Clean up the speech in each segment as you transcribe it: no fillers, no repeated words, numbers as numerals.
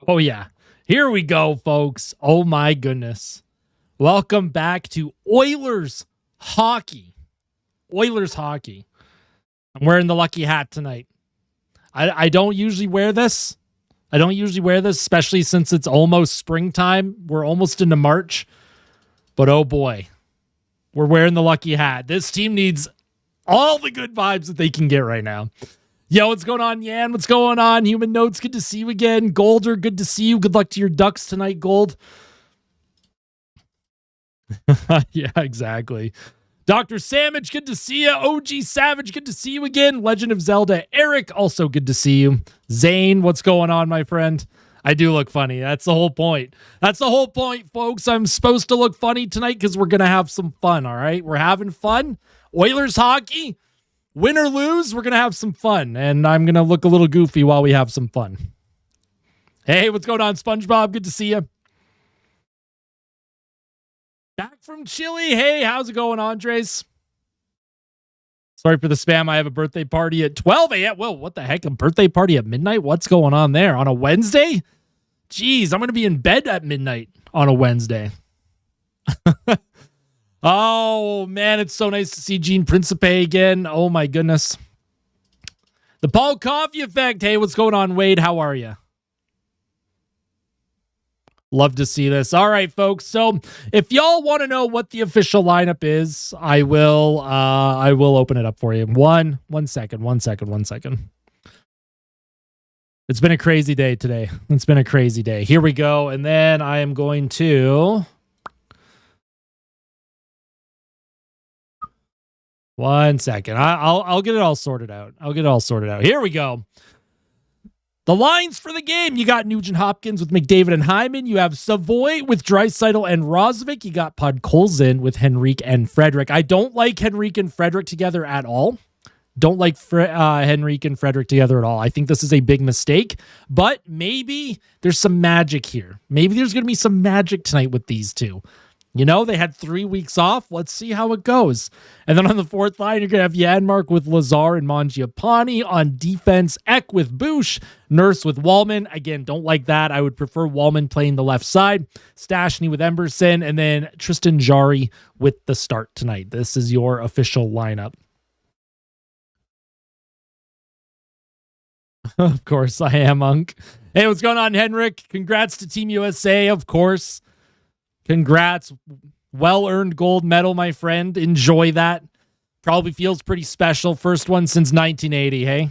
Oh, yeah. Here we go, folks. Oh, my goodness. Welcome back to Oilers hockey. Oilers hockey. I'm wearing the lucky hat tonight. I don't usually wear this. Especially since it's almost springtime. We're almost into March. But oh boy, we're wearing the lucky hat. This team needs all the good vibes that they can get right now. Yo, what's going on, Yan? What's going on? Human Notes, good to see you again. Golder, good to see you. Good luck to your Ducks tonight, Gold. Yeah, exactly. Dr. Samage, good to see you. OG Savage, good to see you again. Legend of Zelda, Eric, also good to see you. Zane, what's going on, my friend? I do look funny. That's the whole point. That's the whole point, folks. I'm supposed to look funny tonight because we're going to have some fun, all right? We're having fun. Oilers hockey, win or lose, we're going to have some fun. And I'm going to look a little goofy while we have some fun. Hey, what's going on, SpongeBob? Good to see you. Back from Chile. Hey, how's it going, Andres? Sorry for the spam. I have a birthday party at 12 a.m. Whoa, what the heck? A birthday party at midnight? What's going on there? On a Wednesday? Jeez, I'm going to be in bed at midnight on a Wednesday. Oh, man, it's so nice to see Gene Principe again. Oh, my goodness. The Paul Coffey effect. Hey, what's going on, Wade? How are you? Love to see this. All right, folks. So if y'all want to know what the official lineup is, I will open it up for you. One second. It's been a crazy day today. It's been a crazy day. Here we go. And then I am going to... One second. I'll get it all sorted out. Here we go. The lines for the game. You got Nugent Hopkins with McDavid and Hyman. You have Savoy with Draisaitl and Roslovic. You got Podkolzin with Henrique and Frederick. I don't like Henrique and Frederick together at all. Henrique and Frederick together at all. I think this is a big mistake, but maybe there's some magic here. Maybe there's going to be some magic tonight with these two. You know, they had 3 weeks off. Let's see how it goes. And then on the fourth line, you're going to have Janmark with Lazar and Mangiapane. On defense, Ek with Bush, Nurse with Wallman. Again, don't like that. I would prefer Wallman playing the left side. Stashny with Emberson. And then Tristan Jarry with the start tonight. This is your official lineup. Of course, I am, Unk. Hey, what's going on, Henrik? Congrats to Team USA, of course. Congrats. Well-earned gold medal, my friend. Enjoy that. Probably feels pretty special. First one since 1980, hey?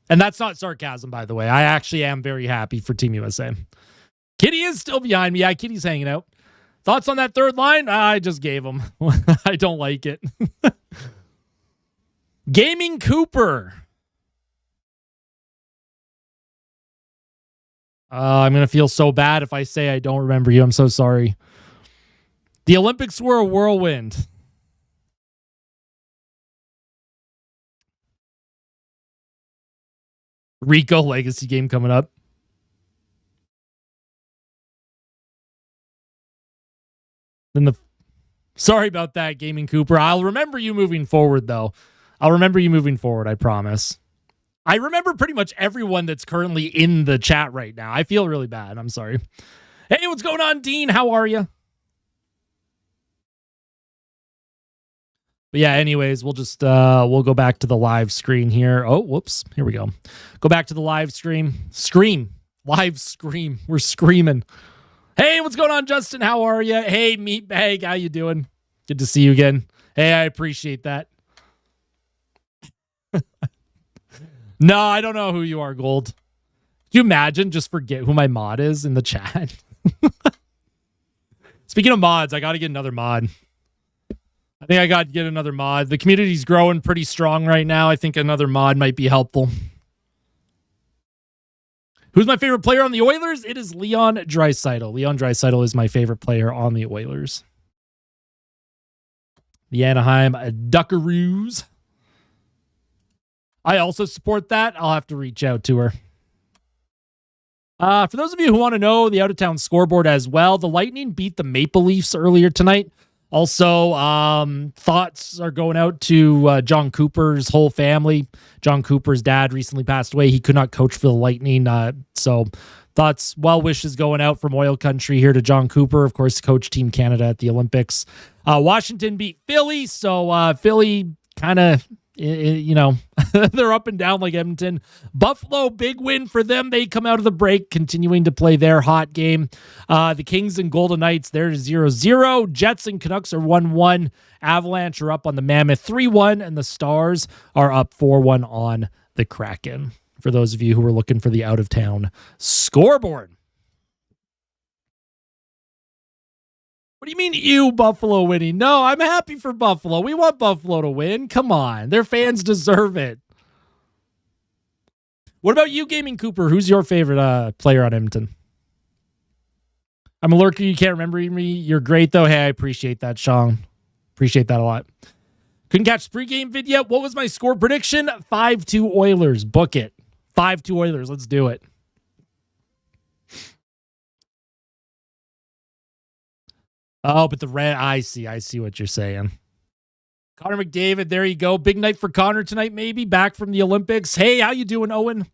And that's not sarcasm, by the way. I actually am very happy for Team USA. Kitty is still behind me. Yeah, Kitty's hanging out. Thoughts on that third line? I just gave him. I don't like it. Gaming Cooper. I'm going to feel so bad if I say I don't remember you. I'm so sorry. The Olympics were a whirlwind. Rico Legacy game coming up. Sorry about that, Gaming Cooper. I'll remember you moving forward, though. I promise. I remember pretty much everyone that's currently in the chat right now. I feel really bad. I'm sorry. Hey, what's going on, Dean? How are you? But yeah, anyways, we'll just we'll go back to the live screen here. Oh, whoops. Here we go. Go back to the live stream. Live scream. We're screaming. Hey, what's going on, Justin? How are you? Hey, Meatbag. How you doing? Good to see you again. Hey, I appreciate that. No, I don't know who you are, Gold. Can you imagine? Just forget who my mod is in the chat. Speaking of mods, I got to get another mod. I think I got to get another mod. The community's growing pretty strong right now. I think another mod might be helpful. Who's my favorite player on the Oilers? It is Leon Draisaitl. Leon Draisaitl is my favorite player on the Oilers. The Anaheim Duckaroos. I also support that. I'll have to reach out to her. For those of you who want to know the out-of-town scoreboard as well, the Lightning beat the Maple Leafs earlier tonight. Also, thoughts are going out to John Cooper's whole family. John Cooper's dad recently passed away. He could not coach for the Lightning, so Thoughts, well wishes going out from Oil Country here to John Cooper, of course, coach Team Canada at the Olympics. Washington beat Philly, so Philly kind of, they're up and down like Edmonton. Buffalo, big win for them. They come out of the break, continuing to play their hot game. The Kings and Golden Knights, they're 0-0. Jets and Canucks are 1-1. Avalanche are up on the Mammoth 3-1, and the Stars are up 4-1 on the Kraken. For those of you who are looking for the out-of-town scoreboard. What do you mean you, Buffalo, winning? No, I'm happy for Buffalo. We want Buffalo to win. Come on. Their fans deserve it. What about you, Gaming Cooper? Who's your favorite player on Edmonton? I'm a lurker. You can't remember me. You're great, though. Hey, I appreciate that, Sean. Appreciate that a lot. Couldn't catch the pregame vid yet. What was my score prediction? 5-2 Oilers. Book it. 5-2 Oilers. Let's do it. Oh, but the red, I see what you're saying. Connor McDavid, there you go. Big night for Connor tonight, maybe. Back from the Olympics. Hey, how you doing, Owen?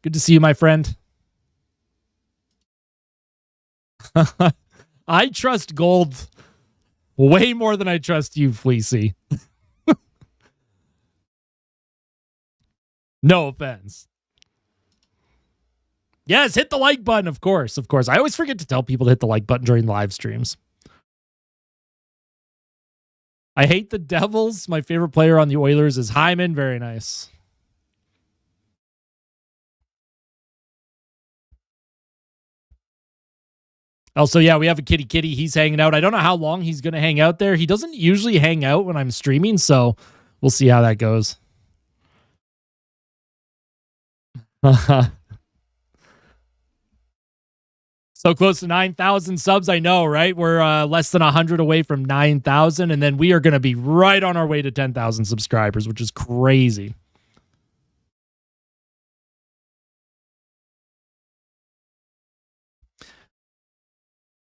Good to see you, my friend. I trust Gold way more than I trust you, Fleecy. No offense. Yes, hit the like button, of course. Of course. I always forget to tell people to hit the like button during live streams. I hate the Devils. My favorite player on the Oilers is Hyman. Very nice. Also, yeah, we have a kitty. He's hanging out. I don't know how long he's going to hang out there. He doesn't usually hang out when I'm streaming, so we'll see how that goes. So close to 9,000 subs, I know, right? We're less than 100 away from 9,000, and then we are going to be right on our way to 10,000 subscribers, which is crazy.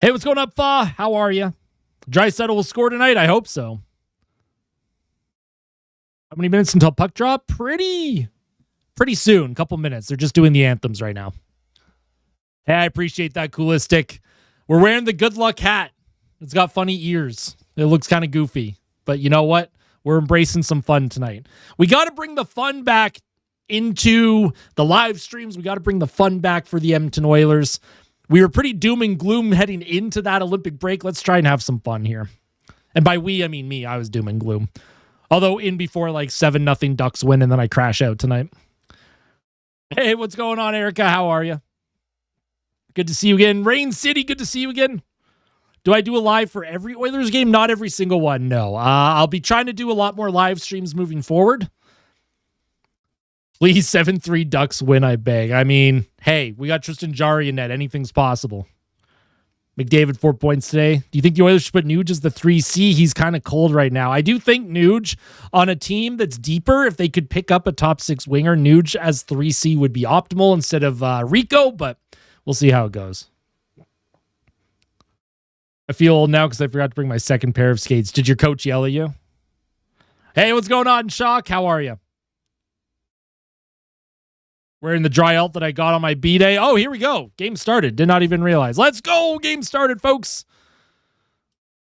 Hey, what's going up, Fa? How are you? Draisaitl will score tonight? I hope so. How many minutes until puck drop? Pretty soon. Couple minutes. They're just doing the anthems right now. Hey, I appreciate that, Coolistic. We're wearing the good luck hat. It's got funny ears. It looks kind of goofy. But you know what? We're embracing some fun tonight. We got to bring the fun back into the live streams. We got to bring the fun back for the Edmonton Oilers. We were pretty doom and gloom heading into that Olympic break. Let's try and have some fun here. And by we, I mean me. I was doom and gloom. Although in before like 7-0 Ducks win, and then I crash out tonight. Hey, what's going on, Erica? How are you? Good to see you again. Rain City, good to see you again. Do I do a live for every Oilers game? Not every single one, no. I'll be trying to do a lot more live streams moving forward. Please, 7-3 Ducks win, I beg. I mean, hey, we got Tristan Jarry in net. Anything's possible. McDavid, 4 points today. Do you think the Oilers should put Nuge as the 3C? He's kind of cold right now. I do think Nuge on a team that's deeper, if they could pick up a top 6 winger, Nuge as 3C would be optimal instead of Rico, but we'll see how it goes. I feel old now because I forgot to bring my second pair of skates. Did your coach yell at you? Hey, what's going on, Shock? How are you? Wearing the Draisaitl that I got on my B-Day. Oh, here we go. Game started. Did not even realize. Let's go. Game started, folks.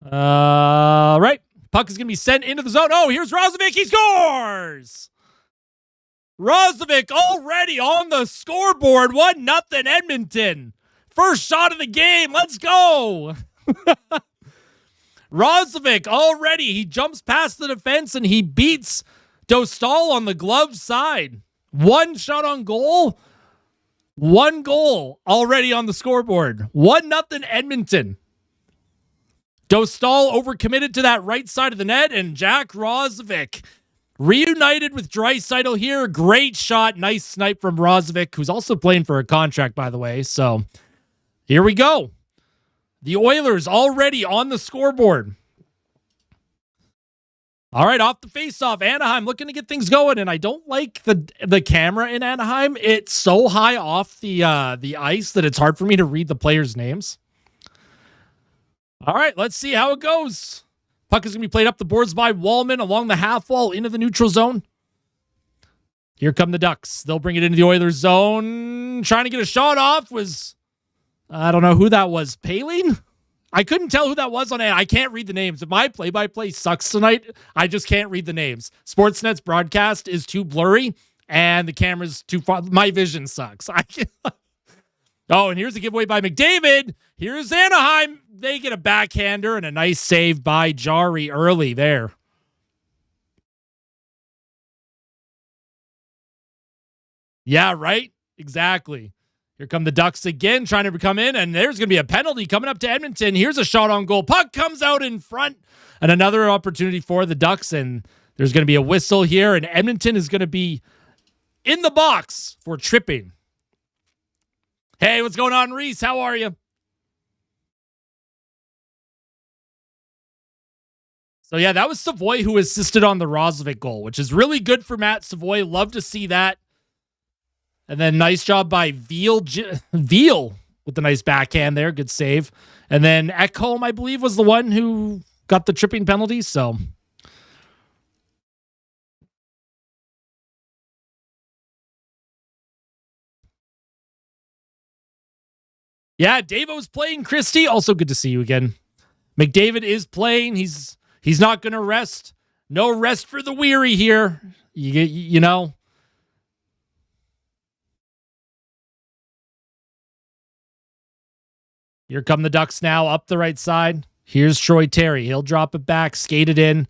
Right. Puck is going to be sent into the zone. Oh, here's Roslovic. He scores. Roslovic already on the scoreboard. 1-0 Edmonton. First shot of the game. Let's go. Roslovic already. He jumps past the defense and he beats Dostal on the glove side. One shot on goal. One goal already on the scoreboard. 1-0 Edmonton. Dostal overcommitted to that right side of the net, and Jack Roslovic reunited with Draisaitl here. Great shot. Nice snipe from Roslovic, who's also playing for a contract, by the way. So here we go. The Oilers already on the scoreboard. All right, off the faceoff, Anaheim looking to get things going, and I don't like the camera in Anaheim. It's so high off the ice that it's hard for me to read the players' names. All right, let's see how it goes. Puck is going to be played up the boards by Wallman along the half wall into the neutral zone. Here come the Ducks. They'll bring it into the Oilers zone. Trying to get a shot off was, I don't know who that was. Paling? I couldn't tell who that was on it. I can't read the names. My play-by-play sucks tonight. I just can't read the names. Sportsnet's broadcast is too blurry, and the camera's too far. My vision sucks. I can't. Oh, and here's a giveaway by McDavid. Here's Anaheim. They get a backhander and a nice save by Jarry early there. Yeah, right? Exactly. Here come the Ducks again, trying to come in, and there's going to be a penalty coming up to Edmonton. Here's a shot on goal. Puck comes out in front, and another opportunity for the Ducks, and there's going to be a whistle here, and Edmonton is going to be in the box for tripping. Hey, what's going on, Reese? How are you? So, yeah, that was Savoy who assisted on the Roslovic goal, which is really good for Matt Savoy. Love to see that. And then nice job by Veal with the nice backhand there. Good save. And then Ekholm, I believe, was the one who got the tripping penalty. So, yeah, Davo's playing. Christy, also good to see you again. McDavid is playing. He's not going to rest. No rest for the weary here. You know. Here come the Ducks now up the right side. Here's Troy Terry. He'll drop it back, skate it in.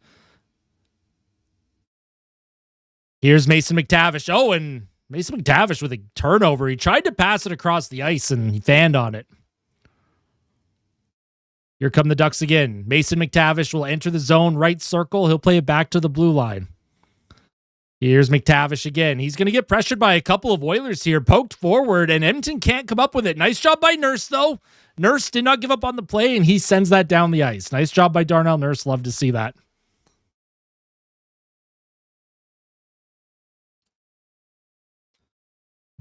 Here's Mason McTavish. Oh, and Mason McTavish with a turnover. He tried to pass it across the ice, and he fanned on it. Here come the Ducks again. Mason McTavish will enter the zone, right circle. He'll play it back to the blue line. Here's McTavish again. He's going to get pressured by a couple of Oilers here. Poked forward, and Edmonton can't come up with it. Nice job by Nurse, though. Nurse did not give up on the play, and he sends that down the ice. Nice job by Darnell Nurse. Love to see that.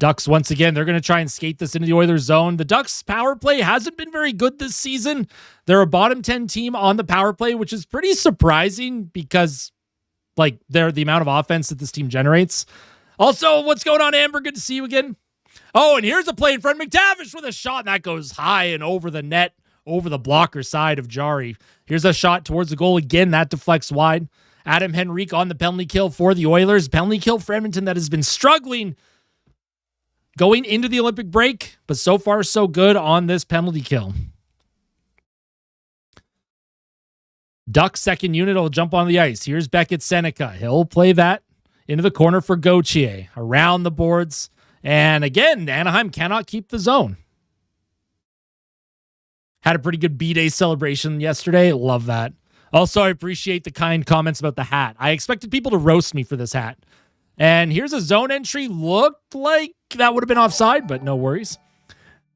Ducks, once again, they're going to try and skate this into the Oilers zone. The Ducks' power play hasn't been very good this season. They're a bottom 10 team on the power play, which is pretty surprising because, like, they're the amount of offense that this team generates. Also, what's going on, Amber? Good to see you again. Oh, and here's a play in front of McTavish with a shot, and that goes high and over the net, over the blocker side of Jarry. Here's a shot towards the goal again. That deflects wide. Adam Henrique on the penalty kill for the Oilers. Penalty kill for Edmonton that has been struggling going into the Olympic break, but so far so good on this penalty kill. Ducks second unit will jump on the ice. Here's Beckett Seneca. He'll play that into the corner for Gauthier. Around the boards. And again, Anaheim cannot keep the zone. Had a pretty good B-Day celebration yesterday. Love that. Also, I appreciate the kind comments about the hat. I expected people to roast me for this hat. And here's a zone entry. Looked like that would have been offside, but no worries.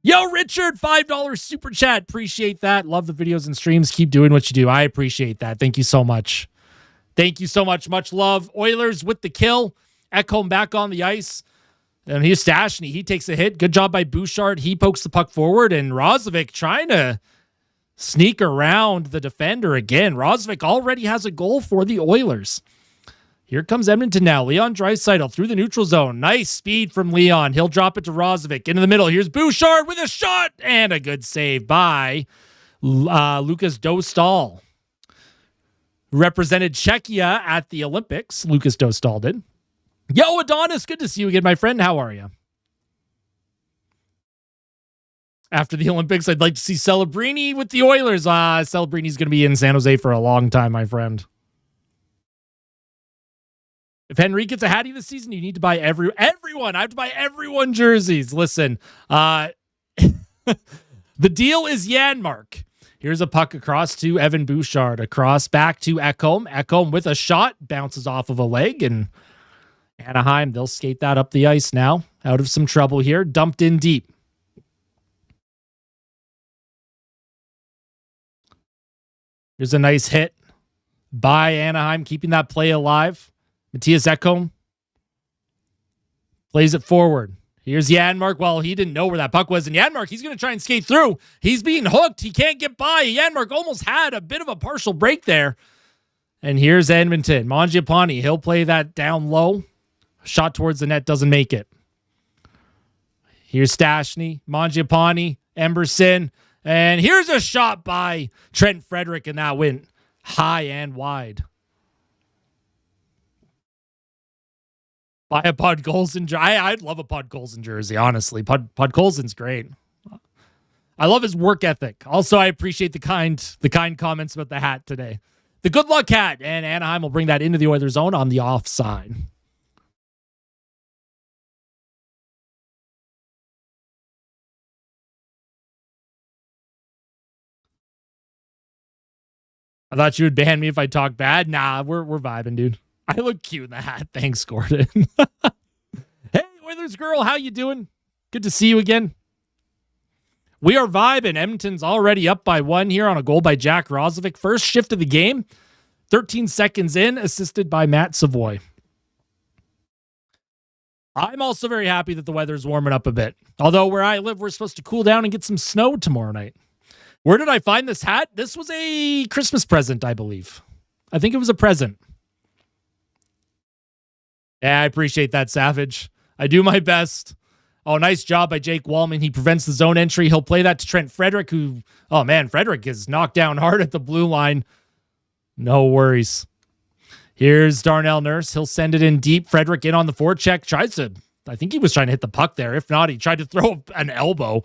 Yo, Richard, $5 super chat. Appreciate that. Love the videos and streams. Keep doing what you do. I appreciate that. Thank you so much. Thank you so much. Much love. Oilers with the kill. Ekholm back on the ice. And he's Stashny. He takes a hit. Good job by Bouchard. He pokes the puck forward. And Roslovic trying to sneak around the defender again. Roslovic already has a goal for the Oilers. Here comes Edmonton now. Leon Draisaitl through the neutral zone. Nice speed from Leon. He'll drop it to Roslovic. Into the middle. Here's Bouchard with a shot. And a good save by Lucas Dostal. Represented Czechia at the Olympics. Lucas Dostal did. Yo, Adonis, good to see you again, my friend. How are you? After the Olympics, I'd like to see Celebrini with the Oilers. Celebrini's going to be in San Jose for a long time, my friend. If Henrique gets a hattie this season, you need to buy everyone. I have to buy everyone jerseys. Listen, the deal is Janmark. Here's a puck across to Evan Bouchard. Across back to Ekholm. Ekholm with a shot. Bounces off of a leg, and Anaheim, they'll skate that up the ice now. Out of some trouble here. Dumped in deep. Here's a nice hit by Anaheim, keeping that play alive. Matthias Ekholm plays it forward. Here's Janmark. Well, he didn't know where that puck was. And Janmark, he's going to try and skate through. He's being hooked. He can't get by. Janmark almost had a bit of a partial break there. And here's Edmonton. Mangiapane, he'll play that down low. Shot towards the net doesn't make it. Here's Stastny, Mangiapane, Emberson, and here's a shot by Trent Frederic, and that went high and wide. Buy a Podkolzin jersey. I'd love a Podkolzin jersey, honestly. Podkolzin's great. I love his work ethic. Also, I appreciate the kind comments about the hat today. The good luck hat, and Anaheim will bring that into the Oilers zone on the offside. I thought you would ban me if I talk bad. Nah, we're vibing, dude. I look cute in the hat. Thanks, Gordon. Hey, Oilers girl, how you doing? Good to see you again. We are vibing. Edmonton's already up by 1 here on a goal by Jack Roslovic. First shift of the game, 13 seconds in, assisted by Matt Savoy. I'm also very happy that the weather's warming up a bit. Although where I live, we're supposed to cool down and get some snow tomorrow night. Where did I find this hat? This was a Christmas present, I believe. I think it was a present. Yeah, I appreciate that, Savage. I do my best. Oh, nice job by Jake Wallman. He prevents the zone entry. He'll play that to Trent Frederic, who, oh man, Frederic is knocked down hard at the blue line. No worries. Here's Darnell Nurse. He'll send it in deep. Frederic in on the forecheck. I think he was trying to hit the puck there. If not, he tried to throw an elbow.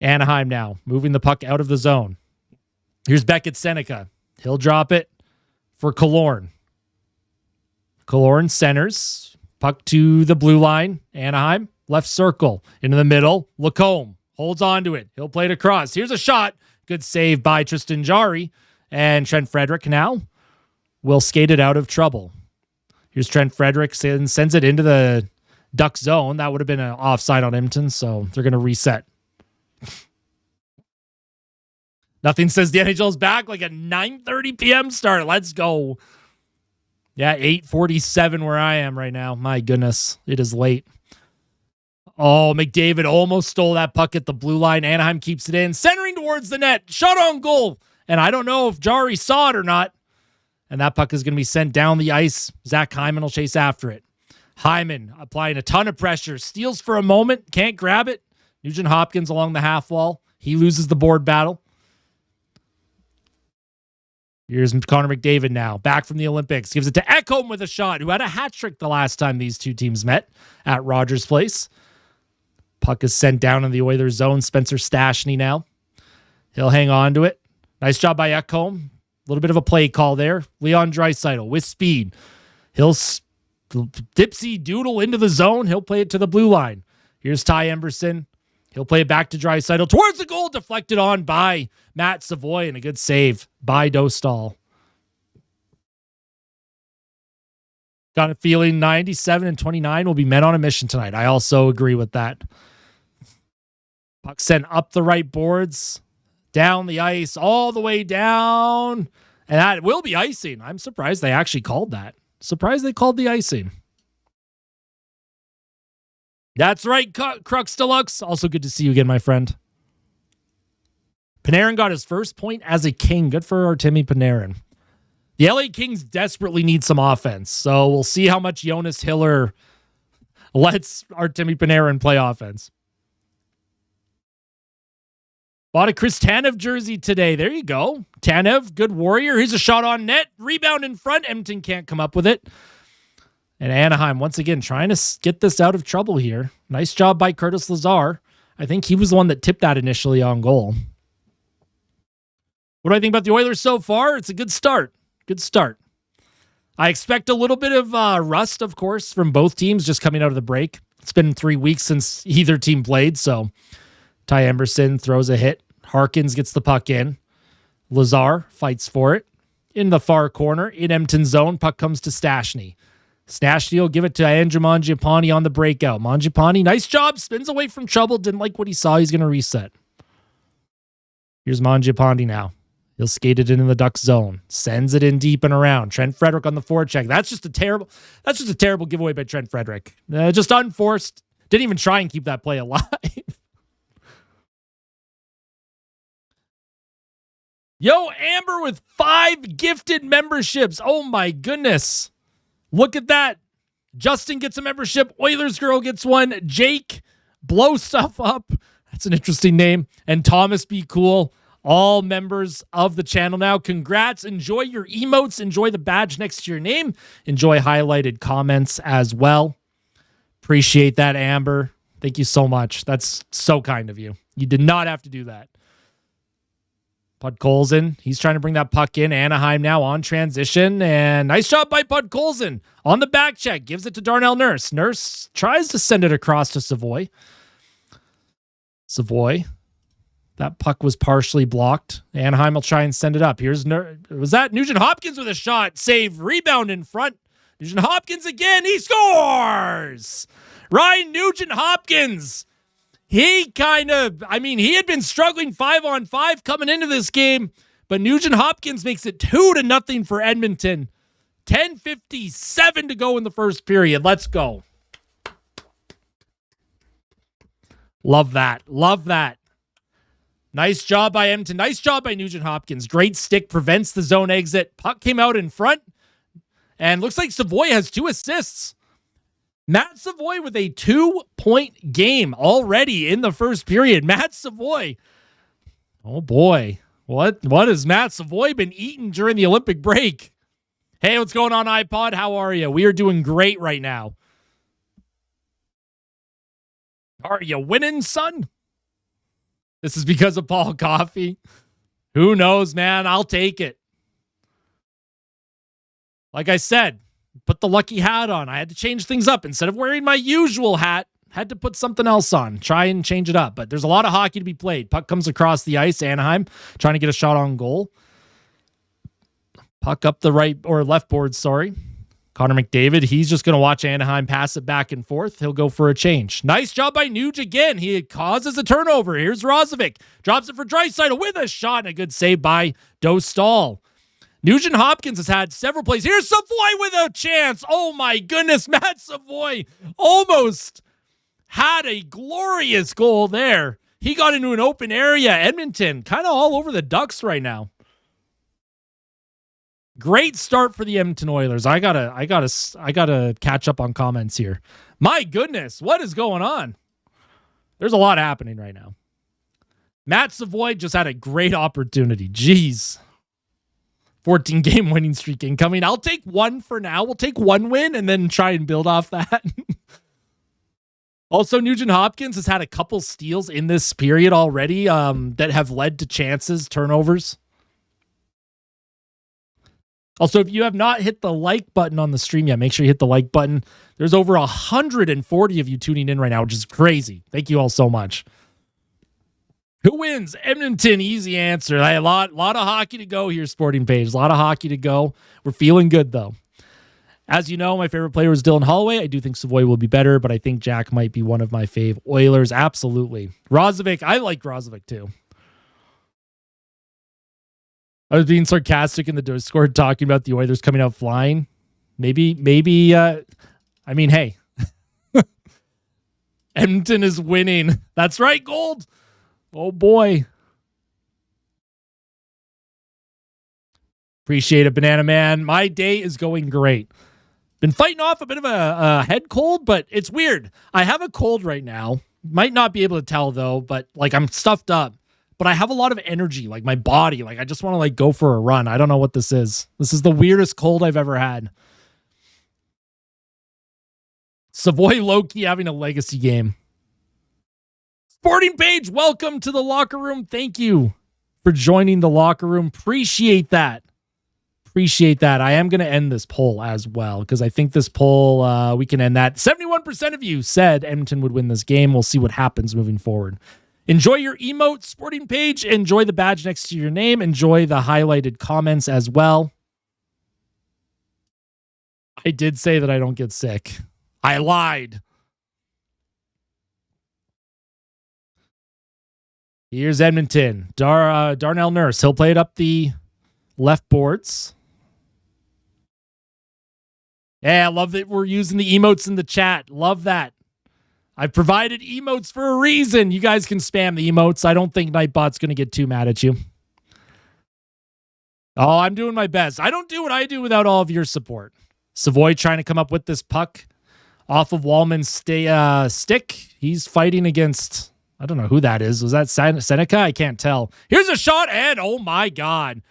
Anaheim now, moving the puck out of the zone. Here's Beckett Seneca. He'll drop it for Killorn. Killorn centers. Puck to the blue line. Anaheim, left circle. Into the middle. Lacombe holds on to it. He'll play it across. Here's a shot. Good save by Tristan Jarry. And Trent Frederic now will skate it out of trouble. Here's Trent Frederic. Sends it into the Duck zone. That would have been an offside on Edmonton, so they're going to reset. Nothing says the NHL's back like a 9:30 p.m. start. Let's go. Yeah, 8:47 where I am right now. My goodness, it is late. Oh, McDavid almost stole that puck at the blue line. Anaheim keeps it in, centering towards the net. Shot on goal. And I don't know if Jarry saw it or not. And that puck is going to be sent down the ice. Zach Hyman will chase after it. Hyman applying a ton of pressure. Steals for a moment. Can't grab it. Nugent Hopkins along the half wall. He loses the board battle. Here's Connor McDavid now, back from the Olympics. Gives it to Ekholm with a shot, who had a hat trick the last time these two teams met at Rogers Place. Puck is sent down in the Oilers zone. Spencer Stastny now. He'll hang on to it. Nice job by Ekholm. A little bit of a play call there. Leon Draisaitl with speed. He'll dipsy doodle into the zone. He'll play it to the blue line. Here's Ty Emberson. He'll play it back to Draisaitl towards the goal, deflected on by Matt Savoy, and a good save by Dostal. Got a feeling 97 and 29 will be men on a mission tonight. I also agree with that. Puck sent up the right boards, down the ice, all the way down, and that will be icing. I'm surprised they actually called that. Surprised they called the icing. That's right, Crux Deluxe. Also good to see you again, my friend. Panarin got his first point as a King. Good for Artemi Panarin. The LA Kings desperately need some offense, so we'll see how much Jonas Hiller lets Artemi Panarin play offense. Bought a Chris Tanev jersey today. There you go. Tanev, good warrior. Here's a shot on net. Rebound in front. Edmonton can't come up with it. And Anaheim, once again, trying to get this out of trouble here. Nice job by Curtis Lazar. I think he was the one that tipped that initially on goal. What do I think about the Oilers so far? It's a good start. Good start. I expect a little bit of rust, of course, from both teams just coming out of the break. It's been 3 weeks since either team played, so Ty Emberson throws a hit. Harkins gets the puck in. Lazar fights for it. In the far corner, in Edmonton's zone, puck comes to Stastny. Stastny will give it to Andrew Mangiapane on the breakout. Mangiapane, nice job, spins away from trouble. Didn't like what he saw. He's going to reset. Here's Mangiapane now. He'll skate it into the Ducks zone. Sends it in deep and around. Trent Frederic on the forecheck. That's just a terrible giveaway by Trent Frederic. Just unforced. Didn't even try and keep that play alive. Yo, Amber with 5 gifted memberships. Oh my goodness. Look at that. Justin gets a membership. Oilers Girl gets one. Jake, Blow Stuff Up. That's an interesting name. And Thomas Be Cool. All members of the channel now. Congrats. Enjoy your emotes. Enjoy the badge next to your name. Enjoy highlighted comments as well. Appreciate that, Amber. Thank you so much. That's so kind of you. You did not have to do that. Podkolzin, he's trying to bring that puck in. Anaheim now on transition. And nice job by Podkolzin. On the back check. Gives it to Darnell Nurse. Nurse tries to send it across to Savoy. Savoy. That puck was partially blocked. Anaheim will try and send it up. Was that Nugent Hopkins with a shot? Save. Rebound in front. Nugent Hopkins again. He scores! Ryan Nugent Hopkins. He had been struggling 5-on-5 coming into this game, but Nugent Hopkins makes it 2-0 for Edmonton. 10:57 to go in the first period. Let's go. Love that. Love that. Nice job by Edmonton. Nice job by Nugent Hopkins. Great stick, prevents the zone exit. Puck came out in front, and looks like Savoy has 2 assists. Matt Savoy with a 2-point game already in the first period. Matt Savoy. Oh boy. What has Matt Savoy been eating during the Olympic break? Hey, what's going on, iPod? How are you? We are doing great right now. Are you winning, son? This is because of Paul Coffey. Who knows, man? I'll take it. Like I said, put the lucky hat on. I had to change things up. Instead of wearing my usual hat, had to put something else on. Try and change it up. But there's a lot of hockey to be played. Puck comes across the ice. Anaheim trying to get a shot on goal. Puck up the right or left board, sorry. Connor McDavid, he's just going to watch Anaheim pass it back and forth. He'll go for a change. Nice job by Nuge again. He causes a turnover. Here's Rozovic. Drops it for Draisaitl with a shot and a good save by Dostal. Nugent Hopkins has had several plays. Here's Savoy with a chance. Oh my goodness, Matt Savoy almost had a glorious goal there. He got into an open area. Edmonton kind of all over the Ducks right now. Great start for the Edmonton Oilers. I gotta catch up on comments here. My goodness, what is going on? There's a lot happening right now. Matt Savoy just had a great opportunity. Jeez. 14-game winning streak incoming. I'll take one for now. We'll take one win and then try and build off that. Also, Nugent Hopkins has had a couple steals in this period already that have led to chances, turnovers. Also, if you have not hit the like button on the stream yet, make sure you hit the like button. There's over 140 of you tuning in right now, which is crazy. Thank you all so much. Who wins? Edmonton, easy answer. A lot of hockey to go here, Sporting Page. A lot of hockey to go. We're feeling good, though. As you know, my favorite player is Dylan Holloway. I do think Savoy will be better, but I think Jack might be one of my fave Oilers. Absolutely. Rozovic, I like Rozovic, too. I was being sarcastic in the Discord talking about the Oilers coming out flying. Maybe, hey. Edmonton is winning. That's right, Gold. Oh, boy. Appreciate it, Banana Man. My day is going great. Been fighting off a bit of a head cold, but it's weird. I have a cold right now. Might not be able to tell, though, but I'm stuffed up. But I have a lot of energy, my body. I just want to go for a run. I don't know what this is. This is the weirdest cold I've ever had. Savoy low-key having a legacy game. Sporting Page, welcome to the locker room. Thank you for joining the locker room. Appreciate that. I am going to end this poll as well because I think this poll, we can end that. 71% of you said Edmonton would win this game. We'll see what happens moving forward. Enjoy your emote, Sporting Page. Enjoy the badge next to your name. Enjoy the highlighted comments as well. I did say that I don't get sick. I lied. Here's Edmonton. Darnell Nurse. He'll play it up the left boards. Yeah, I love that we're using the emotes in the chat. Love that. I've provided emotes for a reason. You guys can spam the emotes. I don't think Nightbot's going to get too mad at you. Oh, I'm doing my best. I don't do what I do without all of your support. Savoy trying to come up with this puck. off of Wallman's stick. He's fighting against, I don't know who that is. Was that Seneca? I can't tell. Here's a shot, and oh my God.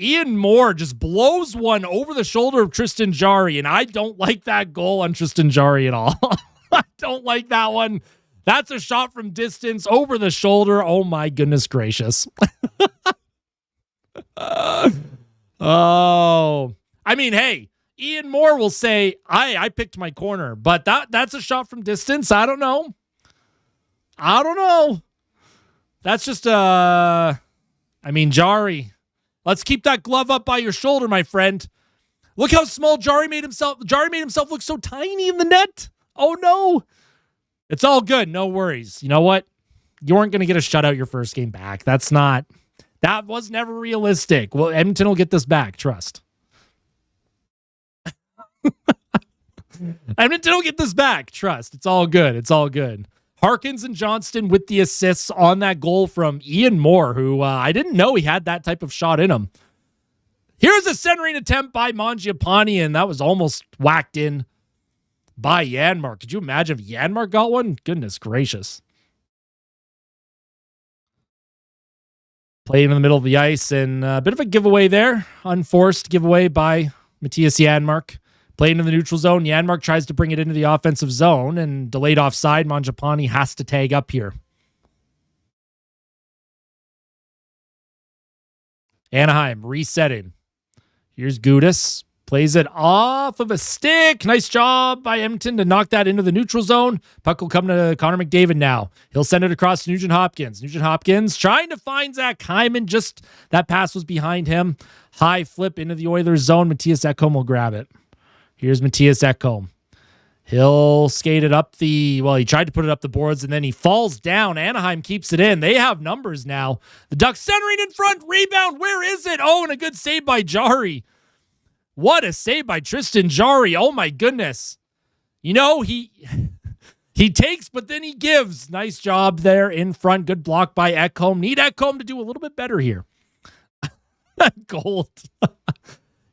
Ian Moore just blows one over the shoulder of Tristan Jarry, and I don't like that goal on Tristan Jarry at all. I don't like that one. That's a shot from distance over the shoulder. Oh my goodness gracious. Oh, I mean, hey, Ian Moore will say, I picked my corner, but that's a shot from distance. I don't know. That's just, Jarry, let's keep that glove up by your shoulder, my friend. Look how small Jarry made himself. Jarry made himself look so tiny in the net. Oh no. It's all good. No worries. You know what? You weren't going to get a shutout your first game back. That was never realistic. Well, Edmonton will get this back. Trust. Edmonton will get this back. Trust. It's all good. It's all good. Harkins and Johnston with the assists on that goal from Ian Moore, who I didn't know he had that type of shot in him. Here's a centering attempt by Mangiapane, and that was almost whacked in by Janmark. Could you imagine if Janmark got one? Goodness gracious. Playing in the middle of the ice, and a bit of a giveaway there. Unforced giveaway by Matthias Janmark. Playing in the neutral zone. Janmark tries to bring it into the offensive zone, and delayed offside. Mangiapane has to tag up here. Anaheim resetting. Here's Gudis. Plays it off of a stick. Nice job by Edmonton to knock that into the neutral zone. Puck will come to Connor McDavid now. He'll send it across to Nugent Hopkins. Nugent Hopkins trying to find Zach Hyman. Just that pass was behind him. High flip into the Oilers zone. Matthias Ekholm will grab it. Here's Matthias Ekholm. He'll skate it up he tried to put it up the boards, and then he falls down. Anaheim keeps it in. They have numbers now. The Ducks centering in front. Rebound. Where is it? Oh, and a good save by Jarry. What a save by Tristan Jarry. Oh, my goodness. You know, he takes, but then he gives. Nice job there in front. Good block by Ekholm. Need Ekholm to do a little bit better here. Gold.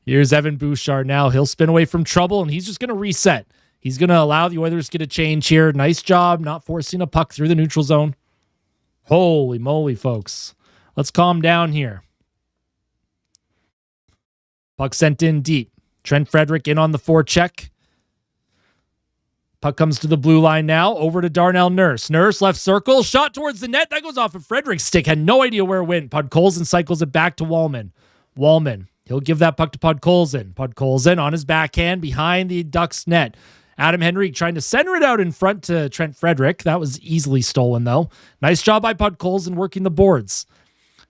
Here's Evan Bouchard now. He'll spin away from trouble, and he's just going to reset. He's going to allow the Oilers to get a change here. Nice job not forcing a puck through the neutral zone. Holy moly, folks. Let's calm down here. Puck sent in deep. Trent Frederick in on the forecheck. Puck comes to the blue line now. Over to Darnell Nurse. Nurse, left circle. Shot towards the net. That goes off of Frederick's stick. Had no idea where it went. Podkolzin cycles it back to Wallman. Wallman. He'll give that puck to Podkolzin. Podkolzin on his backhand behind the Ducks net. Adam Henrique trying to center it out in front to Trent Frederick. That was easily stolen, though. Nice job by Podkolzin working the boards.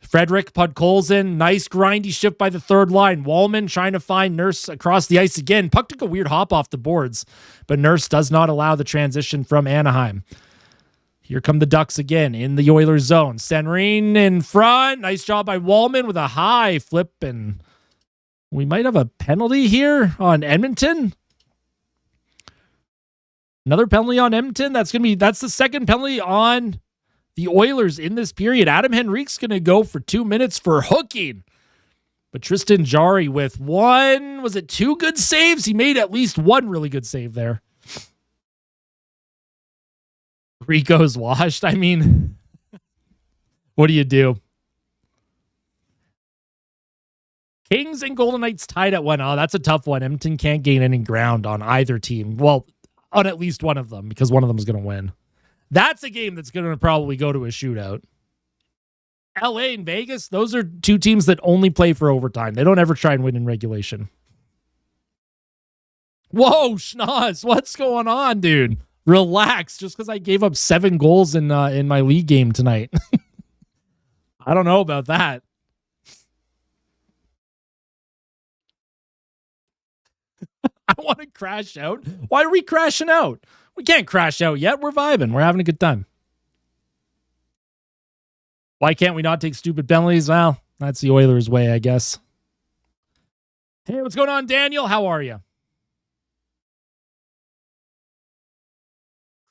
Frederick, Podkolzin, nice grindy shift by the third line. Wallman trying to find Nurse across the ice again. Puck took a weird hop off the boards, but Nurse does not allow the transition from Anaheim. Here come the Ducks again in the Oilers zone. Centering in front. Nice job by Wallman with a high flip, and we might have a penalty here on Edmonton. Another penalty on Edmonton. That's the second penalty on the Oilers in this period. Adam Henrique's going to go for 2 minutes for hooking. But Tristan Jarry with two good saves? He made at least one really good save there. Rico's washed. I mean, what do you do? Kings and Golden Knights tied at 1. Oh, that's a tough one. Edmonton can't gain any ground on either team. Well, on at least one of them, because one of them is going to win. That's a game that's going to probably go to a shootout. LA and Vegas, those are two teams that only play for overtime. They don't ever try and win in regulation. Whoa, Schnoz, what's going on, dude? Relax, just because I gave up 7 goals in my league game tonight. I don't know about that. I want to crash out. Why are we crashing out? We can't crash out yet. We're vibing. We're having a good time. Why can't we not take stupid penalties? Well, that's the Oilers' way, I guess. Hey, what's going on, Daniel? How are you?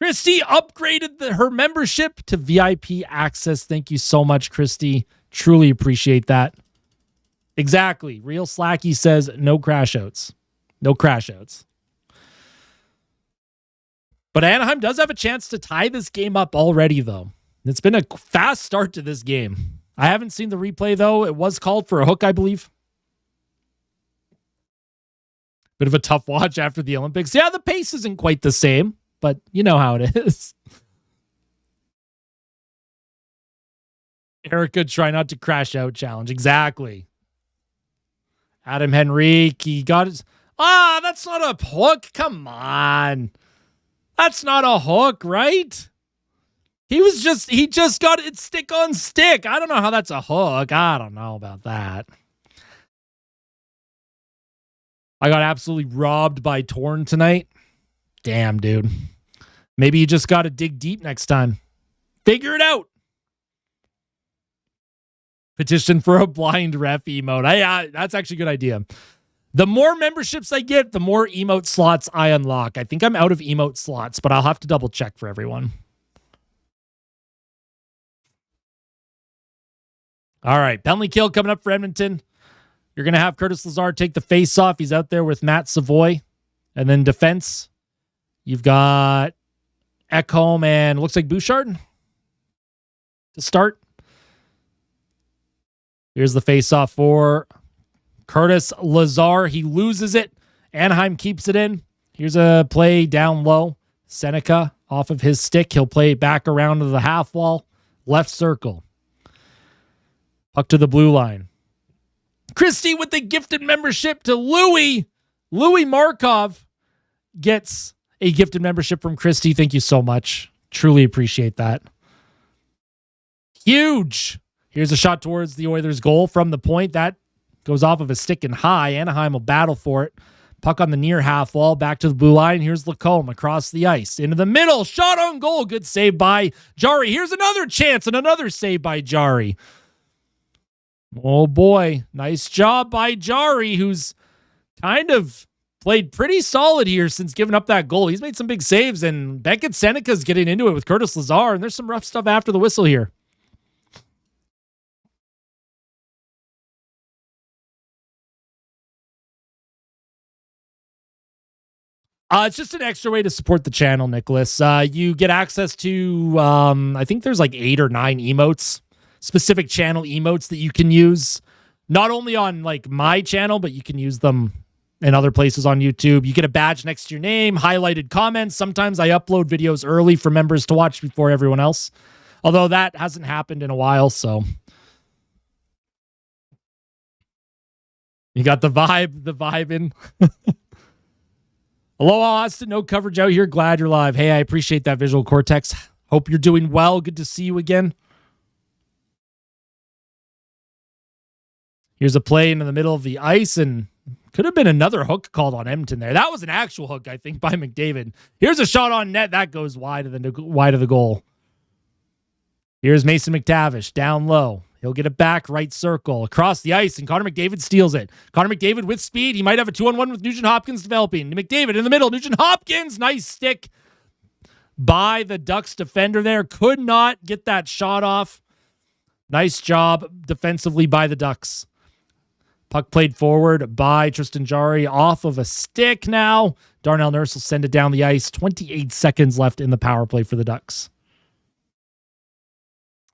Christy upgraded her membership to VIP access. Thank you so much, Christy. Truly appreciate that. Exactly. Real Slacky says no crash outs. No crash outs. But Anaheim does have a chance to tie this game up already, though. It's been a fast start to this game. I haven't seen the replay, though. It was called for a hook, I believe. Bit of a tough watch after the Olympics. Yeah, the pace isn't quite the same, but you know how it is. Erica, try not to crash out challenge. Exactly. Adam Henrique, he got his... that's not a hook. Come on. That's not a hook, right? He just got it stick on stick. I don't know how that's a hook. I don't know about that. I got absolutely robbed by Torn tonight. Damn, dude. Maybe you just got to dig deep next time. Figure it out. Petition for a blind ref emote. That's actually a good idea. The more memberships I get, the more emote slots I unlock. I think I'm out of emote slots, but I'll have to double check for everyone. All right, penalty kill coming up for Edmonton. You're going to have Curtis Lazar take the face-off. He's out there with Matt Savoy. And then defense, you've got Ekholm and looks like Bouchard to start. Here's the face-off for Curtis Lazar. He loses it. Anaheim keeps it in. Here's a play down low. Seneca off of his stick. He'll play it back around to the half wall. Left circle. Puck to the blue line. Christie with the gifted membership to Louis. Louis Markov gets a gifted membership from Christie. Thank you so much. Truly appreciate that. Huge. Here's a shot towards the Oilers' goal from the point. That goes off of a stick and high. Anaheim will battle for it. Puck on the near half wall. Back to the blue line. Here's Lacombe across the ice. Into the middle. Shot on goal. Good save by Jari. Here's another chance and another save by Jari. Oh boy. Nice job by Jari, who's kind of played pretty solid here since giving up that goal. He's made some big saves, and Beckett Seneca's getting into it with Curtis Lazar, and there's some rough stuff after the whistle here. It's just an extra way to support the channel, Nicholas. You get access to, I think there's like 8 or 9 emotes, specific channel emotes that you can use, not only on like my channel, but you can use them in other places on YouTube. You get a badge next to your name, highlighted comments. Sometimes I upload videos early for members to watch before everyone else, although that hasn't happened in a while, so. You got the vibe in. Aloha, Austin. No coverage out here. Glad you're live. Hey, I appreciate that, Visual Cortex. Hope you're doing well. Good to see you again. Here's a play into the middle of the ice, and could have been another hook called on Edmonton there. That was an actual hook, I think, by McDavid. Here's a shot on net. That goes wide of the goal. Here's Mason McTavish down low. He'll get it back, right circle, across the ice, and Connor McDavid steals it. Connor McDavid with speed. He might have a 2-on-1 with Nugent Hopkins developing. McDavid in the middle. Nugent Hopkins, nice stick by the Ducks defender there. Could not get that shot off. Nice job defensively by the Ducks. Puck played forward by Tristan Jarry off of a stick now. Darnell Nurse will send it down the ice. 28 seconds left in the power play for the Ducks.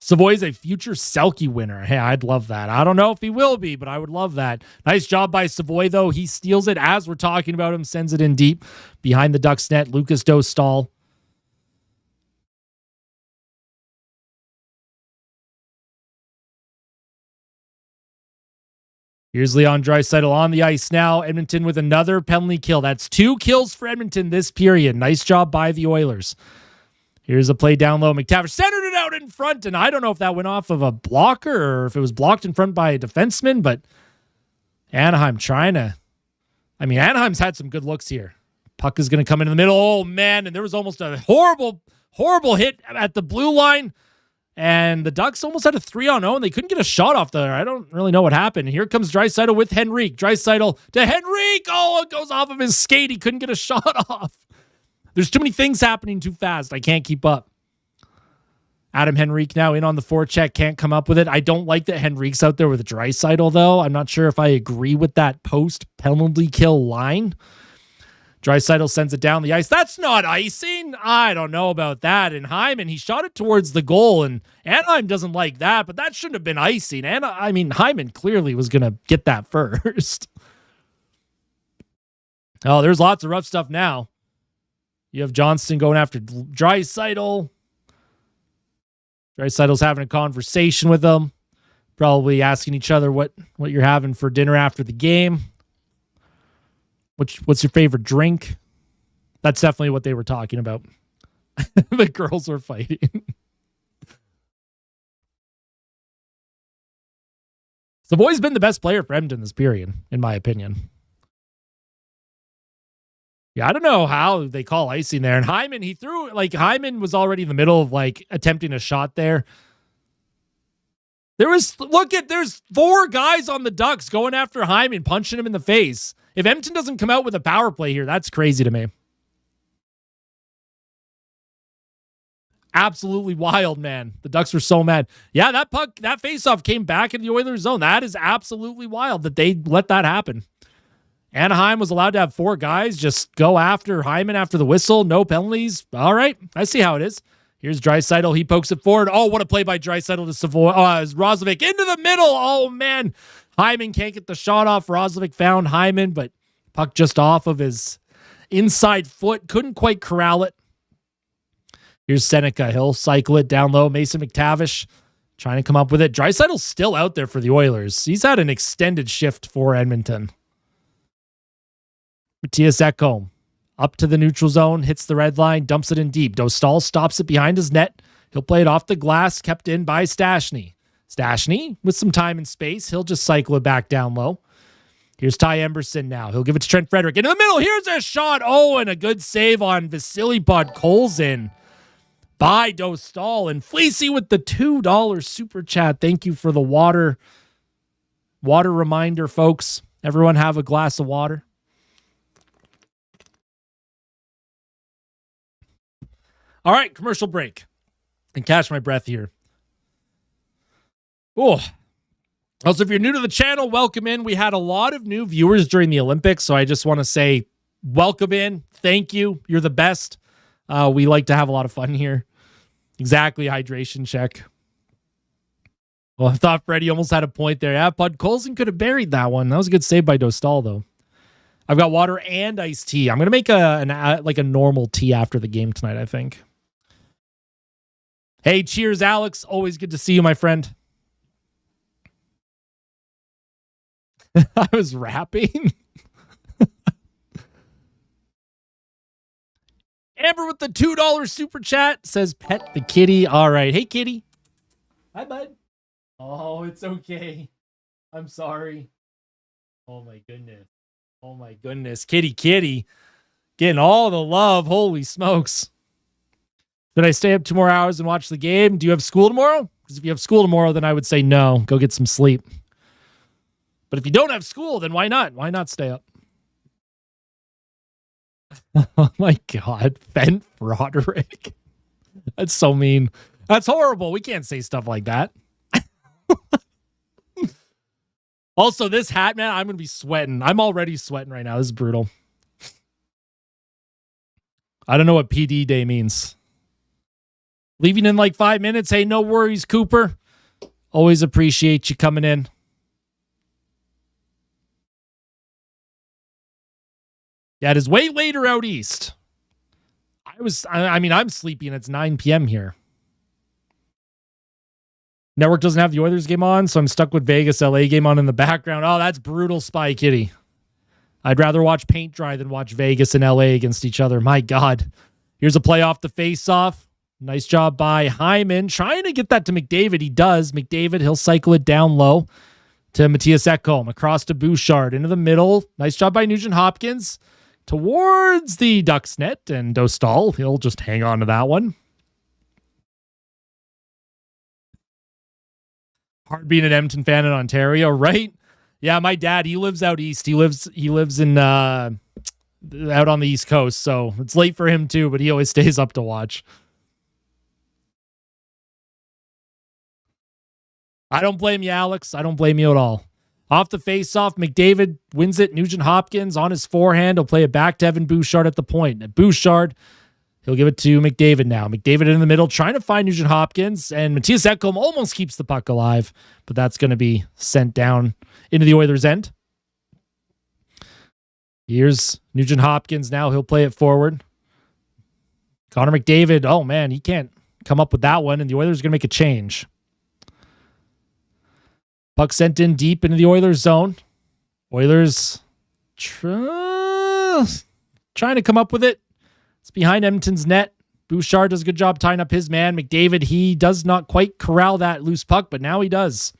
Savoy's a future Selke winner. Hey, I'd love that. I don't know if he will be, but I would love that. Nice job by Savoy, though. He steals it as we're talking about him, sends it in deep behind the Ducks net. Lucas Dostal. Here's Leon Draisaitl on the ice now. Edmonton with another penalty kill. That's 2 kills for Edmonton this period. Nice job by the Oilers. Here's a play down low. McTavish centered it out in front, and I don't know if that went off of a blocker or if it was blocked in front by a defenseman, but Anaheim trying to... I mean, Anaheim's had some good looks here. Puck is going to come into the middle. Oh, man, and there was almost a horrible, horrible hit at the blue line, and the Ducks almost had a 3-on-0, and they couldn't get a shot off there. I don't really know what happened. Here comes Draisaitl with Henrique. Draisaitl to Henrique. Oh, it goes off of his skate. He couldn't get a shot off. There's too many things happening too fast. I can't keep up. Adam Henrique now in on the forecheck. Can't come up with it. I don't like that Henrique's out there with Draisaitl, though. I'm not sure if I agree with that post-penalty kill line. Draisaitl sends it down the ice. That's not icing. I don't know about that. And Hyman, he shot it towards the goal, and Anaheim doesn't like that, but that shouldn't have been icing. Hyman clearly was going to get that first. Oh, there's lots of rough stuff now. You have Johnston going after Draisaitl. Draisaitl's having a conversation with them, probably asking each other what you're having for dinner after the game. What's your favorite drink? That's definitely what they were talking about. The girls were fighting. Savoy's been the best player for Edmonton this period, in my opinion. Yeah, I don't know how they call icing there. And Hyman, Hyman was already in the middle of attempting a shot there. There's 4 guys on the Ducks going after Hyman, punching him in the face. If Edmonton doesn't come out with a power play here, that's crazy to me. Absolutely wild, man. The Ducks were so mad. Yeah, that faceoff came back in the Oilers zone. That is absolutely wild that they let that happen. Anaheim was allowed to have 4 guys just go after Hyman after the whistle. No penalties. All right, I see how it is. Here's Draisaitl. He pokes it forward. Oh, what a play by Draisaitl to Savoy. Roslovic into the middle. Oh, man. Hyman can't get the shot off. Roslovic found Hyman, but puck just off of his inside foot. Couldn't quite corral it. Here's Seneca. He'll cycle it down low. Mason McTavish trying to come up with it. Draisaitl's still out there for the Oilers. He's had an extended shift for Edmonton. Matthias Ekholm up to the neutral zone, hits the red line, dumps it in deep. Dostal stops it behind his net. He'll play it off the glass, kept in by Stastny. Stastny, with some time and space, he'll just cycle it back down low. Here's Ty Emberson now. He'll give it to Trent Frederick. Into the middle, here's a shot. Oh, and a good save on Vasily Podkolzin by Dostal. And Fleecy with the $2 super chat. Thank you for the water reminder, folks. Everyone have a glass of water. All right, commercial break. And catch my breath here. Oh. Also, if you're new to the channel, welcome in. We had a lot of new viewers during the Olympics, so I just want to say welcome in. Thank you. You're the best. We like to have a lot of fun here. Exactly, hydration check. Well, I thought Freddie almost had a point there. Yeah, Bud Colson could have buried that one. That was a good save by Dostal, though. I've got water and iced tea. I'm going to make a normal tea after the game tonight, I think. Hey, cheers, Alex. Always good to see you, my friend. I was rapping. Amber with the $2 super chat says pet the kitty. All right. Hey, kitty. Hi, bud. Oh, it's okay. I'm sorry. Oh, my goodness. Oh, my goodness. Kitty. Getting all the love. Holy smokes. Should I stay up 2 more hours and watch the game? Do you have school tomorrow? Because if you have school tomorrow, then I would say no. Go get some sleep. But if you don't have school, then why not? Why not stay up? Oh my God. Fent Broderick. That's so mean. That's horrible. We can't say stuff like that. Also, this hat, man, I'm going to be sweating. I'm already sweating right now. This is brutal. I don't know what PD day means. Leaving in like 5 minutes. Hey, no worries, Cooper. Always appreciate you coming in. Yeah, it is way later out east. I'm sleepy and it's 9 p.m. here. Network doesn't have the Oilers game on, so I'm stuck with Vegas LA game on in the background. Oh, that's brutal, Spy Kitty. I'd rather watch paint dry than watch Vegas and LA against each other. My God. Here's a play off the face-off. Nice job by Hyman. Trying to get that to McDavid. He does. McDavid, he'll cycle it down low to Matthias Ekholm. Across to Bouchard. Into the middle. Nice job by Nugent Hopkins. Towards the Ducks net. And Dostal, he'll just hang on to that one. Hard being an Edmonton fan in Ontario, right? Yeah, my dad, he lives out east. He lives in out on the East Coast, so it's late for him too, but he always stays up to watch. I don't blame you, Alex. I don't blame you at all. Off the face-off, McDavid wins it. Nugent-Hopkins on his forehand. He'll play it back to Evan Bouchard at the point. At Bouchard, he'll give it to McDavid now. McDavid in the middle, trying to find Nugent-Hopkins, and Matthias Ekholm almost keeps the puck alive, but that's going to be sent down into the Oilers' end. Here's Nugent-Hopkins now. He'll play it forward. Connor McDavid, oh man, he can't come up with that one, and the Oilers are going to make a change. Puck sent in deep into the Oilers' zone. Oilers trying to come up with it. It's behind Edmonton's net. Bouchard does a good job tying up his man. McDavid, he does not quite corral that loose puck, but now he does.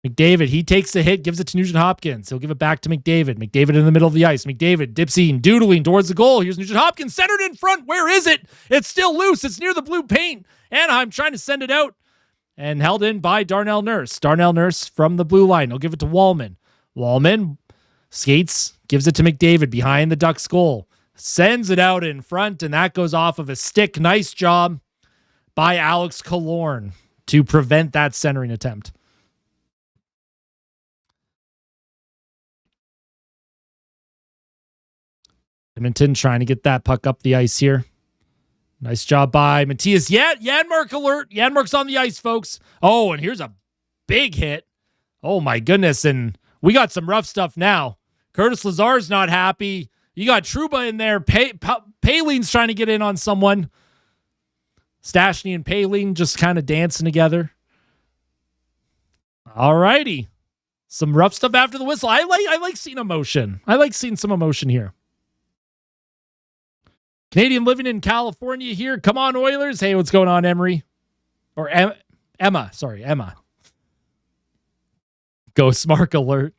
McDavid, he takes the hit, gives it to Nugent-Hopkins. He'll give it back to McDavid. McDavid in the middle of the ice. McDavid dipsying, doodling towards the goal. Here's Nugent-Hopkins centered in front. Where is it? It's still loose. It's near the blue paint. Anaheim trying to send it out and held in by Darnell Nurse. Darnell Nurse from the blue line. He'll give it to Wallman. Wallman skates, gives it to McDavid behind the Ducks goal. Sends it out in front, and that goes off of a stick. Nice job by Alex Killorn to prevent that centering attempt. Edmonton trying to get that puck up the ice here. Nice job by Matthias. Yeah, Janmark alert. Janmark's on the ice, folks. Oh, and here's a big hit. Oh, my goodness. And we got some rough stuff now. Curtis Lazar's not happy. You got Trouba in there. Paylene's trying to get in on someone. Stastny and Paylene just kind of dancing together. All righty. Some rough stuff after the whistle. I like seeing emotion. I like seeing some emotion here. Canadian living in California here. Come on, Oilers. Hey, what's going on, Emery? Or Emma. Sorry, Emma. Go Smart alert.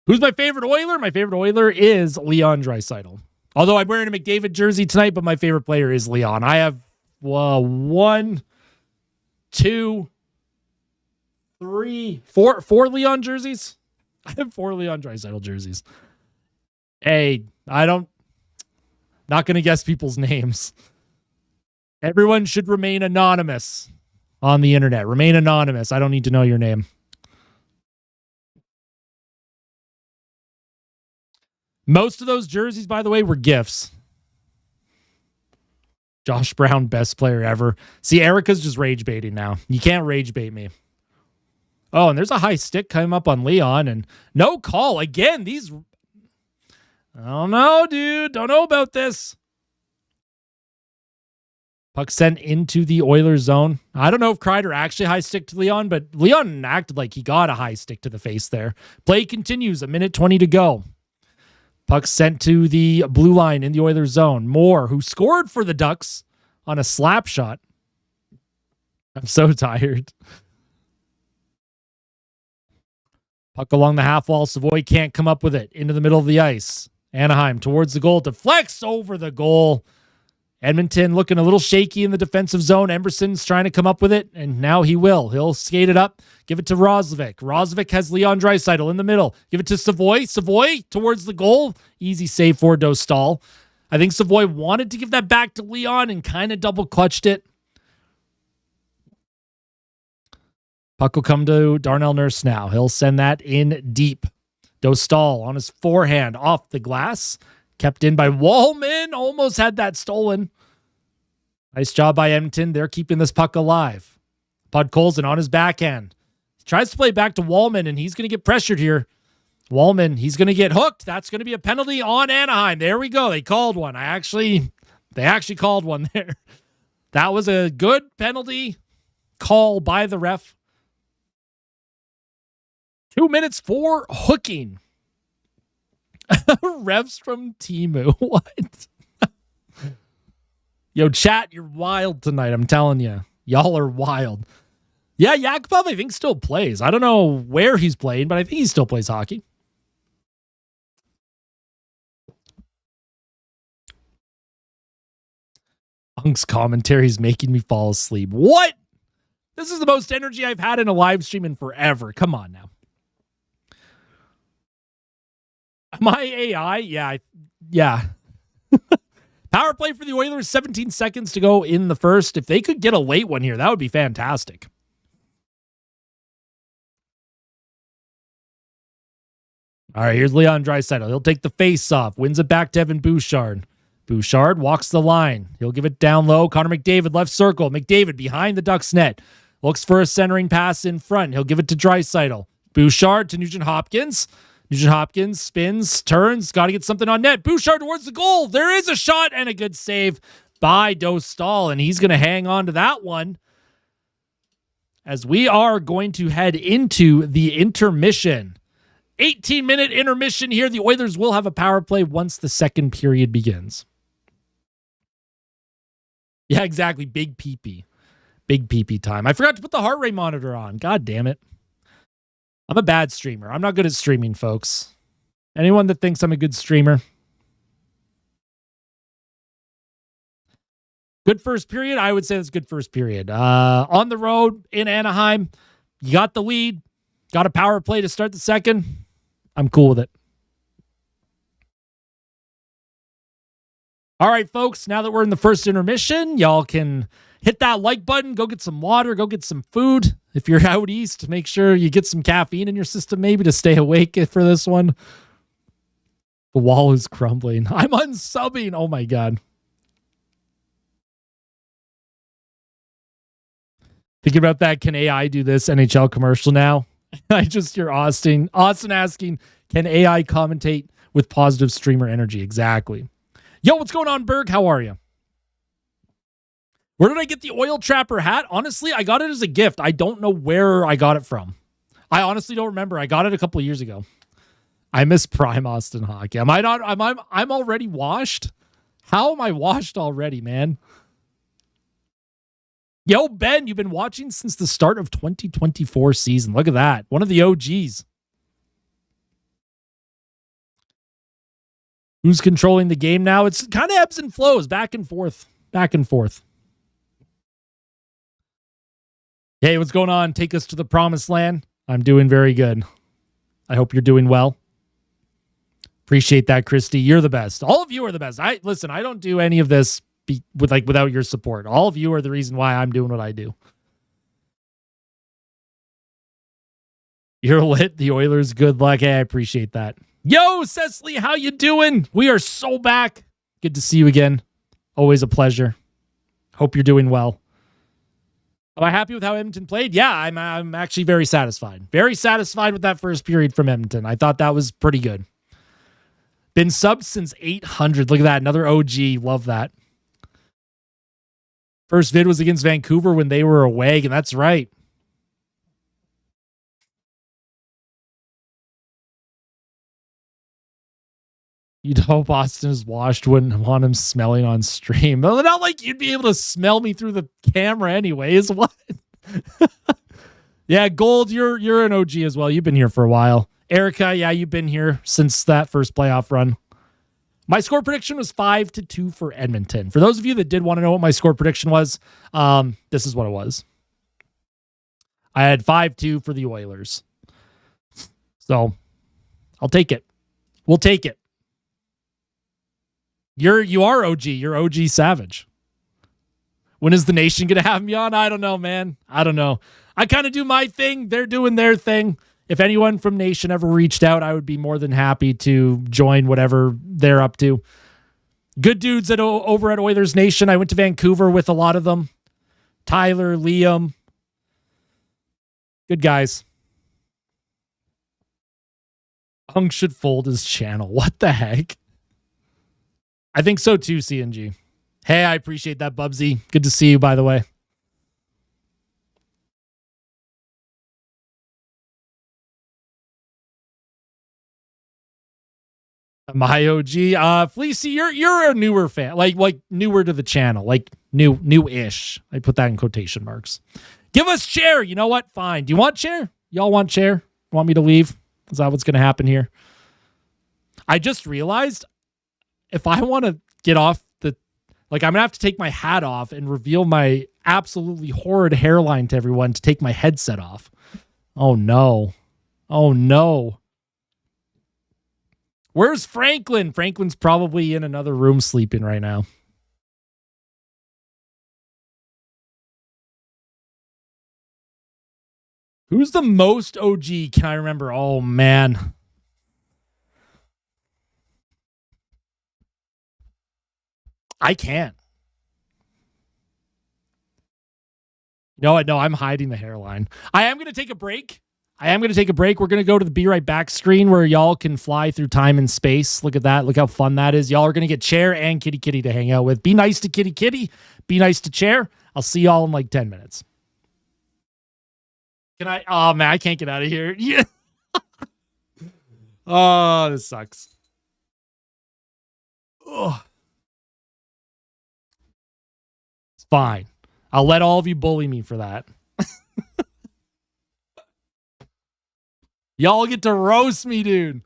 Who's my favorite Oiler? My favorite Oiler is Leon Draisaitl. Although I'm wearing a McDavid jersey tonight, but my favorite player is Leon. I have 1, 2, 3, 4 Leon jerseys. I have 4 Leon Draisaitl jerseys. Hey, not going to guess people's names. Everyone should remain anonymous on the internet. Remain anonymous. I don't need to know your name. Most of those jerseys, by the way, were gifts. Josh Brown, best player ever. See, Erica's just rage baiting now. You can't rage bait me. Oh, and there's a high stick coming up on Leon, and no call. Again, these... I don't know, dude. Don't know about this. Puck sent into the Oilers zone. I don't know if Kreider actually high stick to Leon, but Leon acted like he got a high stick to the face there. Play continues. 1:20 to go. Puck sent to the blue line in the Oilers zone. Moore, who scored for the Ducks on a slap shot. I'm so tired. Puck along the half wall. Savoy can't come up with it. Into the middle of the ice. Anaheim towards the goal. Deflects over the goal. Edmonton looking a little shaky in the defensive zone. Emberson's trying to come up with it, and now he will. He'll skate it up. Give it to Roslovic. Roslovic has Leon Draisaitl in the middle. Give it to Savoy. Savoy towards the goal. Easy save for Dostal. I think Savoy wanted to give that back to Leon and kind of double clutched it. Puck will come to Darnell Nurse now. He'll send that in deep. Dostal on his forehand off the glass. Kept in by Wallman. Almost had that stolen. Nice job by Edmonton. They're keeping this puck alive. Podkolzin on his backhand. He tries to play back to Wallman, and he's going to get pressured here. Wallman, he's going to get hooked. That's going to be a penalty on Anaheim. There we go. They called one. They actually called one there. That was a good penalty call by the ref. 2 minutes for hooking. Refs from Timu. What? Yo, chat, you're wild tonight. I'm telling you. Y'all are wild. Yeah, Yakupov, I think, still plays. I don't know where he's playing, but I think he still plays hockey. Punk's commentary is making me fall asleep. What? This is the most energy I've had in a live stream in forever. Come on now. My AI? Yeah. Power play for the Oilers, 17 seconds to go in the first. If they could get a late one here, that would be fantastic. All right, here's Leon Draisaitl. He'll take the face-off, wins it back to Evan Bouchard. Bouchard walks the line. He'll give it down low. Connor McDavid, left circle. McDavid behind the Ducks net. Looks for a centering pass in front. He'll give it to Draisaitl. Bouchard to Nugent Hopkins. Nugent Hopkins spins, turns, got to get something on net. Bouchard towards the goal. There is a shot and a good save by Dostal, and he's going to hang on to that one as we are going to head into the intermission. 18-minute intermission here. The Oilers will have a power play once the second period begins. Yeah, exactly. Big pee-pee. Big pee-pee time. I forgot to put the heart rate monitor on. God damn it. I'm a bad streamer. I'm not good at streaming, folks. Anyone that thinks I'm a good streamer. Good first period? I would say that's good first period. On the road in Anaheim, you got the lead. Got a power play to start the second. I'm cool with it. All right, folks, now that we're in the first intermission, y'all can hit that like button, go get some water, go get some food. If you're out east, make sure you get some caffeine in your system maybe to stay awake for this one. The wall is crumbling. I'm unsubbing. Oh, my God. Thinking about that, can AI do this NHL commercial now? I just hear Austin asking, can AI commentate with positive streamer energy? Exactly. Yo, what's going on, Berg? How are you? Where did I get the Oil Trapper hat? Honestly, I got it as a gift. I don't know where I got it from. I honestly don't remember. I got it a couple of years ago. I miss Prime Austin hockey. Am I not? I'm already washed? How am I washed already, man? Yo, Ben, you've been watching since the start of 2024 season. Look at that. One of the OGs. Who's controlling the game now? It's kind of ebbs and flows, back and forth, back and forth. Hey, what's going on? Take us to the promised land. I'm doing very good. I hope you're doing well. Appreciate that, Christy. You're the best. All of you are the best. I don't do any of this without your support. All of you are the reason why I'm doing what I do. You're lit. The Oilers, good luck. Hey, I appreciate that. Yo, Cecily, how you doing? We are so back. Good to see you again. Always a pleasure. Hope you're doing well. Am I happy with how Edmonton played? Yeah, I'm actually very satisfied. Very satisfied with that first period from Edmonton. I thought that was pretty good. Been subbed since 800. Look at that. Another OG. Love that. First vid was against Vancouver when they were away, and that's right. You'd hope Austin is washed, wouldn't want him smelling on stream. Well, not like you'd be able to smell me through the camera anyways. What? Yeah, Gold, you're an OG as well. You've been here for a while. Erica, yeah, you've been here since that first playoff run. My score prediction was 5-2 for Edmonton. For those of you that did want to know what my score prediction was, this is what it was. I had 5-2 for the Oilers. So, I'll take it. We'll take it. You are OG. You're OG Savage. When is the nation going to have me on? I don't know, man. I don't know. I kind of do my thing. They're doing their thing. If anyone from Nation ever reached out, I would be more than happy to join whatever they're up to. Good dudes over at Oilers Nation. I went to Vancouver with a lot of them. Tyler, Liam. Good guys. Hung should fold his channel. What the heck? I think so too, CNG. Hey, I appreciate that, Bubsy. Good to see you, by the way. My OG. Fleecy, you're a newer fan. Like newer to the channel. Like new-ish. I put that in quotation marks. Give us chair. You know what? Fine. Do you want chair? Y'all want chair? Want me to leave? Is that what's going to happen here? I just realized if I want to get off I'm going to have to take my hat off and reveal my absolutely horrid hairline to everyone to take my headset off. Oh, no. Oh, no. Where's Franklin? Franklin's probably in another room sleeping right now. Who's the most OG? Can I remember? Oh, man. I can't. You know what? No, I'm hiding the hairline. I am going to take a break. We're going to go to the Be Right Back screen where y'all can fly through time and space. Look at that. Look how fun that is. Y'all are going to get Chair and Kitty Kitty to hang out with. Be nice to Kitty Kitty. Be nice to Chair. I'll see y'all in like 10 minutes. Can I? Oh, man, I can't get out of here. Yeah. Oh, this sucks. Oh, it's fine. I'll let all of you bully me for that. Y'all get to roast me, dude.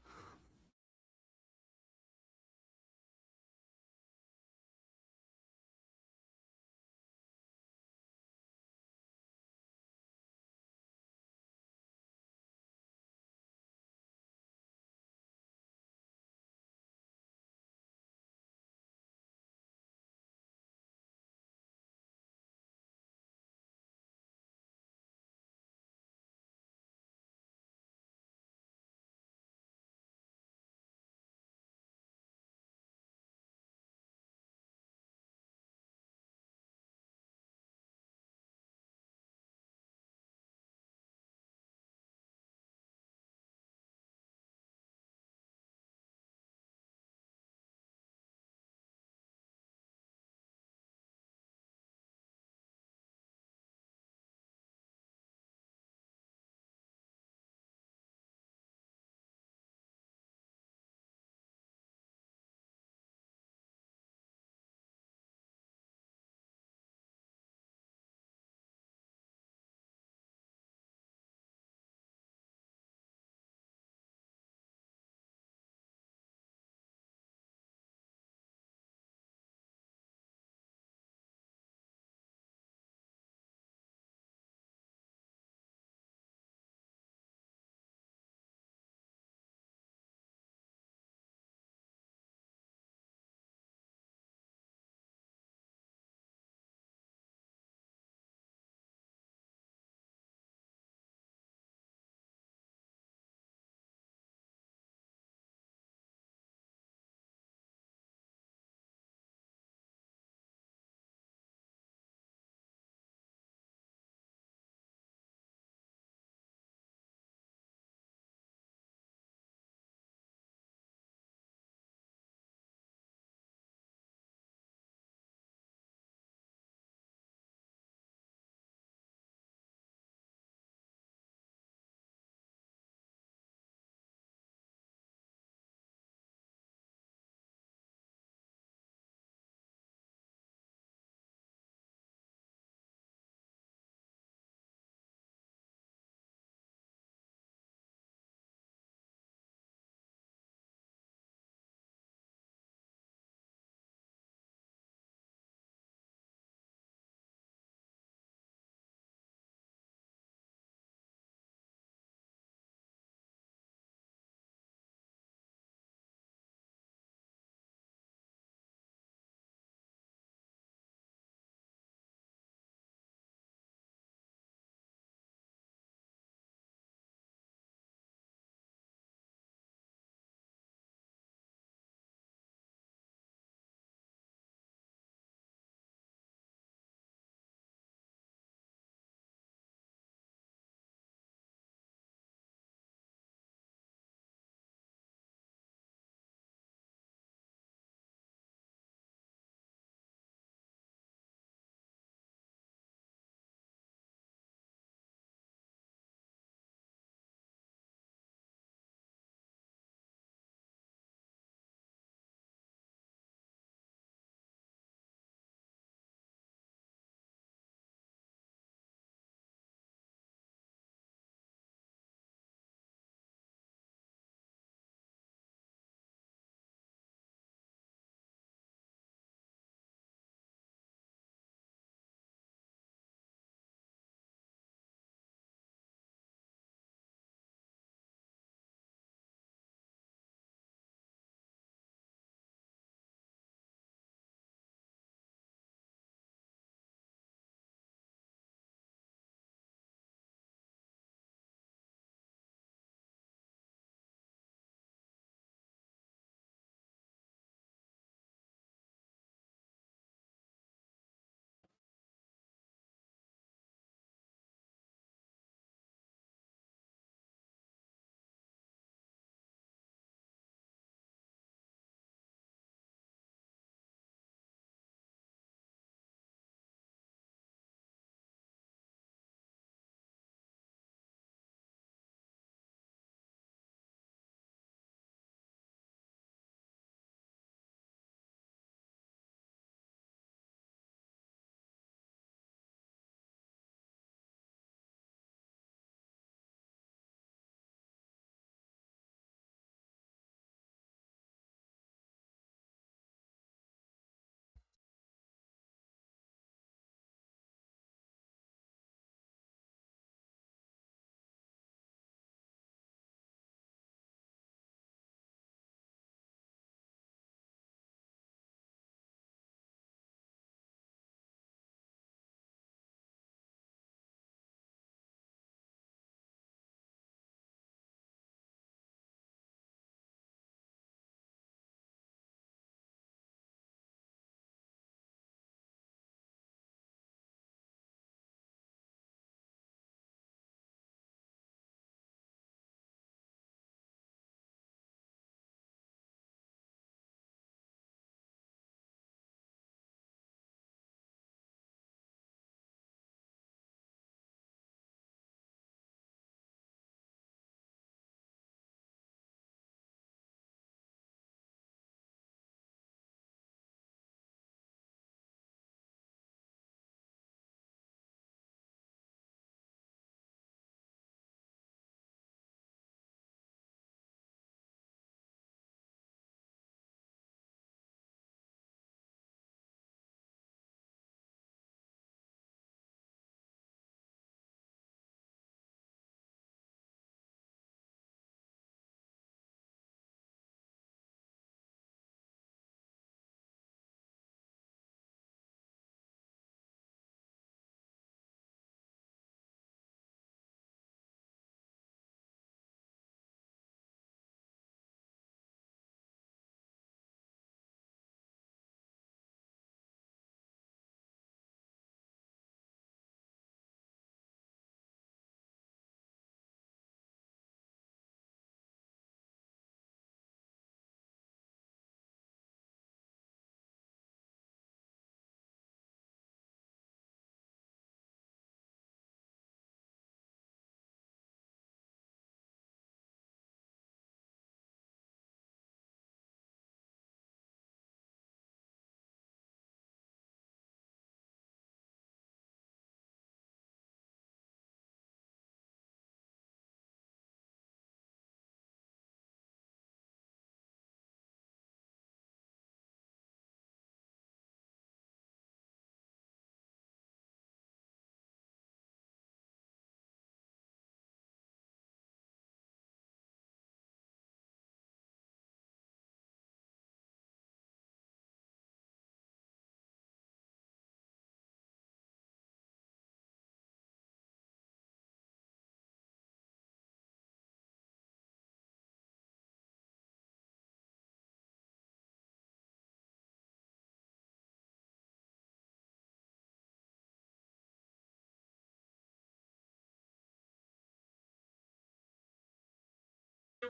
All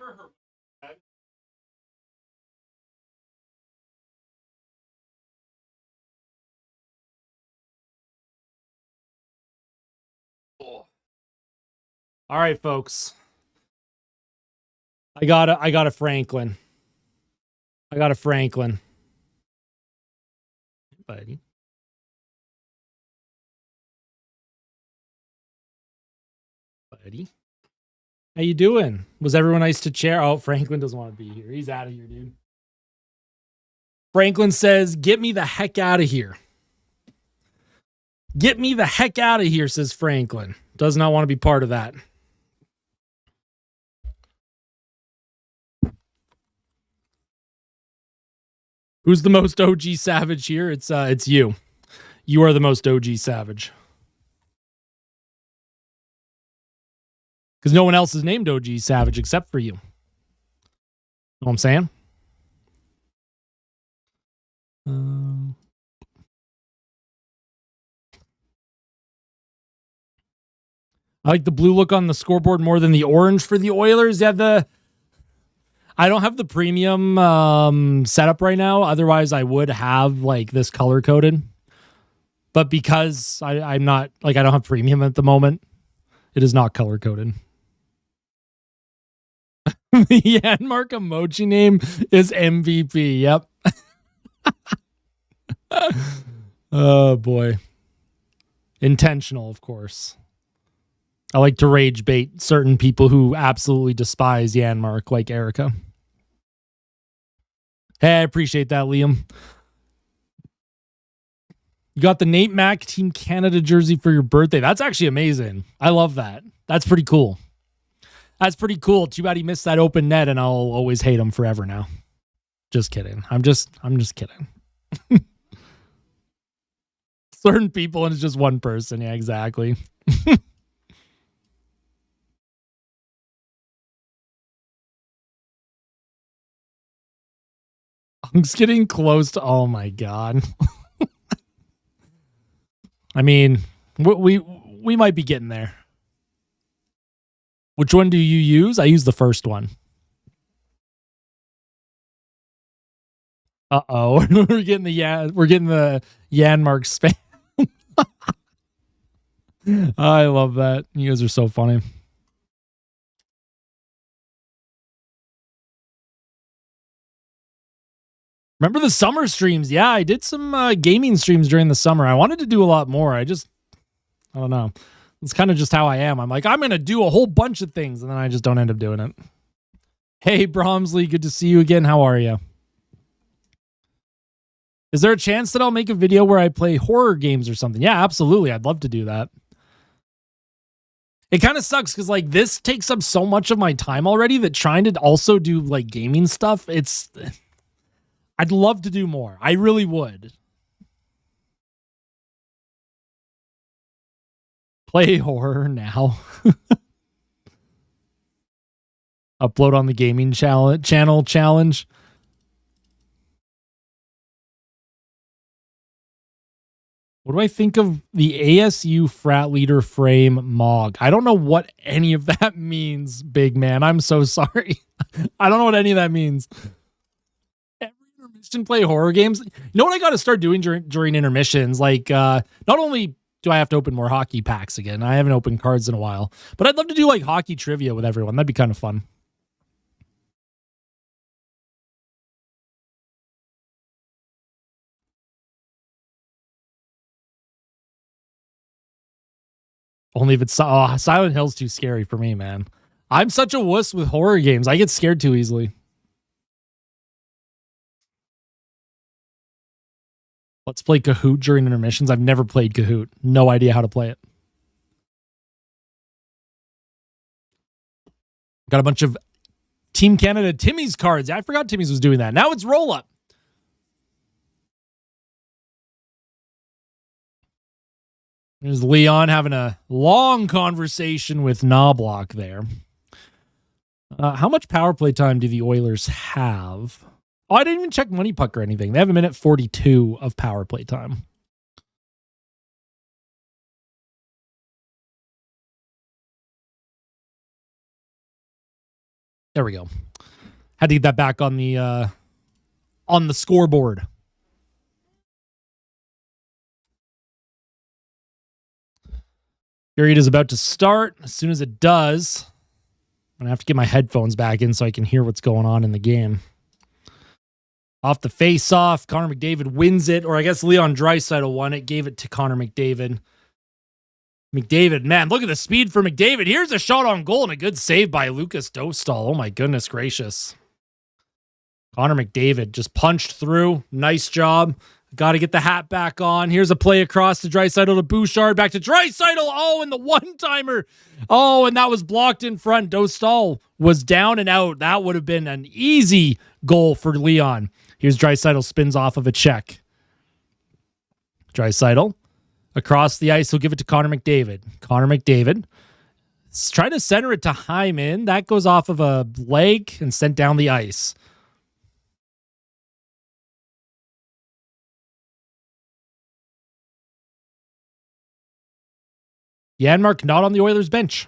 right, folks. I got a Franklin. I got a Franklin. Buddy. Buddy. How you doing? Was everyone nice to chair? Oh, Franklin doesn't want to be here. He's out of here, dude. Franklin says, "Get me the heck out of here." Get me the heck out of here, says Franklin. Does not want to be part of that. Who's the most OG savage here? It's you. You are the most OG savage. Because no one else is named OG Savage except for you. Know what I'm saying? I like the blue look on the scoreboard more than the orange for the Oilers. Yeah, I don't have the premium setup right now. Otherwise, I would have like this color coded. But because I'm not like I don't have premium at the moment, it is not color coded. The Yanmark emoji name is MVP. Yep. Oh boy. Intentional, of course. I like to rage bait certain people who absolutely despise Yanmark, like Erica. Hey, I appreciate that, Liam. You got the Nate Mack Team Canada jersey for your birthday. That's actually amazing. I love that. That's pretty cool. That's pretty cool. Too bad he missed that open net, and I'll always hate him forever now. Just kidding. I'm just kidding. Certain people, and it's just one person. Yeah, exactly. I'm just getting close to. Oh my god. I mean, we might be getting there. Which one do you use? I use the first one. Uh-oh. we're getting the Yanmark spam. I love that. You guys are so funny. Remember the summer streams? Yeah, I did some gaming streams during the summer. I wanted to do a lot more. I don't know. It's kind of just how I am. I'm like, I'm going to do a whole bunch of things, and then I just don't end up doing it. Hey, Bromsley, good to see you again. How are you? Is there a chance that I'll make a video where I play horror games or something? Yeah, absolutely. I'd love to do that. It kind of sucks because like this takes up so much of my time already that trying to also do like gaming stuff, I'd love to do more. I really would. Play horror now. Upload on the gaming channel challenge. What do I think of the ASU frat leader frame MOG? I don't know what any of that means, big man. I'm so sorry. I don't know what any of that means. Every intermission play horror games. You know what I got to start doing during intermissions? Like, not only do I have to open more hockey packs again, I haven't opened cards in a while, but I'd love to do like hockey trivia with everyone. That'd be kind of fun. Only if it's Silent Hill's too scary for me, man. I'm such a wuss with horror games. I get scared too easily. Let's play Kahoot during intermissions. I've never played Kahoot. No idea how to play it. Got a bunch of Team Canada Timmy's cards. I forgot Timmy's was doing that. Now it's roll up. There's Leon having a long conversation with Knobloch there. How much power play time do the Oilers have? Oh, I didn't even check Money Puck or anything. They have 1:42 of power play time. There we go. Had to get that back on the scoreboard. Period is about to start. As soon as it does, I'm going to have to get my headphones back in so I can hear what's going on in the game. Off the face-off, Connor McDavid wins it, or I guess Leon Draisaitl won it, gave it to Connor McDavid. McDavid, man, look at the speed for McDavid. Here's a shot on goal and a good save by Lucas Dostal. Oh my goodness gracious. Connor McDavid just punched through. Nice job. Got to get the hat back on. Here's a play across to Draisaitl to Bouchard. Back to Draisaitl. Oh, and the one-timer. Oh, and that was blocked in front. Dostal was down and out. That would have been an easy goal for Leon. Here's Draisaitl, spins off of a check. Draisaitl across the ice. He'll give it to Connor McDavid. Connor McDavid is trying to center it to Hyman. That goes off of a leg and sent down the ice. Janmark not on the Oilers bench.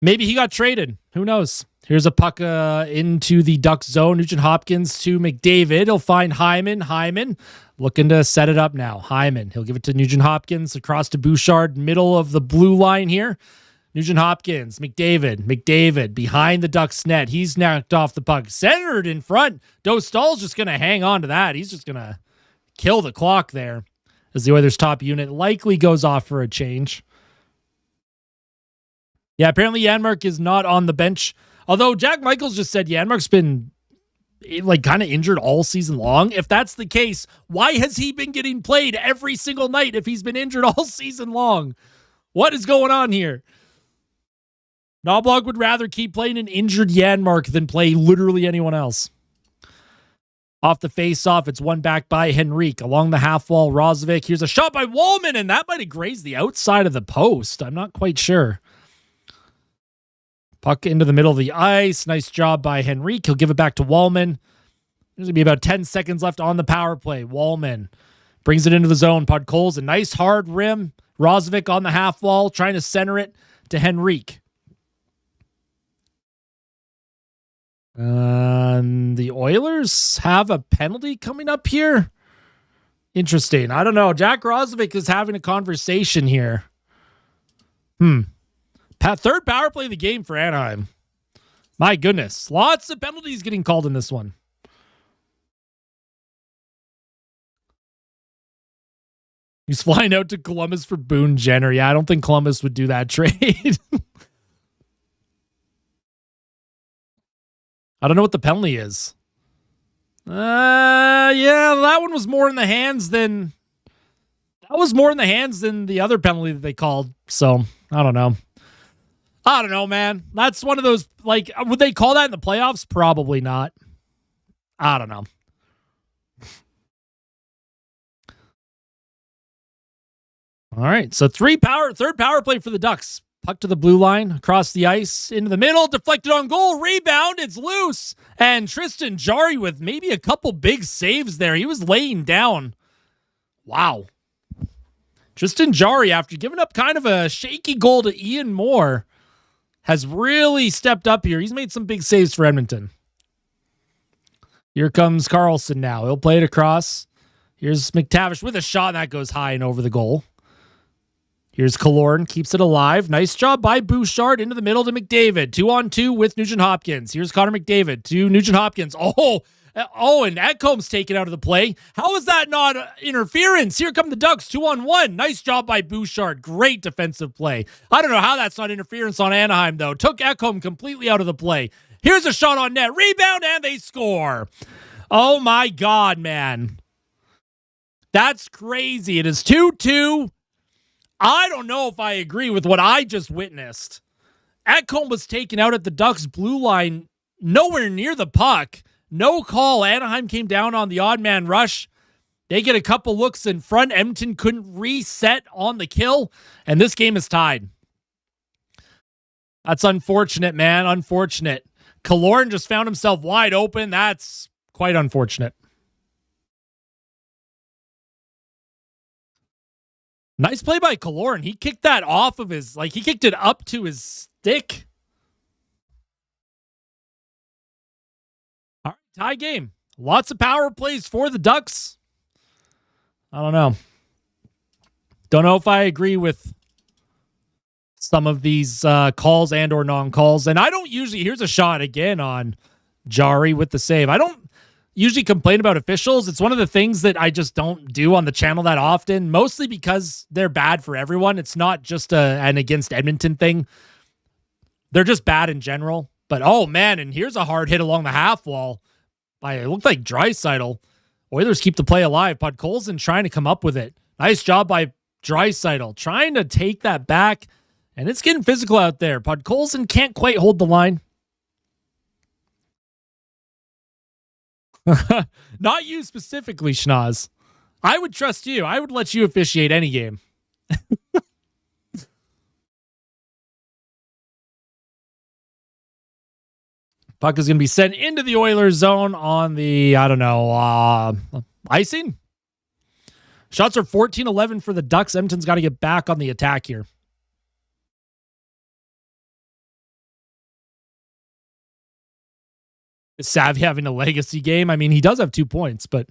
Maybe he got traded. Who knows? Here's a puck into the Ducks zone. Nugent Hopkins to McDavid. He'll find Hyman. Hyman looking to set it up now. Hyman. He'll give it to Nugent Hopkins across to Bouchard. Middle of the blue line here. Nugent Hopkins. McDavid. McDavid behind the Ducks net. He's knocked off the puck. Centered in front. Dostal's just going to hang on to that. He's just going to kill the clock there as the Oilers' top unit likely goes off for a change. Yeah, apparently Janmark is not on the bench. Although Jack Michaels just said Janmark's been kind of injured all season long. If that's the case, why has he been getting played every single night if he's been injured all season long? What is going on here? Knoblauch would rather keep playing an injured Janmark than play literally anyone else. Off the face-off, it's one back by Henrique. Along the half wall, Rozovic. Here's a shot by Wallman, and that might have grazed the outside of the post. I'm not quite sure. Puck into the middle of the ice. Nice job by Henrique. He'll give it back to Wallman. There's going to be about 10 seconds left on the power play. Wallman brings it into the zone. Podkol's a nice hard rim. Rozovic on the half wall, trying to center it to Henrique. The Oilers have a penalty coming up here. Interesting. I don't know. Jack Rozovic is having a conversation here. Third power play of the game for Anaheim. My goodness. Lots of penalties getting called in this one. He's flying out to Columbus for Boone Jenner. Yeah, I don't think Columbus would do that trade. I don't know what the penalty is. Yeah, that one was more in the hands than... That was more in the hands than the other penalty that they called. So, I don't know. I don't know, man. That's one of those, would they call that in the playoffs? Probably not. I don't know. All right, so third power play for the Ducks. Puck to the blue line, across the ice, into the middle, deflected on goal, rebound, it's loose. And Tristan Jarry with maybe a couple big saves there. He was laying down. Wow. Tristan Jarry, after giving up kind of a shaky goal to Ian Moore, has really stepped up here. He's made some big saves for Edmonton. Here comes Carlson now. He'll play it across. Here's McTavish with a shot that goes high and over the goal. Here's Killorn, keeps it alive. Nice job by Bouchard into the middle to McDavid. 2-on-2 with Nugent Hopkins. Here's Connor McDavid to Nugent Hopkins. Oh, and Ekholm's taken out of the play. How is that not interference? Here come the Ducks, 2-on-1. Nice job by Bouchard. Great defensive play. I don't know how that's not interference on Anaheim, though. Took Ekholm completely out of the play. Here's a shot on net. Rebound, and they score. Oh, my God, man. That's crazy. It is 2-2. I don't know if I agree with what I just witnessed. Ekholm was taken out at the Ducks blue line, nowhere near the puck. No call. Anaheim came down on the odd man rush. They get a couple looks in front. Edmonton couldn't reset on the kill, and this game is tied. That's unfortunate, man. Unfortunate. Killorn just found himself wide open. That's quite unfortunate. Nice play by Killorn. He kicked that off of his, he kicked it up to his stick. tie game. Lots of power plays for the Ducks. I don't know. Don't know if I agree with some of these calls and or non-calls. And I don't usually, here's a shot again on Jari with the save. I don't usually complain about officials. It's one of the things that I just don't do on the channel that often, mostly because they're bad for everyone. It's not just an against Edmonton thing. They're just bad in general. But, oh, man, and here's a hard hit along the half wall by, it looked like Draisaitl. Oilers keep the play alive. Podkolzin trying to come up with it. Nice job by Draisaitl, trying to take that back. And it's getting physical out there. Podkolzin can't quite hold the line. Not you specifically, Schnoz. I would trust you. I would let you officiate any game. Puck is going to be sent into the Oilers zone on the, I don't know, icing. Shots are 14-11 for the Ducks. Edmonton's got to get back on the attack here. Is Savvy having a legacy game? I mean, he does have 2 points, but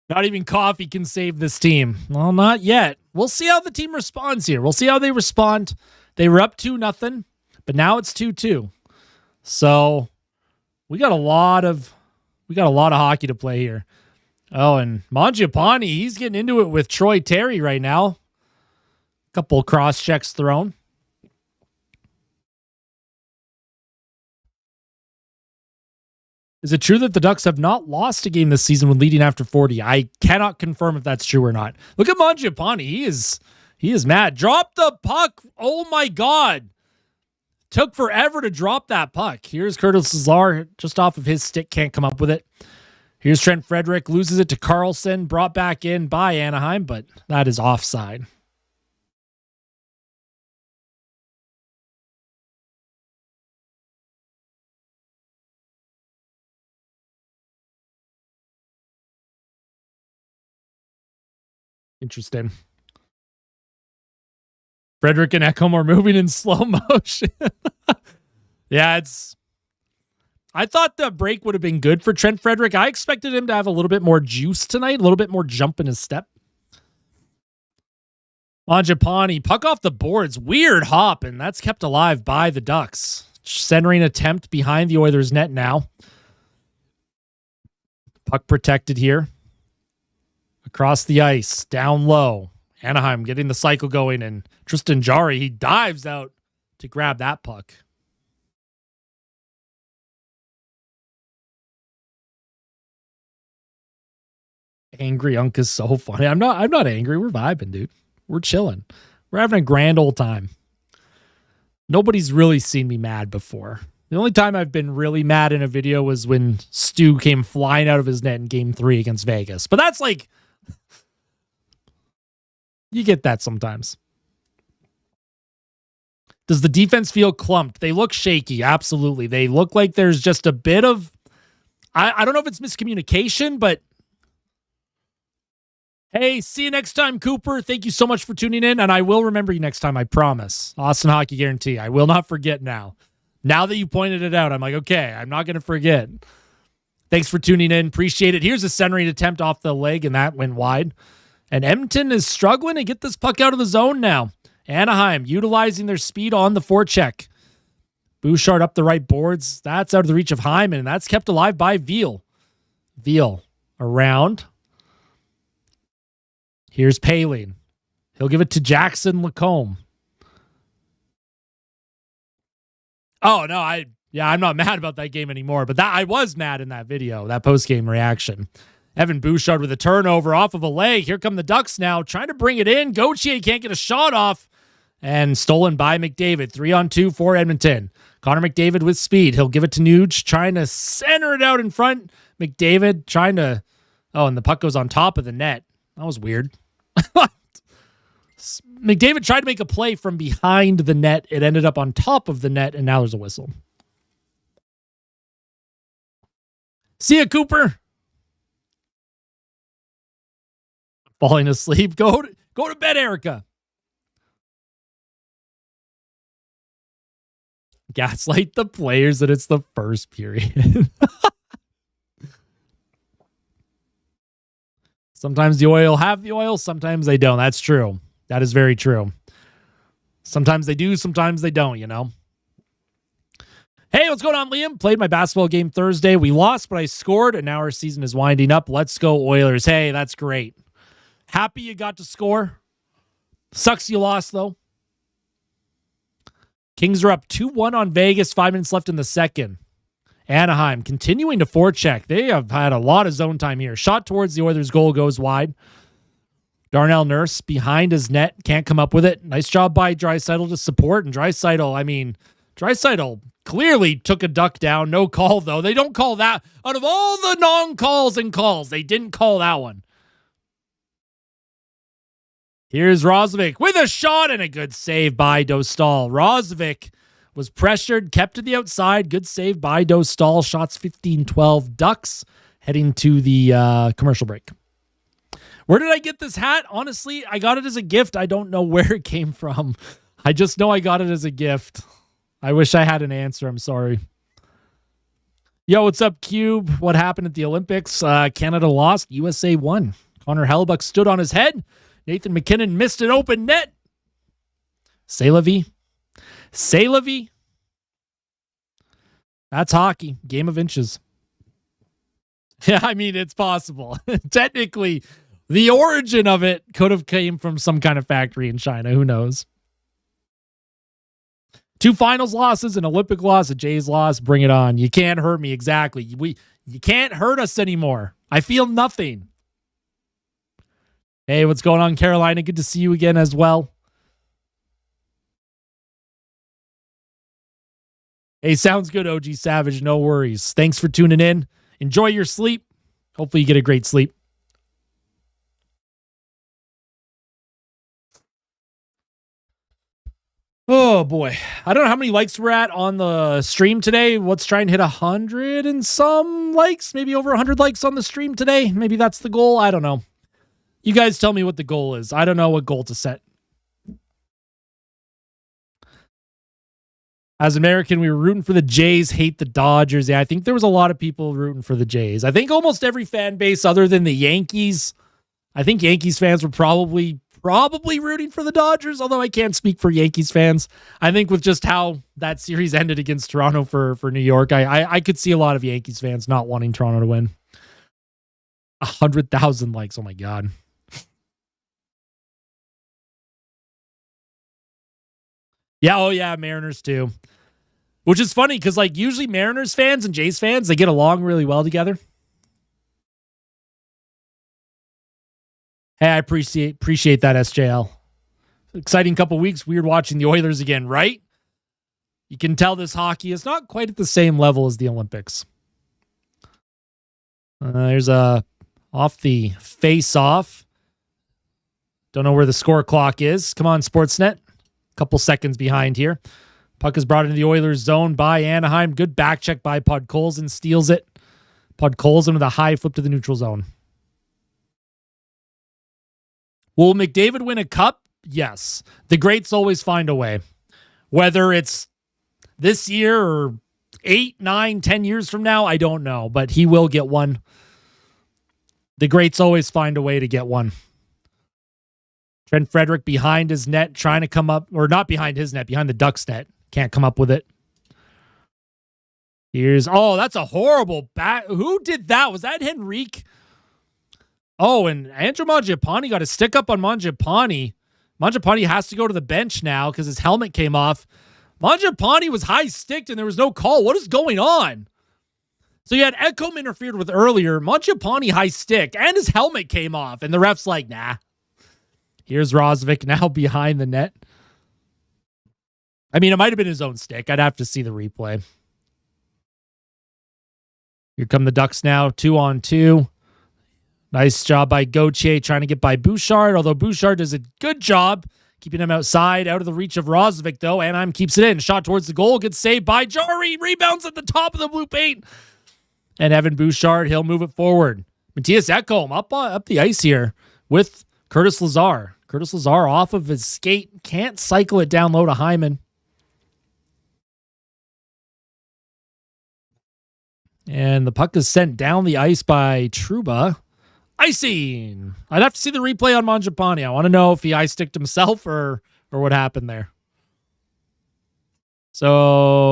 not even Coffey can save this team. Well, not yet. We'll see how the team responds here. We'll see how they respond. They were up 2-0, but now it's 2-2. So we got a lot of hockey to play here. Oh, and Mangiapane, he's getting into it with Troy Terry right now. Couple cross checks thrown. Is it true that the Ducks have not lost a game this season when leading after 40? I cannot confirm if that's true or not. Look at Mangiapane. He is mad. Drop the puck. Oh my God. Took forever to drop that puck. Here's Curtis Lazar just off of his stick. Can't come up with it. Here's Trent Frederick. Loses it to Carlson. Brought back in by Anaheim, but that is offside. Interesting. Frederick and Ekholm are moving in slow motion. Yeah, I thought the break would have been good for Trent Frederick. I expected him to have a little bit more juice tonight, a little bit more jump in his step. Mangiapane, puck off the boards. Weird hop, and that's kept alive by the Ducks. Centering attempt behind the Oilers' net now. Puck protected here. Across the ice, down low. Anaheim getting the cycle going, and Tristan Jarry, he dives out to grab that puck. Angry Unk is so funny. I'm not angry. We're vibing, dude. We're chilling. We're having a grand old time. Nobody's really seen me mad before. The only time I've been really mad in a video was when Stu came flying out of his net in Game 3 against Vegas. But that's like, you get that sometimes. Does the defense feel clumped? They look shaky. Absolutely. They look like there's just a bit of, I don't know if it's miscommunication, but hey, see you next time, Cooper. Thank you so much for tuning in, and I will remember you next time, I promise. Austin Hockey Guarantee. I will not forget now. Now that you pointed it out, I'm like, okay, I'm not going to forget. Thanks for tuning in. Appreciate it. Here's a centering attempt off the leg, and that went wide. And Edmonton is struggling to get this puck out of the zone now. Anaheim utilizing their speed on the forecheck. Bouchard up the right boards. That's out of the reach of Hyman, and that's kept alive by Veal. Veal around. Here's Paling. He'll give it to Jackson Lacombe. Oh, no, I'm not mad about that game anymore, but I was mad in that video, that post-game reaction. Evan Bouchard with a turnover off of a leg. Here come the Ducks now, trying to bring it in. Gauthier can't get a shot off, and stolen by McDavid. 3-on-2 for Edmonton. Connor McDavid with speed. He'll give it to Nuge, trying to center it out in front. McDavid trying to, and the puck goes on top of the net. That was weird. McDavid tried to make a play from behind the net. It ended up on top of the net, and now there's a whistle. See ya, Cooper. Falling asleep. Go to bed, Erica. Gaslight the players that it's the first period. Sometimes the oil have the oil, sometimes they don't. That's true. That is very true. Sometimes they do, sometimes they don't, you know. Hey, what's going on, Liam? Played my basketball game Thursday. We lost, but I scored, and now our season is winding up. Let's go, Oilers. Hey, that's great. Happy you got to score. Sucks you lost, though. Kings are up 2-1 on Vegas. 5 minutes left in the second. Anaheim continuing to forecheck. They have had a lot of zone time here. Shot towards the Oilers' goal goes wide. Darnell Nurse behind his net. Can't come up with it. Nice job by Draisaitl to support. And Draisaitl clearly took a duck down. No call, though. They don't call that. Out of all the non-calls and calls, they didn't call that one. Here's Roslovic with a shot and a good save by Dostal. Roslovic was pressured, kept to the outside. Good save by Dostal. Shots 15-12. Ducks heading to the commercial break. Where did I get this hat? Honestly, I got it as a gift. I don't know where it came from. I just know I got it as a gift. I wish I had an answer. I'm sorry. Yo, what's up, Cube? What happened at the Olympics? Canada lost. USA won. Connor Hellebuck stood on his head. Nathan McKinnon missed an open net. C'est la vie. C'est la vie. That's hockey. Game of inches. Yeah, I mean, it's possible. Technically, the origin of it could have came from some kind of factory in China. Who knows? 2 finals losses, an Olympic loss, a Jays loss. Bring it on. You can't hurt me. Exactly. You can't hurt us anymore. I feel nothing. Hey, what's going on, Carolina? Good to see you again as well. Hey, sounds good, OG Savage. No worries. Thanks for tuning in. Enjoy your sleep. Hopefully you get a great sleep. Oh, boy. I don't know how many likes we're at on the stream today. Let's try and hit 100 and some likes. Maybe over 100 likes on the stream today. Maybe that's the goal. I don't know. You guys tell me what the goal is. I don't know what goal to set. As American, we were rooting for the Jays, hate the Dodgers. Yeah, I think there was a lot of people rooting for the Jays. I think almost every fan base other than the Yankees. I think Yankees fans were probably rooting for the Dodgers, although I can't speak for Yankees fans. I think with just how that series ended against Toronto for New York, I could see a lot of Yankees fans not wanting Toronto to win. 100,000 likes. Oh, my God. Yeah, oh yeah, Mariners too. Which is funny because like usually Mariners fans and Jays fans, they get along really well together. Hey, I appreciate that, SJL. Exciting couple weeks. Weird watching the Oilers again, right? You can tell this hockey is not quite at the same level as the Olympics. There's a off the face-off. Don't know where the score clock is. Come on, Sportsnet. Couple seconds behind here. Puck is brought into the Oilers zone by Anaheim. Good back check by Podkolzin. Steals it. Podkolzin with a high flip to the neutral zone. Will McDavid win a cup? Yes. The greats always find a way. Whether it's this year or 8, 9, 10 years from now, I don't know. But he will get one. The greats always find a way to get one. Trent Frederick behind his net, trying to come up, or not behind his net, behind the Ducks net. Can't come up with it. That's a horrible bat. Who did that? Was that Henrique? Oh, and Andrew Mangiapane got a stick up on Mangiapane. Mangiapane has to go to the bench now because his helmet came off. Mangiapane was high-sticked and there was no call. What is going on? So you had Ekholm interfered with earlier. Mangiapane high-stick and his helmet came off. And the ref's like, nah. Here's Roslovic now behind the net. I mean, it might have been his own stick. I'd have to see the replay. Here come the Ducks now, 2-on-2. Nice job by Gauthier trying to get by Bouchard, although Bouchard does a good job keeping him outside, out of the reach of Roslovic, though. Anaheim keeps it in. Shot towards the goal. Gets saved by Jari. Rebounds at the top of the blue paint. And Evan Bouchard, he'll move it forward. Matthias Ekholm up the ice here with Curtis Lazar. Curtis Lazar off of his skate. Can't cycle it down low to Hyman. And the puck is sent down the ice by Trouba. Icing. I'd have to see the replay on Mangiapane. I want to know if he ice-sticked himself or what happened there. So,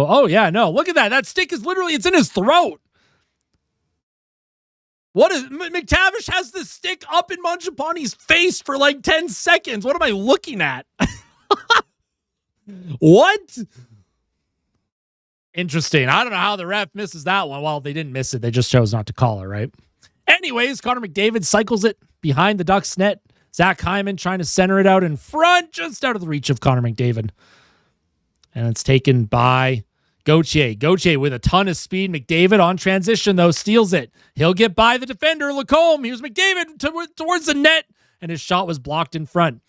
oh yeah, no, look at that. That stick is literally, it's in his throat. What is, McTavish has the stick up in Mangiapane's face for like 10 seconds. What am I looking at? What? Interesting. I don't know how the ref misses that one. Well, they didn't miss it. They just chose not to call it, right? Anyways, Connor McDavid cycles it behind the Ducks net. Zach Hyman trying to center it out in front, just out of the reach of Connor McDavid. And it's taken by Gauthier. Gauthier with a ton of speed. McDavid on transition, though, steals it. He'll get by the defender, Lacombe. Here's McDavid towards the net, and his shot was blocked in front.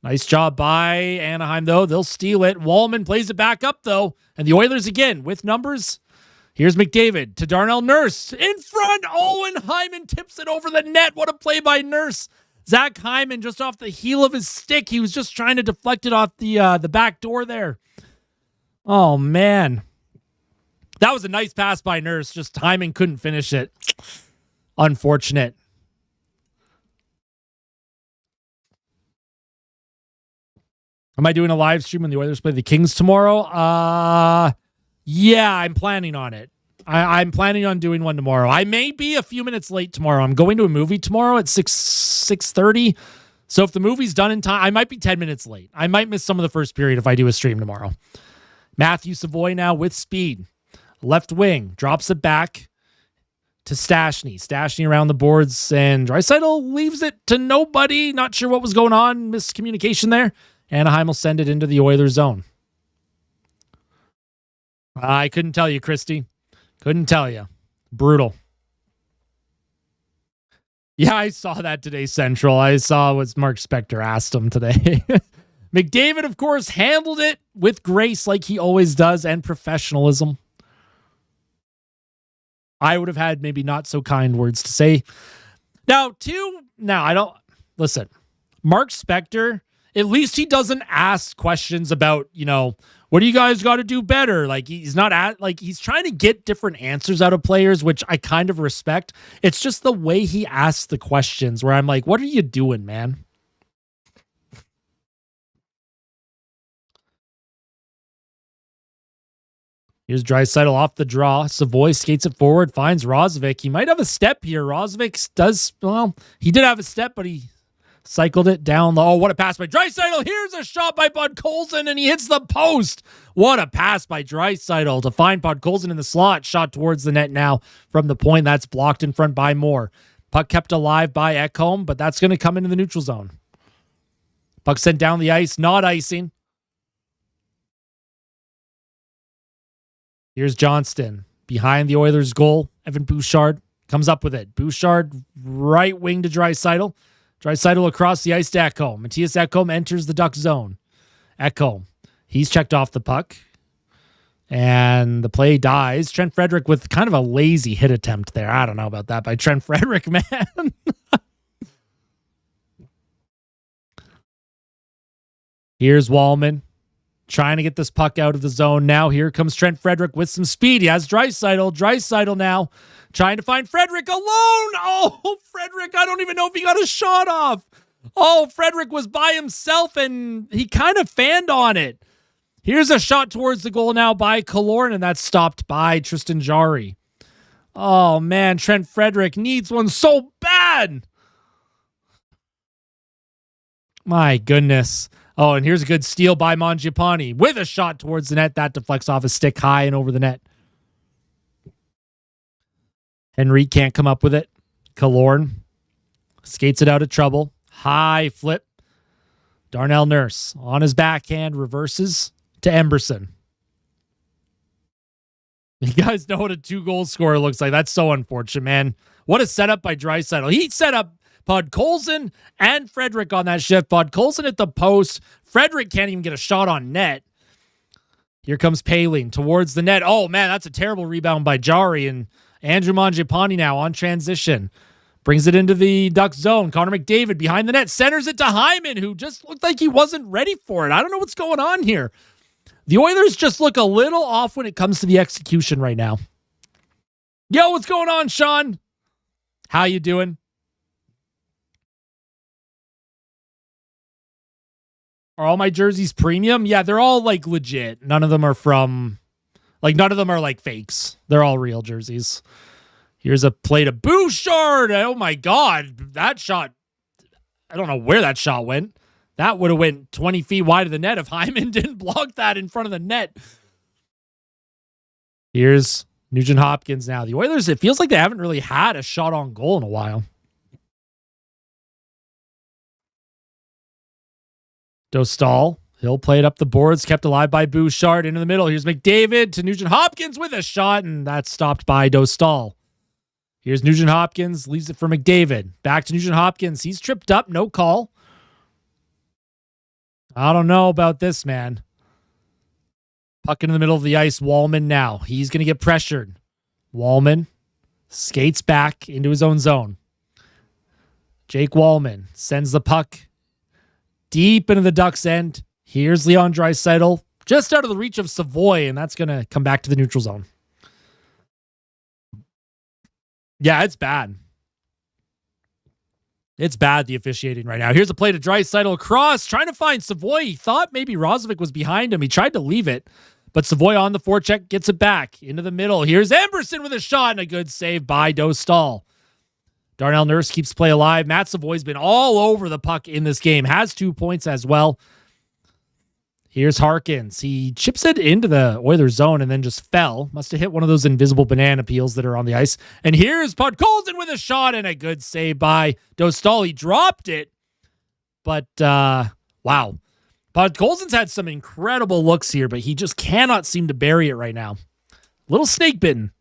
Nice job by Anaheim, though. They'll steal it. Wallman plays it back up, though. And the Oilers again with numbers. Here's McDavid to Darnell Nurse. In front. Oh, and Hyman tips it over the net. What a play by Nurse. Zach Hyman just off the heel of his stick. He was just trying to deflect it off the back door there. Oh, man. That was a nice pass by Nurse. Just Hyman couldn't finish it. Unfortunate. Am I doing a live stream when the Oilers play the Kings tomorrow? Yeah, I'm planning on it. I'm planning on doing one tomorrow. I may be a few minutes late tomorrow. I'm going to a movie tomorrow at 6:30. So if the movie's done in time, I might be 10 minutes late. I might miss some of the first period if I do a stream tomorrow. Matthew Savoy now with speed. Left wing, drops it back to Stastny. Stastny around the boards, and Draisaitl leaves it to nobody. Not sure what was going on. Miscommunication there. Anaheim will send it into the Oilers zone. I couldn't tell you, Christy. Couldn't tell you. Brutal. Yeah, I saw that today, Central. I saw what Mark Spector asked him today. McDavid, of course, handled it with grace like he always does and professionalism. I would have had maybe not so kind words to say. Now, I don't... Listen, Mark Spector, at least he doesn't ask questions about, what do you guys got to do better? Like, he's trying to get different answers out of players, which I kind of respect. It's just the way he asks the questions where I'm like, what are you doing, man? Here's Draisaitl off the draw. Savoy skates it forward, finds Rosvik. He might have a step here. Rosvik does, he did have a step, but he cycled it down low. Oh, what a pass by Draisaitl. Here's a shot by Podkolzin, and he hits the post. What a pass by Draisaitl to find Podkolzin in the slot. Shot towards the net now from the point. That's blocked in front by Moore. Puck kept alive by Ekholm, but that's going to come into the neutral zone. Puck sent down the ice, not icing. Here's Johnston behind the Oilers' goal. Evan Bouchard comes up with it. Bouchard right wing to Draisaitl. Draisaitl across the ice to Ekholm. Matthias Ekholm enters the Duck zone. Ekholm, he's checked off the puck. And the play dies. Trent Frederick with kind of a lazy hit attempt there. I don't know about that by Trent Frederick, man. Here's Wallman trying to get this puck out of the zone. Now here comes Trent Frederick with some speed. He has Draisaitl. Draisaitl now trying to find Frederick alone. Oh, Frederick, I don't even know if he got a shot off. Oh, Frederick was by himself, and he kind of fanned on it. Here's a shot towards the goal now by Killorn, and that's stopped by Tristan Jarry. Oh, man, Trent Frederick needs one so bad. My goodness. Oh, and here's a good steal by Mangiapane with a shot towards the net. That deflects off a stick high and over the net. Henry can't come up with it. Killorn skates it out of trouble. High flip. Darnell Nurse on his backhand reverses to Emberson. You guys know what a 2-goal scorer looks like. That's so unfortunate, man. What a setup by Draisaitl. He set up Podkolzin and Frederick on that shift. Podkolzin at the post. Frederick can't even get a shot on net. Here comes Paling towards the net. Oh, man, that's a terrible rebound by Jarry. And Andrew Mangiapane now on transition. Brings it into the Duck zone. Connor McDavid behind the net. Centers it to Hyman, who just looked like he wasn't ready for it. I don't know what's going on here. The Oilers just look a little off when it comes to the execution right now. Yo, what's going on, Sean? How you doing? Are all my jerseys premium? Yeah, they're all like legit. None of them are none of them are like fakes. They're all real jerseys. Here's a play to Bouchard. Oh my God. That shot, I don't know where that shot went. That would have went 20 feet wide of the net if Hyman didn't block that in front of the net. Here's Nugent Hopkins now. The Oilers, it feels like they haven't really had a shot on goal in a while. Dostal, he'll play it up the boards, kept alive by Bouchard into the middle. Here's McDavid to Nugent Hopkins with a shot, and that's stopped by Dostal. Here's Nugent Hopkins, leaves it for McDavid. Back to Nugent Hopkins. He's tripped up, no call. I don't know about this, man. Puck in the middle of the ice. Wallman now. He's going to get pressured. Wallman skates back into his own zone. Jake Wallman sends the puck deep into the Ducks' end. Here's Leon Draisaitl, just out of the reach of Savoy, and that's going to come back to the neutral zone. Yeah, it's bad. It's bad, the officiating right now. Here's a play to Draisaitl across, trying to find Savoy. He thought maybe Roslovic was behind him. He tried to leave it, but Savoy on the forecheck gets it back into the middle. Here's Emberson with a shot and a good save by Dostal. Darnell Nurse keeps play alive. Matt Savoy's been all over the puck in this game. Has 2 points as well. Here's Harkins. He chips it into the Oilers zone and then just fell. Must have hit one of those invisible banana peels that are on the ice. And here's Podkolzin with a shot and a good save by Dostal. He dropped it. But, wow. Podkolzin's had some incredible looks here, but he just cannot seem to bury it right now. Little snake bitten.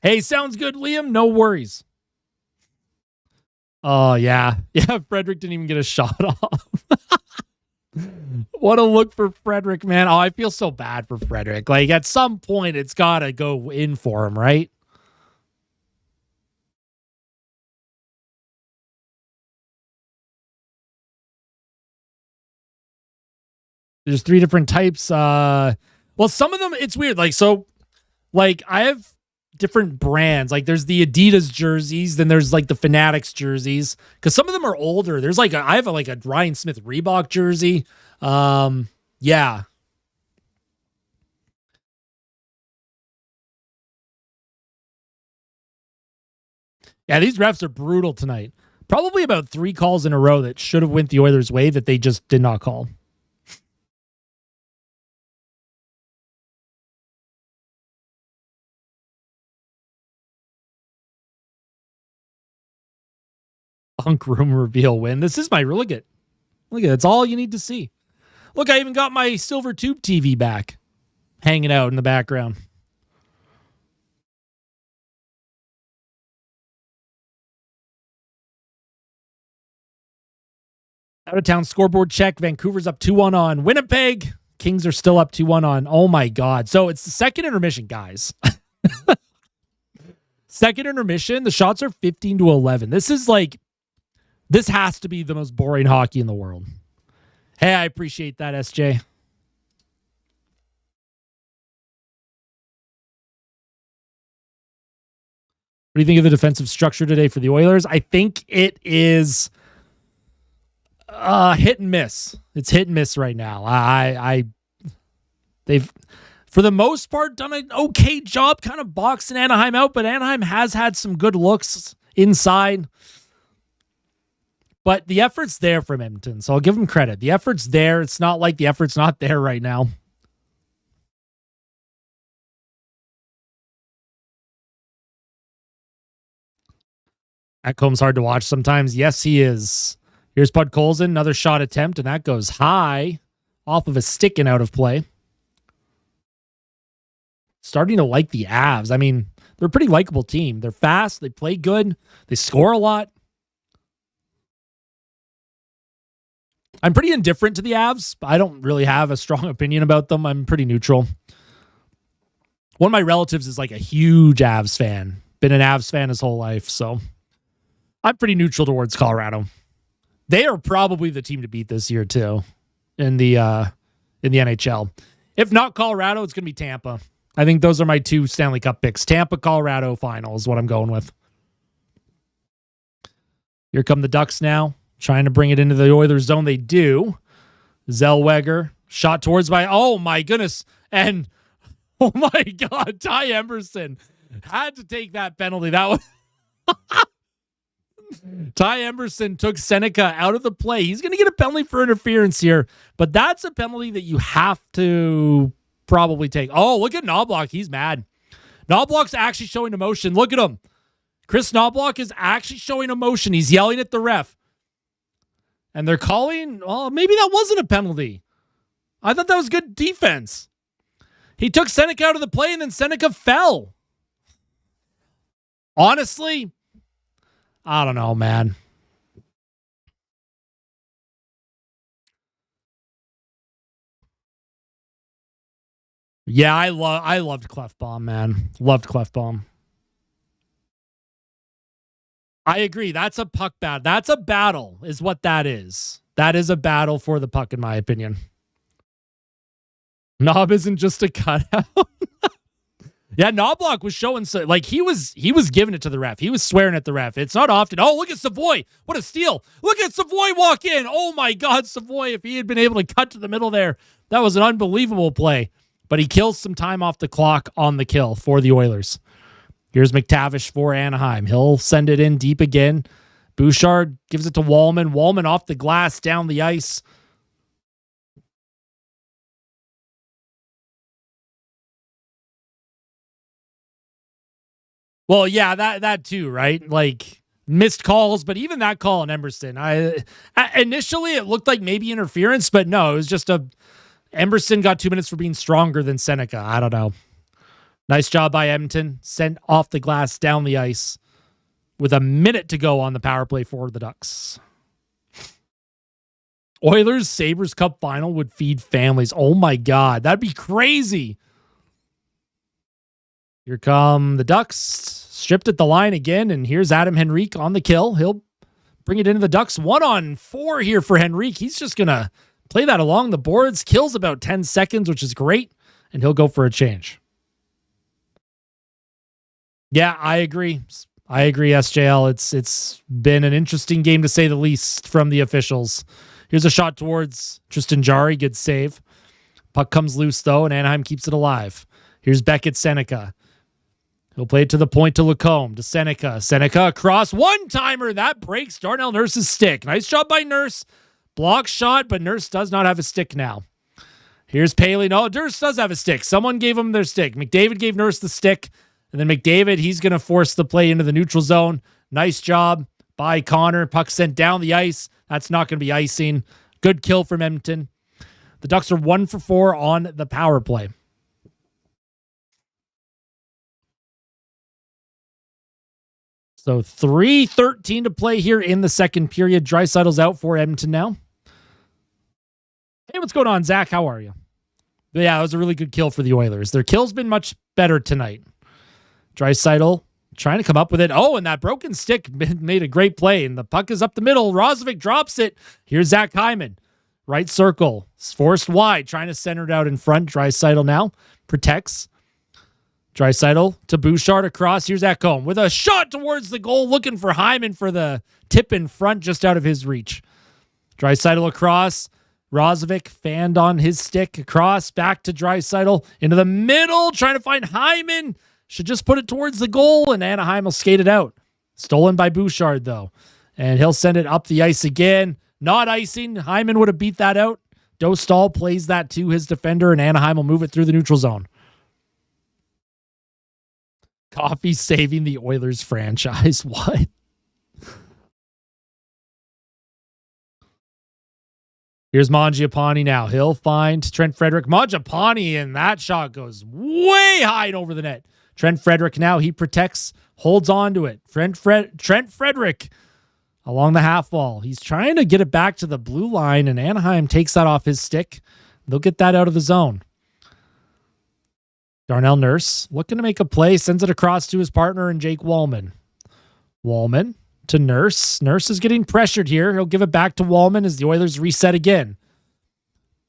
Hey, sounds good, Liam. No worries. Oh, yeah. Yeah, Frederick didn't even get a shot off. What a look for Frederick, man. Oh, I feel so bad for Frederick. Like, at some point, it's got to go in for him, right? There's 3 different types. Well, some of them, it's weird. Like, so, like, I have different brands. Like, there's the Adidas jerseys, then there's like the Fanatics jerseys, because some of them are older. There's like I have a Ryan Smith Reebok jersey. Yeah. Yeah, these refs are brutal tonight. Probably about 3 calls in a row that should have went the Oilers' way that they just did not call. Punk room reveal win. This is my look at. It's all you need to see. Look, I even got my silver tube TV back, hanging out in the background. Out of town scoreboard check. Vancouver's up 2-1 on Winnipeg. Kings are still up 2-1 on. Oh my God. So it's the second intermission, guys. Second intermission. The shots are 15-11. This has to be the most boring hockey in the world. Hey, I appreciate that, SJ. What do you think of the defensive structure today for the Oilers? I think it is hit and miss. It's hit and miss right now. They've, for the most part, done an okay job kind of boxing Anaheim out, but Anaheim has had some good looks inside. But the effort's there from Edmonton, so I'll give them credit. The effort's there. It's not like the effort's not there right now. Ekholm's hard to watch sometimes. Yes, he is. Here's Podkolzin, another shot attempt, and that goes high off of a stick and out of play. Starting to like the Avs. I mean, they're a pretty likable team. They're fast. They play good. They score a lot. I'm pretty indifferent to the Avs. I don't really have a strong opinion about them. I'm pretty neutral. One of my relatives is like a huge Avs fan. Been an Avs fan his whole life, so I'm pretty neutral towards Colorado. They are probably the team to beat this year too in the NHL. If not Colorado, it's going to be Tampa. I think those are my 2 Stanley Cup picks. Tampa, Colorado final is what I'm going with. Here come the Ducks now. Trying to bring it into the Oilers zone. They do. Zellweger. Shot towards by, oh my goodness. And, oh my God, Ty Emberson had to take that penalty. That was... Ty Emberson took Seneca out of the play. He's going to get a penalty for interference here, but that's a penalty that you have to probably take. Oh, look at Knobloch. He's mad. Knobloch's actually showing emotion. Look at him. Chris Knobloch is actually showing emotion. He's yelling at the ref. And they're calling, well, maybe that wasn't a penalty. I thought that was good defense. He took Seneca out of the play, and then Seneca fell. Honestly, I don't know, man. Yeah, I loved Clefbaum, man. Loved Clefbaum. I agree. That's a puck battle. That's a battle, is what that is. That is a battle for the puck, in my opinion. Knob isn't just a cutout. Yeah, Knobloch was showing, like, he was giving it to the ref. He was swearing at the ref. It's not often. Oh, look at Savoy. What a steal. Look at Savoy walk in. Oh, my God, Savoy, if he had been able to cut to the middle there, that was an unbelievable play. But he kills some time off the clock on the kill for the Oilers. Here's McTavish for Anaheim. He'll send it in deep again. Bouchard gives it to Wallman. Wallman off the glass, down the ice. Well, yeah, that too, right? Like, missed calls, but even that call on Emberson, initially it looked like maybe interference, but no, it was just Emberson got 2 minutes for being stronger than Seneca. I don't know. Nice job by Edmonton. Sent off the glass, down the ice, with a minute to go on the power play for the Ducks. Oilers Sabres Cup final would feed families. Oh my God, that'd be crazy. Here come the Ducks, stripped at the line again, and here's Adam Henrique on the kill. He'll bring it into the Ducks. 1-on-4 here for Henrique. He's just going to play that along the boards. Kills about 10 seconds, which is great, and he'll go for a change. Yeah, I agree. SJL. It's been an interesting game, to say the least, from the officials. Here's a shot towards Tristan Jarry. Good save. Puck comes loose, though, and Anaheim keeps it alive. Here's Beckett Seneca. He'll play it to the point to Lacombe, to Seneca. Seneca across. One-timer. That breaks Darnell Nurse's stick. Nice job by Nurse. Block shot, but Nurse does not have a stick now. Here's Paley. No, Nurse does have a stick. Someone gave him their stick. McDavid gave Nurse the stick. And then McDavid, he's going to force the play into the neutral zone. Nice job by Connor. Puck sent down the ice. That's not going to be icing. Good kill from Edmonton. The Ducks are 1 for 4 on the power play. So 3:13 to play here in the second period. Draisaitl's out for Edmonton now. Hey, what's going on, Zach? How are you? But yeah, it was a really good kill for the Oilers. Their kill's been much better tonight. Draisaitl trying to come up with it. Oh, and that broken stick made a great play. And the puck is up the middle. Rozovic drops it. Here's Zach Hyman. Right circle. Forced wide. Trying to center it out in front. Draisaitl now protects. Draisaitl to Bouchard across. Here's Ekholm with a shot towards the goal. Looking for Hyman for the tip in front, just out of his reach. Draisaitl across. Rozovic fanned on his stick. Across. Back to Draisaitl. Into the middle. Trying to find Hyman. Should just put it towards the goal, and Anaheim will skate it out. Stolen by Bouchard, though. And he'll send it up the ice again. Not icing. Hyman would have beat that out. Dostal plays that to his defender, and Anaheim will move it through the neutral zone. Coffey saving the Oilers franchise. What? Here's Mangiapane now. He'll find Trent Frederick. Mangiapane, and that shot goes way high and over the net. Trent Frederick now, he protects, holds on to it. Trent Frederick along the half wall. He's trying to get it back to the blue line, and Anaheim takes that off his stick. They'll get that out of the zone. Darnell Nurse looking to make a play, sends it across to his partner and Jake Wallman. Wallman to Nurse. Nurse is getting pressured here. He'll give it back to Wallman as the Oilers reset again.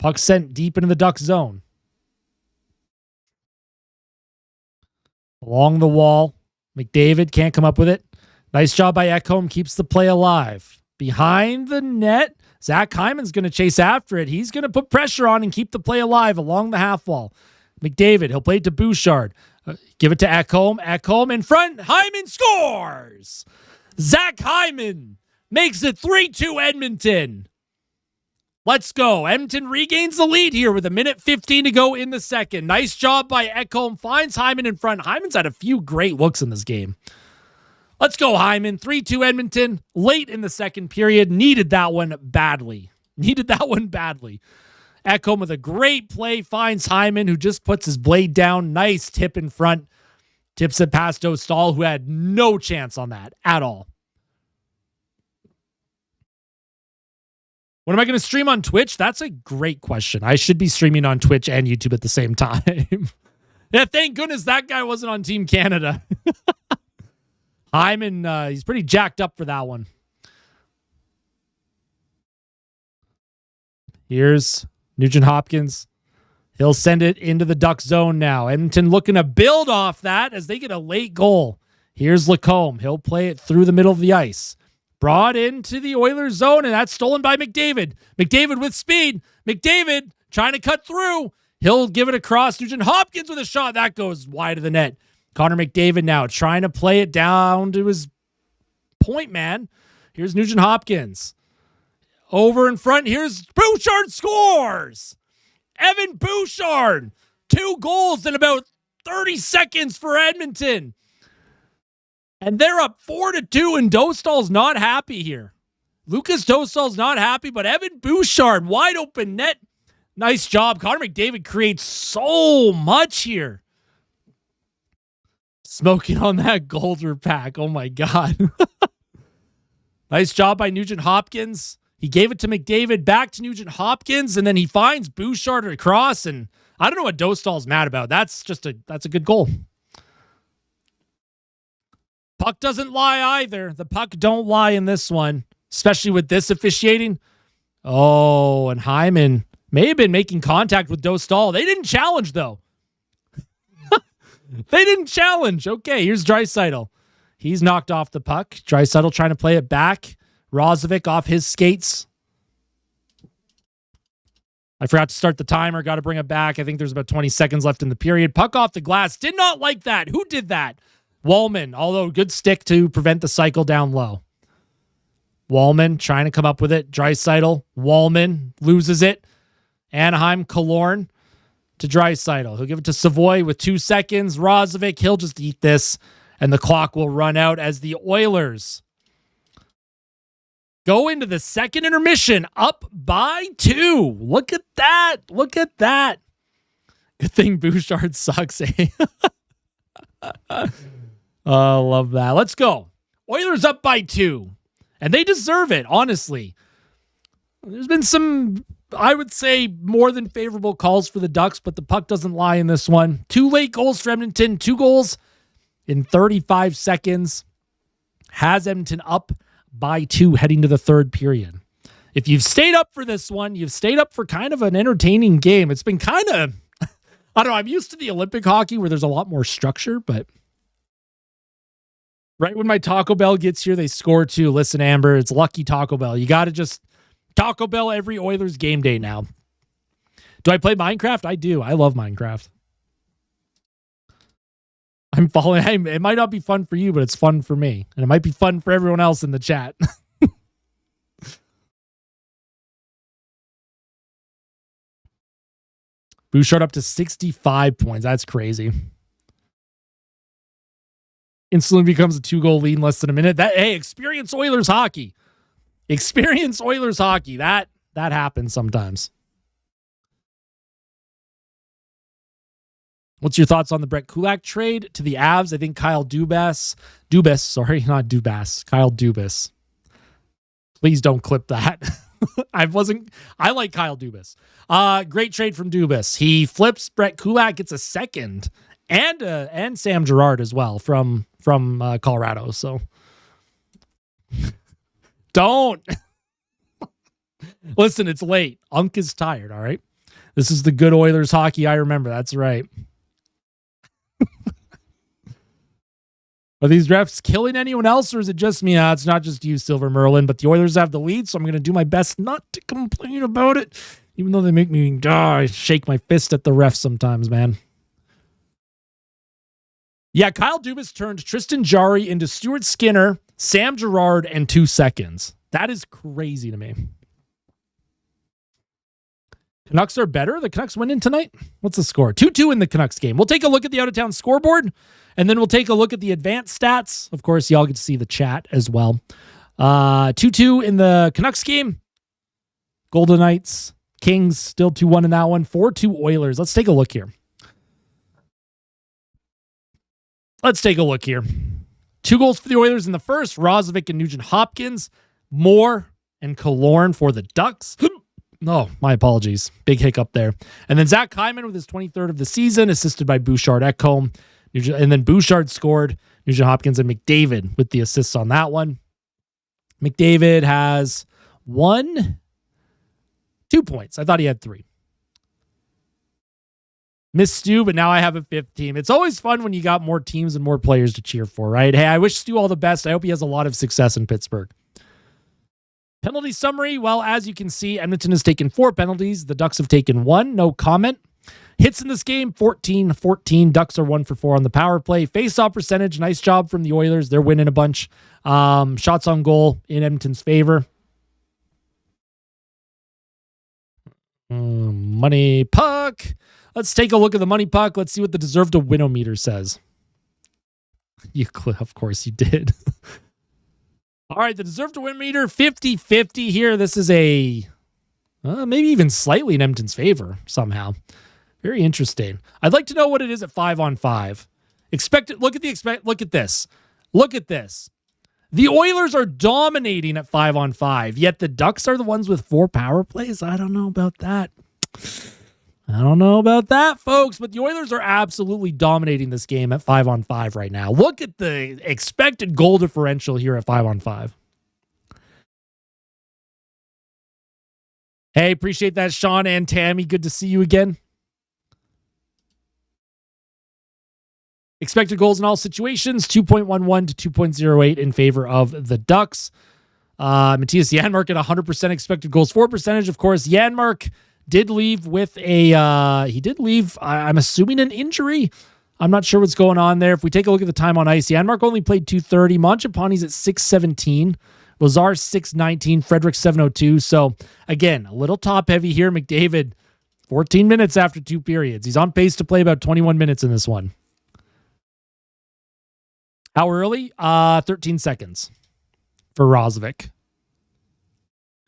Puck sent deep into the Ducks zone. Along the wall. McDavid can't come up with it. Nice job by Ekholm. Keeps the play alive. behind the net. Zach Hyman's going to chase after it. He's going to put pressure on and keep the play alive along the half wall. McDavid, he'll play it to Bouchard. Give it to Ekholm. Ekholm in front. Hyman scores! Zach Hyman makes it 3-2 Edmonton. Let's go. Edmonton regains the lead here with 1:15 to go in the second. Nice job by Ekholm. Finds Hyman in front. Hyman's had a few great looks in this game. Let's go, Hyman. 3-2 Edmonton. Late in the second period. Needed that one badly. Ekholm with a great play. Finds Hyman, who just puts his blade down. Nice tip in front. Tips it past Dostal, who had no chance on that at all. When am I going to stream on Twitch? That's a great question. I should be streaming on Twitch and YouTube at the same time. Yeah, thank goodness that guy wasn't on Team Canada. Hyman, he's pretty jacked up for that one. Here's Nugent Hopkins. He'll send it into the Duck zone now. Edmonton looking to build off that as they get a late goal. Here's Lacombe. He'll play it through the middle of the ice. Brought into the Oilers zone, and that's stolen by McDavid. McDavid with speed. McDavid trying to cut through. He'll give it across. Nugent Hopkins with a shot. That goes wide of the net. Connor McDavid now trying to play it down to his point man. Here's Nugent Hopkins. Over in front. Here's Bouchard scores. Evan Bouchard. 2 goals in about 30 seconds for Edmonton. And they're up 4-2, and Dostal's not happy here. Lucas Dostal's not happy, but Evan Bouchard, wide open net. Nice job. Connor McDavid creates so much here. Smoking on that Golder pack. Oh, my God. Nice job by Nugent Hopkins. He gave it to McDavid, back to Nugent Hopkins, and then he finds Bouchard across, and I don't know what Dostal's mad about. That's a good goal. Puck doesn't lie either. The puck don't lie in this one, especially with this officiating. Oh, and Hyman may have been making contact with Dostal. They didn't challenge, though. They didn't challenge. Okay, here's Draisaitl. He's knocked off the puck. Draisaitl trying to play it back. Rozovic off his skates. I forgot to start the timer. Got to bring it back. I think there's about 20 seconds left in the period. Puck off the glass. Did not like that. Who did that? Wallman, although good stick to prevent the cycle down low. Wallman trying to come up with it. Draisaitl. Wallman loses it. Anaheim, Killorn to Draisaitl. He'll give it to Savoy with 2 seconds. Rozovic, he'll just eat this, and the clock will run out as the Oilers go into the second intermission up by 2. Look at that. Look at that. Good thing Bouchard sucks, eh? Oh, love that. Let's go. Oilers up by 2. And they deserve it, honestly. There's been some, I would say, more than favorable calls for the Ducks, but the puck doesn't lie in this one. 2 late goals for Edmonton. 2 goals in 35 seconds. Has Edmonton up by 2 heading to the third period. If you've stayed up for this one, you've stayed up for kind of an entertaining game. It's been kind of, I don't know, I'm used to the Olympic hockey where there's a lot more structure, but right when my Taco Bell gets here, they score 2. Listen, Amber, it's lucky Taco Bell. You got to just Taco Bell every Oilers game day now. Do I play Minecraft? I do. I love Minecraft. I'm following. It might not be fun for you, but it's fun for me. And it might be fun for everyone else in the chat. Bouchard up to 65 points. That's crazy. Instantly becomes a 2-goal lead in less than a minute. Hey, experience Oilers hockey. Experience Oilers hockey. That happens sometimes. What's your thoughts on the Brett Kulak trade to the Avs? I think Kyle Dubas. Kyle Dubas. Please don't clip that. I like Kyle Dubas. Great trade from Dubas. He flips Brett Kulak, gets a second, and Sam Girard as well from Colorado. So don't listen. It's late. Unk is tired. All right. This is the good Oilers hockey I remember. That's right. Are these refs killing anyone else, or is it just me? It's not just you, Silver Merlin, but the Oilers have the lead, so I'm going to do my best not to complain about it, even though they make me shake my fist at the refs sometimes, man. Yeah, Kyle Dubas turned Tristan Jarry into Stuart Skinner, Sam Girard, and 2 seconds. That is crazy to me. Canucks are better. The Canucks winning tonight? What's the score? 2-2 in the Canucks game. We'll take a look at the out-of-town scoreboard, and then we'll take a look at the advanced stats. Of course, y'all get to see the chat as well. 2-2 in the Canucks game. Golden Knights, Kings, still 2-1 in that one. 4-2 Oilers. Let's take a look here. 2 goals for the Oilers in the first. Rozovic and Nugent-Hopkins. Moore and Killorn for the Ducks. No, my apologies. Big hiccup there. And then Zach Hyman with his 23rd of the season, assisted by Bouchard Ekholm. And then Bouchard scored. Nugent-Hopkins and McDavid with the assists on that one. McDavid has 2 points. I thought he had 3. Miss Stu, but now I have a 5th team. It's always fun when you got more teams and more players to cheer for, right? Hey, I wish Stu all the best. I hope he has a lot of success in Pittsburgh. Penalty summary. Well, as you can see, Edmonton has taken 4 penalties. The Ducks have taken 1. No comment. Hits in this game, 14-14. Ducks are 1 for 4 on the power play. Face-off percentage, nice job from the Oilers. They're winning a bunch. Shots on goal in Edmonton's favor. Money puck. Let's take a look at the money puck. Let's see what the deserve to win-o-meter says. Of course you did. All right, the deserve to win meter, 50-50 here. This is a maybe even slightly in Edmonton's favor somehow. Very interesting. I'd like to know what it is at 5-on-5. Look at this. Look at this. The Oilers are dominating at 5-on-5, yet the Ducks are the ones with 4 power plays. I don't know about that. Folks, but the Oilers are absolutely dominating this game at 5-on-5 right now. Look at the expected goal differential here at 5-on-5. Hey, appreciate that, Sean and Tammy. Good to see you again. Expected goals in all situations, 2.11 to 2.08 in favor of the Ducks. Matthias Janmark at 100% expected goals for percentage. Of course, Janmark did leave with I'm assuming an injury. I'm not sure what's going on there. If we take a look at the time on ice, Janmark only played 230. Mangiapane's at 617. Lazar 619. Frederick 702. So again, a little top heavy here. McDavid, 14 minutes after 2 periods. He's on pace to play about 21 minutes in this one. How early? 13 seconds for Rozovic.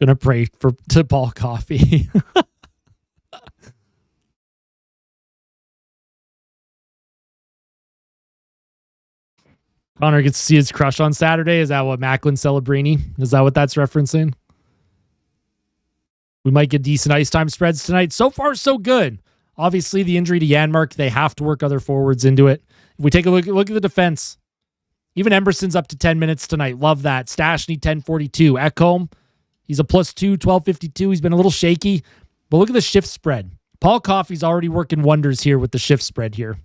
Gonna pray to Paul Coffey. Connor gets to see his crush on Saturday. Is that what Macklin Celebrini? Is that what that's referencing? We might get decent ice time spreads tonight. So far, so good. Obviously, the injury to Janmark, they have to work other forwards into it. If we take a look at the defense, even Emberson's up to 10 minutes tonight. Love that. Stashny, 10:42. Ekholm, he's a +2, 12:52. He's been a little shaky, but look at the shift spread. Paul Coffey's already working wonders here with the shift spread here.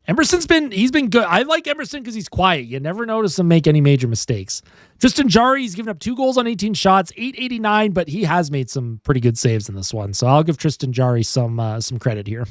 He's been good. I like Emerson because he's quiet. You never notice him make any major mistakes. Tristan Jarry, he's given up 2 goals on 18 shots, 889, but he has made some pretty good saves in this one. So I'll give Tristan Jarry some credit here.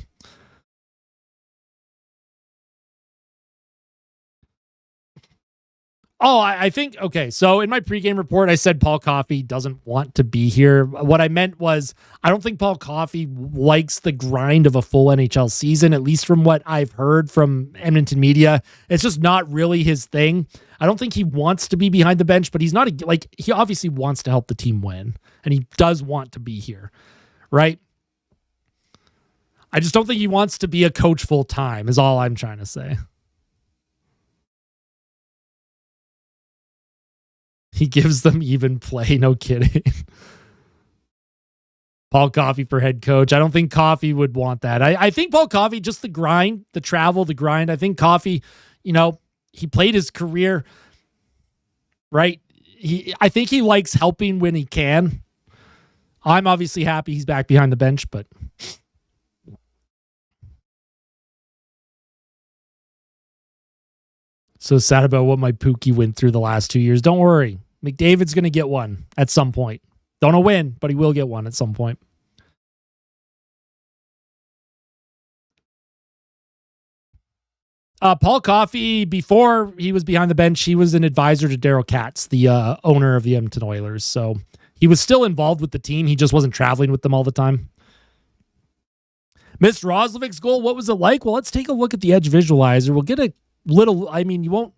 Oh, I think, okay, so in my pregame report, I said Paul Coffey doesn't want to be here. What I meant was, I don't think Paul Coffey likes the grind of a full NHL season, at least from what I've heard from Edmonton media. It's just not really his thing. I don't think he wants to be behind the bench, but he's not, he obviously wants to help the team win, and he does want to be here, right? I just don't think he wants to be a coach full time, is all I'm trying to say. He gives them even play. No kidding. Paul Coffey for head coach. I don't think Coffey would want that. I think Paul Coffey, just the grind, the travel, the grind. I think Coffey, he played his career, right? I think he likes helping when he can. I'm obviously happy he's back behind the bench, but So sad about what my Pookie went through the last 2 years. Don't worry. McDavid's going to get one at some point. Don't know when, but he will get one at some point. Paul Coffey, before he was behind the bench, he was an advisor to Daryl Katz, the owner of the Edmonton Oilers. So he was still involved with the team. He just wasn't traveling with them all the time. Missed Roslovic's goal. What was it like? Well, let's take a look at the Edge Visualizer. We'll get a little, you won't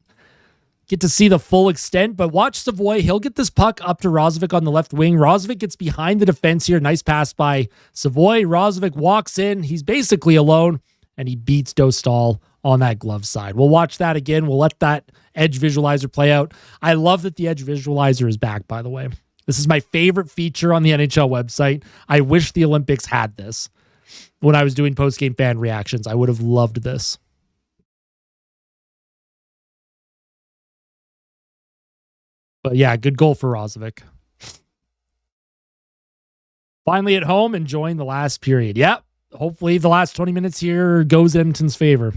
get to see the full extent, but watch Savoy. He'll get this puck up to Roslovic on the left wing. Roslovic gets behind the defense here. Nice pass by Savoy. Roslovic walks in. He's basically alone, and he beats Dostal on that glove side. We'll watch that again. We'll let that Edge Visualizer play out. I love that the Edge Visualizer is back, by the way. This is my favorite feature on the NHL website. I wish the Olympics had this. When I was doing post-game fan reactions, I would have loved this. But yeah, good goal for Roslovic. Finally at home, enjoying the last period. Yep. Hopefully the last 20 minutes here goes Edmonton's favor.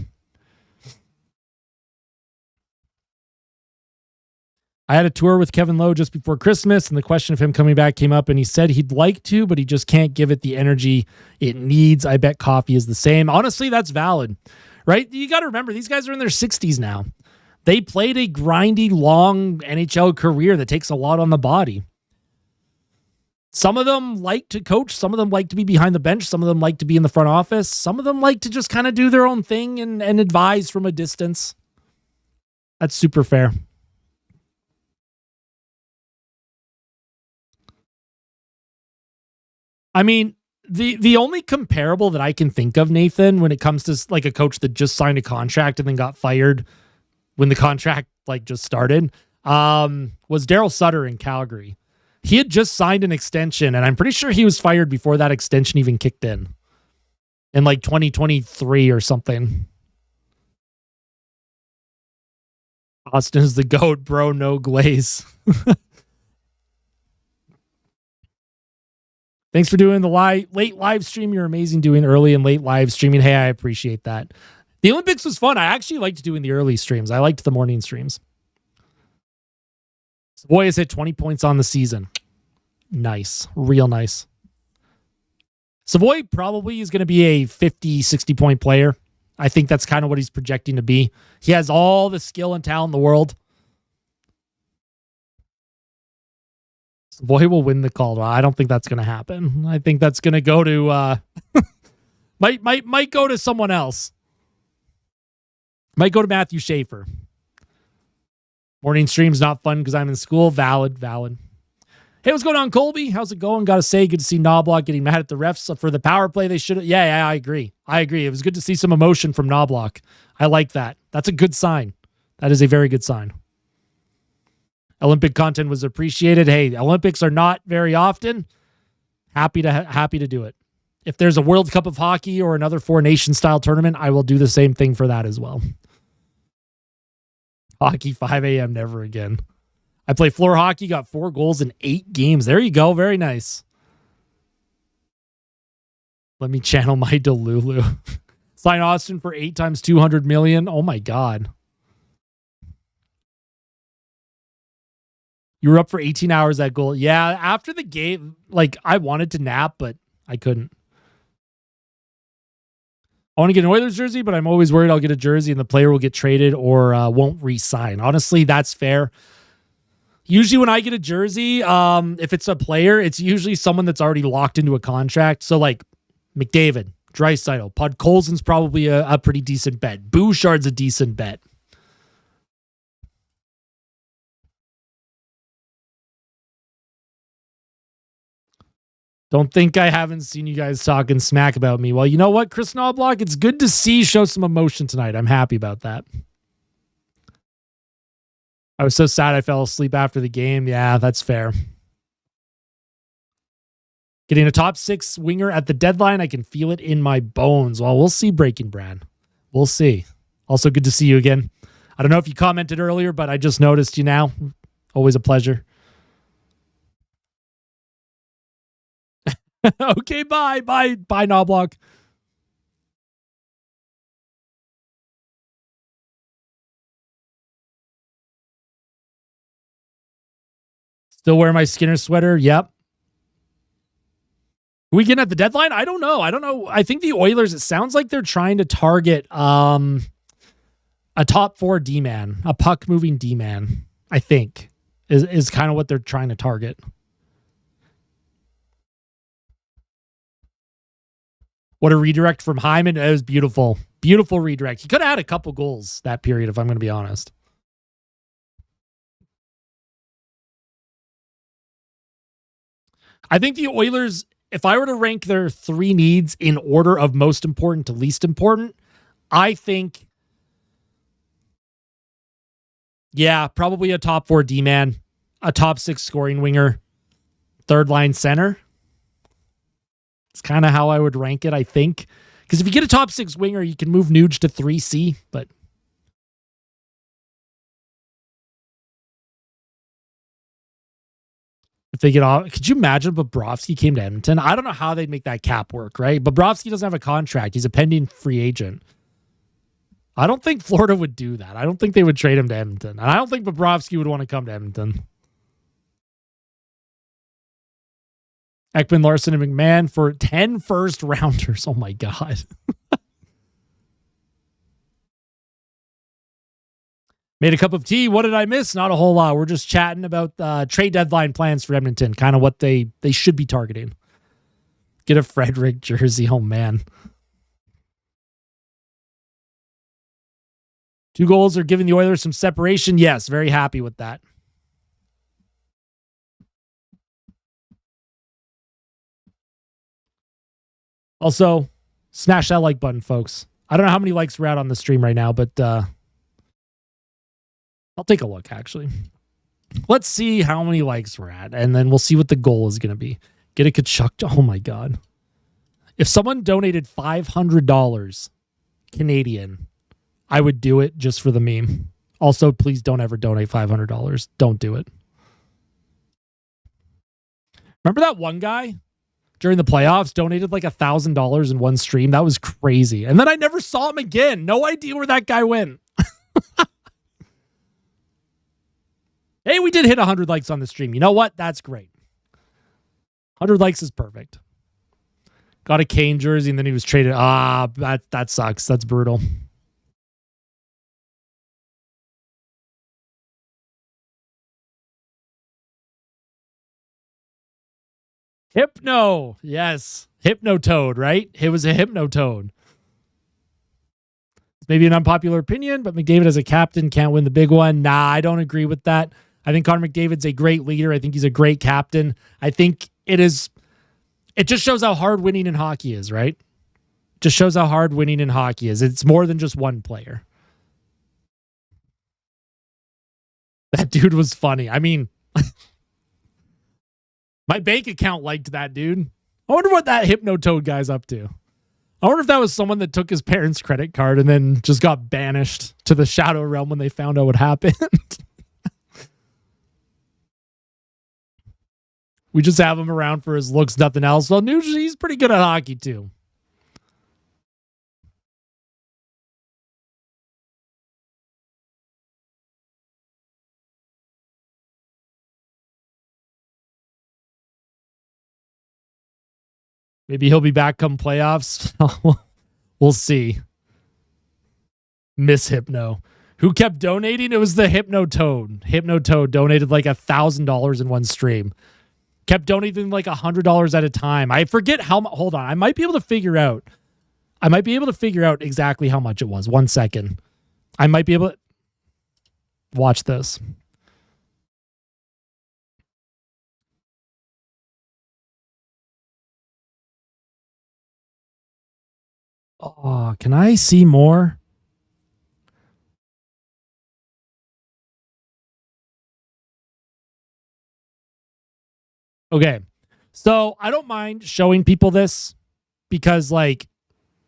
I had a tour with Kevin Lowe just before Christmas, and the question of him coming back came up, and he said he'd like to, but he just can't give it the energy it needs. I bet Coffey is the same. Honestly, that's valid, right? You got to remember, these guys are in their 60s now. They played a grindy, long NHL career that takes a lot on the body. Some of them like to coach. Some of them like to be behind the bench. Some of them like to be in the front office. Some of them like to just kind of do their own thing and advise from a distance. That's super fair. The only comparable that I can think of, Nathan, when it comes to like a coach that just signed a contract and then got fired when the contract just started, was Daryl Sutter in Calgary. He had just signed an extension, and I'm pretty sure he was fired before that extension even kicked in 2023 or something. Austin is the GOAT, bro. No glaze. Thanks for doing the late live stream. You're amazing doing early and late live streaming. Hey, I appreciate that. The Olympics was fun. I actually liked doing the early streams. I liked the morning streams. Savoy has hit 20 points on the season. Nice. Real nice. Savoy probably is going to be a 50, 60 point player. I think that's kind of what he's projecting to be. He has all the skill and talent in the world. Savoy will win the Calder. I don't think that's going to happen. I think that's going to go to might go to someone else. Might go to Matthew Schaefer. Morning stream's not fun because I'm in school. Valid. Hey, what's going on, Colby? How's it going? Got to say, good to see Knobloch getting mad at the refs for the power play. They should. Yeah, I agree. It was good to see some emotion from Knobloch. I like that. That's a good sign. That is a very good sign. Olympic content was appreciated. Hey, Olympics are not very often. Happy to do it. If there's a World Cup of Hockey or another Four Nations style tournament, I will do the same thing for that as well. Hockey 5 a.m. never again. I play floor hockey, got 4 goals in 8 games. There you go. Very nice. Let me channel my Delulu. Sign Austin for 8 times $200 million. Oh my God. You were up for 18 hours that goal. Yeah, after the game, I wanted to nap, but I couldn't. I want to get an Oilers jersey, but I'm always worried I'll get a jersey and the player will get traded or won't re-sign. Honestly, that's fair. Usually when I get a jersey, if it's a player, it's usually someone that's already locked into a contract. So McDavid, Draisaitl, Podkolzin's probably a pretty decent bet. Bouchard's a decent bet. Don't think I haven't seen you guys talking smack about me. Well, you know what, Chris Knobloch? It's good to see you show some emotion tonight. I'm happy about that. I was so sad I fell asleep after the game. Yeah, that's fair. Getting a top 6 winger at the deadline, I can feel it in my bones. Well, we'll see, Breaking Brand. We'll see. Also, good to see you again. I don't know if you commented earlier, but I just noticed you now. Always a pleasure. Okay, bye, Knobloch. Still wear my Skinner sweater. Yep. Are we getting at the deadline? I don't know. I think the Oilers, it sounds like they're trying to target a top 4 D-man, a puck-moving D-man, I think, is kind of what they're trying to target. What a redirect from Hyman. It was beautiful. Beautiful redirect. He could have had a couple goals that period, if I'm going to be honest. I think the Oilers, if I were to rank their 3 needs in order of most important to least important, I think, yeah, probably a top 4 D-man, a top 6 scoring winger, third line center. It's kind of how I would rank it, I think. Because if you get a top 6 winger, you can move Nuge to 3C, but if they get off, could you imagine if Bobrovsky came to Edmonton? I don't know how they'd make that cap work, right? Bobrovsky doesn't have a contract. He's a pending free agent. I don't think Florida would do that. I don't think they would trade him to Edmonton. And I don't think Bobrovsky would want to come to Edmonton. Ekman, Larson, and McMahon for 10 first rounders. Oh my God. Made a cup of tea. What did I miss? Not a whole lot. We're just chatting about trade deadline plans for Edmonton, kind of what they should be targeting. Get a Frederick jersey. Oh, man. 2 goals are giving the Oilers some separation. Yes, very happy with that. Also, smash that like button, folks. I don't know how many likes we're at on the stream right now, but I'll take a look, actually. Let's see how many likes we're at, and then we'll see what the goal is going to be. Get a Kachuk. Oh, my God. If someone donated $500 Canadian, I would do it just for the meme. Also, please don't ever donate $500. Don't do it. Remember that one guy during the playoffs donated like $1,000 in one stream? That was crazy. And then I never saw him again. No idea where that guy went. Hey, we did hit 100 likes on the stream. You know what? That's great. 100 likes is perfect. Got a Kane jersey, and then he was traded. That sucks. That's brutal. Hypno. Yes. Hypnotoad, right? It was a Hypnotoad. It's maybe an unpopular opinion, but McDavid as a captain can't win the big one. Nah, I don't agree with that. I think Connor McDavid's a great leader. I think he's a great captain. I think it just shows how hard winning in hockey is, right? Just shows how hard winning in hockey is. It's more than just one player. That dude was funny. I mean, my bank account liked that dude. I wonder what that Hypnotoad guy's up to. I wonder if that was someone that took his parents' credit card and then just got banished to the Shadow Realm when they found out what happened. We just have him around for his looks, nothing else. Well, usually he's pretty good at hockey, too. Maybe he'll be back come playoffs. We'll see. Miss Hypno. Who kept donating? It was the Hypnotoad. Hypnotoad donated like $1,000 in one stream. Kept donating like $100 at a time. I forget how much. Hold on. I might be able to figure out exactly how much it was. 1 second. I might be able to watch this. Oh, can I see more? Okay. So I don't mind showing people this because like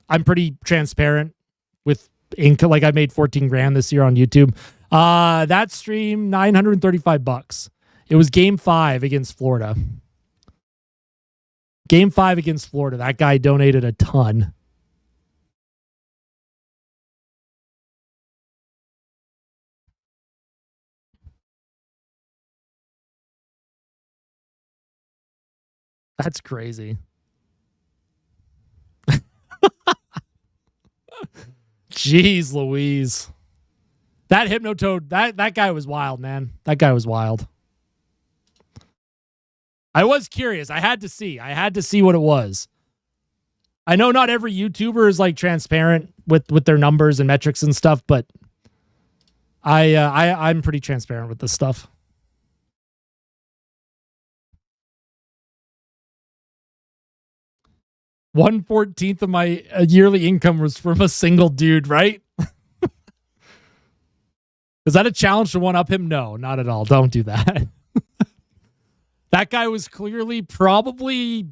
I'm pretty transparent with income. Like I made 14 grand this year on YouTube. That stream, $935. It was game 5 against Florida. Game 5 against Florida. That guy donated a ton. That's crazy. Jeez Louise. That Hypnotoad, that guy was wild, man. That guy was wild. I was curious. I had to see what it was. I know not every YouTuber is like transparent with their numbers and metrics and stuff, but I'm pretty transparent with this stuff. 1/14 of my yearly income was from a single dude, right? Is that a challenge to one up him? No, not at all. Don't do that. That guy was clearly probably.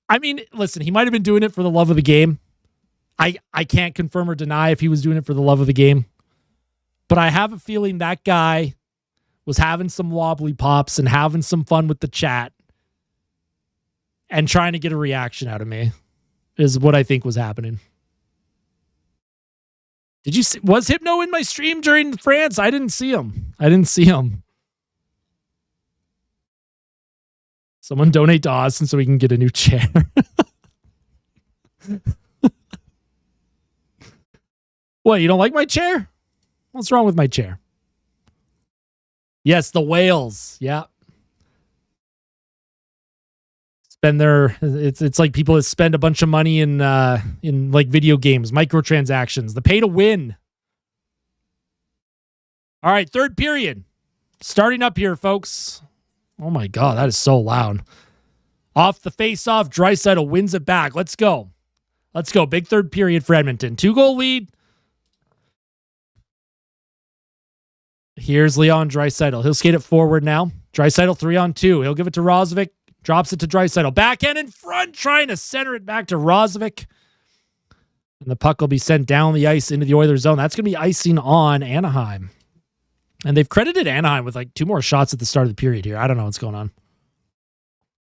I mean, listen, he might have been doing it for the love of the game. I can't confirm or deny if he was doing it for the love of the game. But I have a feeling that guy was having some wobbly pops and having some fun with the chat and trying to get a reaction out of me is what I think was happening. Did you see, was Hypno in my stream during France? I didn't see him. Someone donate to Austin so we can get a new chair. What, you don't like my chair? What's wrong with my chair? Yes, the whales. Yeah. It's like people that spend a bunch of money in like video games, microtransactions, the pay to win. All right, third period. Starting up here, folks. Oh my God, that is so loud. Off the face-off, Draisaitl wins it back. Let's go. Big third period for Edmonton. 2-goal lead. Here's Leon Draisaitl. He'll skate it forward now. Draisaitl 3-on-2. He'll give it to Roslovic. Drops it to Draisaitl. Backhand in front, trying to center it back to Roslovic. And the puck will be sent down the ice into the Oilers zone. That's going to be icing on Anaheim. And they've credited Anaheim with like 2 more shots at the start of the period here. I don't know what's going on.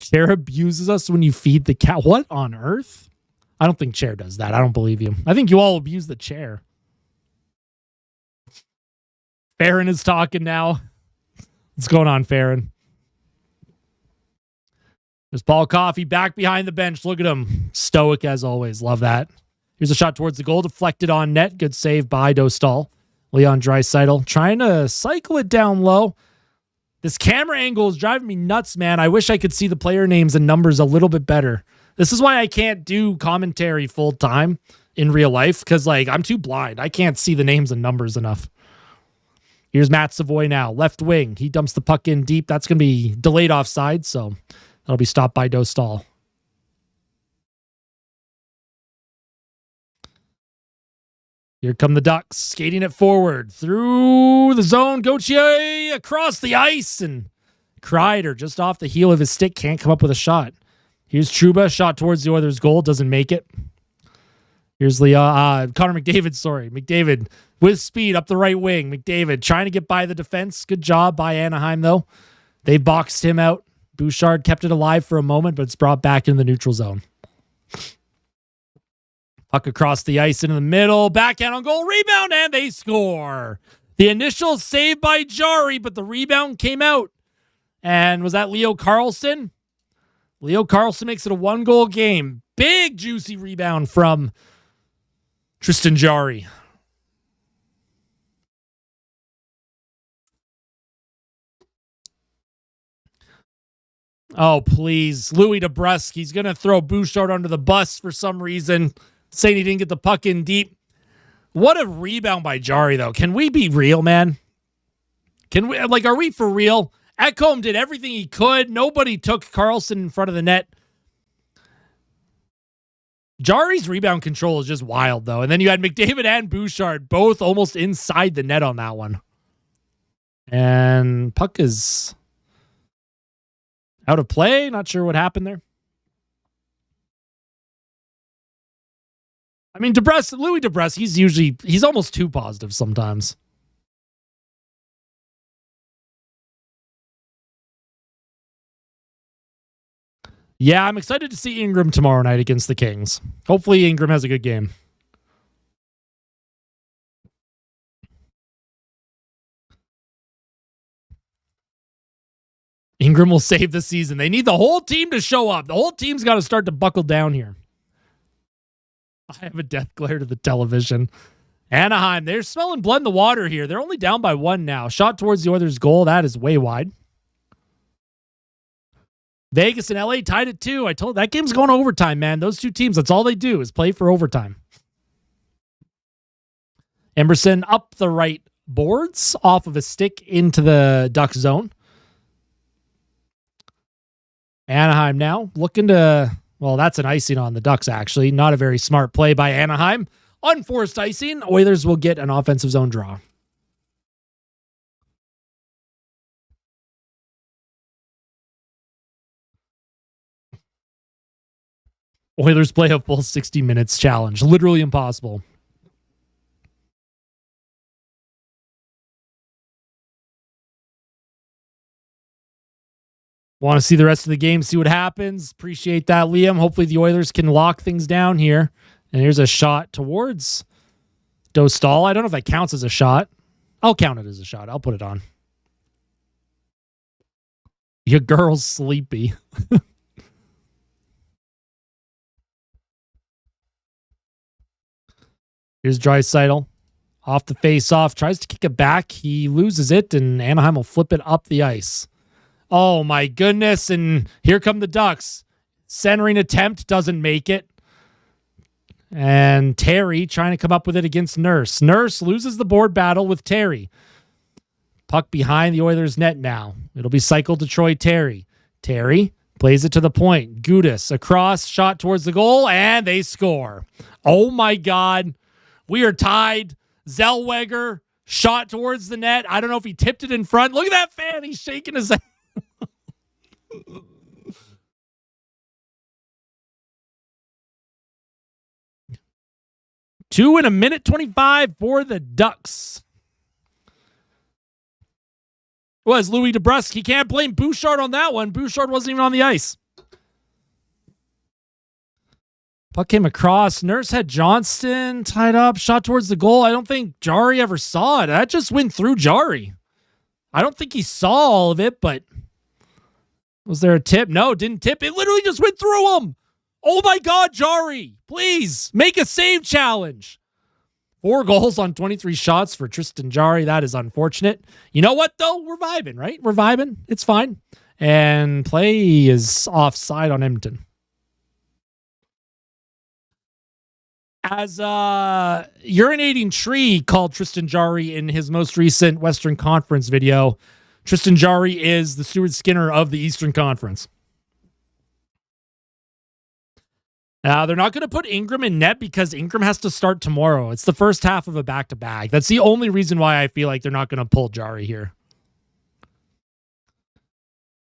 Chair abuses us when you feed the cat. What on earth? I don't think Chair does that. I don't believe you. I think you all abuse the chair. Farron is talking now. What's going on, Farron? There's Paul Coffey back behind the bench. Look at him. Stoic as always. Love that. Here's a shot towards the goal. Deflected on net. Good save by Dostal. Leon Draisaitl trying to cycle it down low. This camera angle is driving me nuts, man. I wish I could see the player names and numbers a little bit better. This is why I can't do commentary full time in real life, because like I'm too blind. I can't see the names and numbers enough. Here's Matt Savoy now. Left wing. He dumps the puck in deep. That's going to be delayed offside, so that'll be stopped by Dostal. Here come the Ducks, skating it forward through the zone. Gauthier across the ice, and Kreider just off the heel of his stick can't come up with a shot. Here's Trouba, shot towards the Oilers' goal, doesn't make it. Here's Connor McDavid, McDavid with speed up the right wing. McDavid trying to get by the defense. Good job by Anaheim, though. They boxed him out. Bouchard kept it alive for a moment, but it's brought back in the neutral zone. Puck across the ice into the middle. Backhand on goal. Rebound, and they score. The initial save by Jari, but the rebound came out. And was that Leo Carlson? Leo Carlson makes it a 1-goal game. Big, juicy rebound from Tristan Jari. Oh, please. Louis DeBrusque. He's going to throw Bouchard under the bus for some reason, saying he didn't get the puck in deep. What a rebound by Jari, though. Can we be real, man? Are we for real? Ekholm did everything he could. Nobody took Carlson in front of the net. Jari's rebound control is just wild, though. And then you had McDavid and Bouchard both almost inside the net on that one. And puck is out of play. Not sure what happened there. I mean, Louis DeBrusque, he's almost too positive sometimes. Yeah, I'm excited to see Ingram tomorrow night against the Kings. Hopefully Ingram has a good game. Ingram will save the season. They need the whole team to show up. The whole team's got to start to buckle down here. I have a death glare to the television. Anaheim, they're smelling blood in the water here. They're only down by 1 now. Shot towards the Oilers' goal. That is way wide. Vegas and LA tied it too. I told that game's going to overtime, man. Those two teams, that's all they do is play for overtime. Emerson up the right boards off of a stick into the Ducks zone. Anaheim now looking to, well, that's an icing on the Ducks, actually. Not a very smart play by Anaheim. Unforced icing. Oilers will get an offensive zone draw. Oilers play a full 60 minutes challenge. Literally impossible. Want to see the rest of the game, see what happens. Appreciate that, Liam. Hopefully the Oilers can lock things down here. And here's a shot towards Dostal. I don't know if that counts as a shot. I'll count it as a shot. I'll put it on. Your girl's sleepy. Here's Draisaitl. Off the face-off. Tries to kick it back. He loses it, and Anaheim will flip it up the ice. Oh, my goodness. And here come the Ducks. Centering attempt doesn't make it. And Terry trying to come up with it against Nurse. Nurse loses the board battle with Terry. Puck behind the Oilers' net now. It'll be cycled to Troy Terry. Terry plays it to the point. Gudis across, shot towards the goal, and they score. Oh, my God. We are tied. Zellweger shot towards the net. I don't know if he tipped it in front. Look at that fan. He's shaking his head. 2 in a minute 25 for the Ducks. Was Louis DeBrusque. He can't blame Bouchard on that one. Bouchard wasn't even on the ice. Puck came across. Nurse had Johnston tied up. Shot towards the goal. I don't think Jari ever saw it. That just went through Jari. I don't think he saw all of it, but was there a tip? No, didn't tip. It literally just went through him. Oh my God, Jari. Please, make a save challenge. 4 goals on 23 shots for Tristan Jari. That is unfortunate. You know what, though? We're vibing, right? We're vibing. It's fine. And play is offside on Edmonton. As Urinating Tree called Tristan Jari in his most recent Western Conference video, Tristan Jari is the Stuart Skinner of the Eastern Conference. Now, they're not going to put Ingram in net because Ingram has to start tomorrow. It's the first half of a back-to-back. That's the only reason why I feel like they're not going to pull Jari here.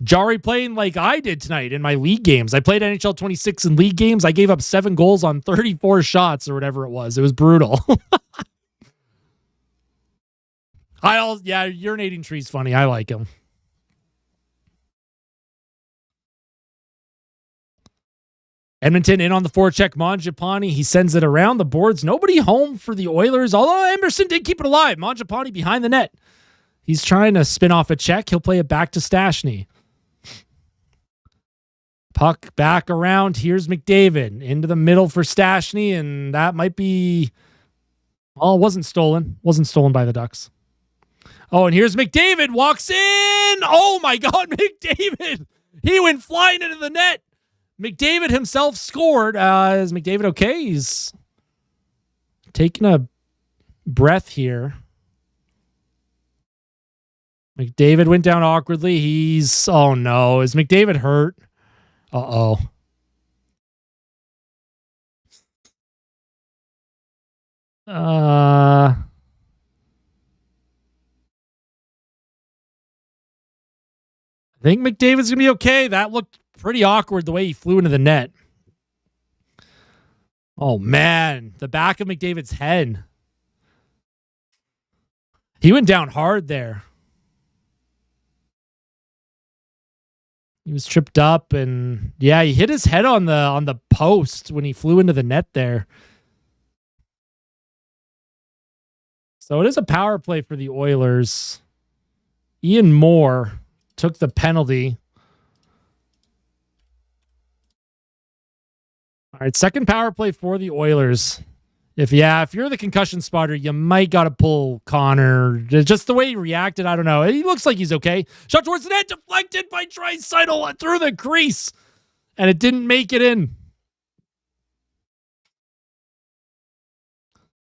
Jari playing like I did tonight in my league games. I played NHL 26 in league games. I gave up 7 goals on 34 shots or whatever it was. It was brutal. Urinating Tree's funny. I like him. Edmonton in on the forecheck. Mangiapane, he sends it around the boards. Nobody home for the Oilers, although Emerson did keep it alive. Mangiapane behind the net. He's trying to spin off a check. He'll play it back to Stastny. Puck back around. Here's McDavid into the middle for Stastny, and that might be... Oh, it wasn't stolen. Wasn't stolen by the Ducks. Oh, and here's McDavid. Walks in. Oh, my God, McDavid. He went flying into the net. McDavid himself scored. Is McDavid okay? He's taking a breath here. McDavid went down awkwardly. Oh no. Is McDavid hurt? Uh-oh. I think McDavid's going to be okay. That looked pretty awkward the way he flew into the net. Oh, man. The back of McDavid's head. He went down hard there. He was tripped up, and yeah, he hit his head on the post when he flew into the net there. So it is a power play for the Oilers. Ian Moore took the penalty. All right, second power play for the Oilers. If you're the concussion spotter, you might got to pull Connor. Just the way he reacted, I don't know. He looks like he's okay. Shot towards the net, deflected by Draisaitl through the crease, and it didn't make it in.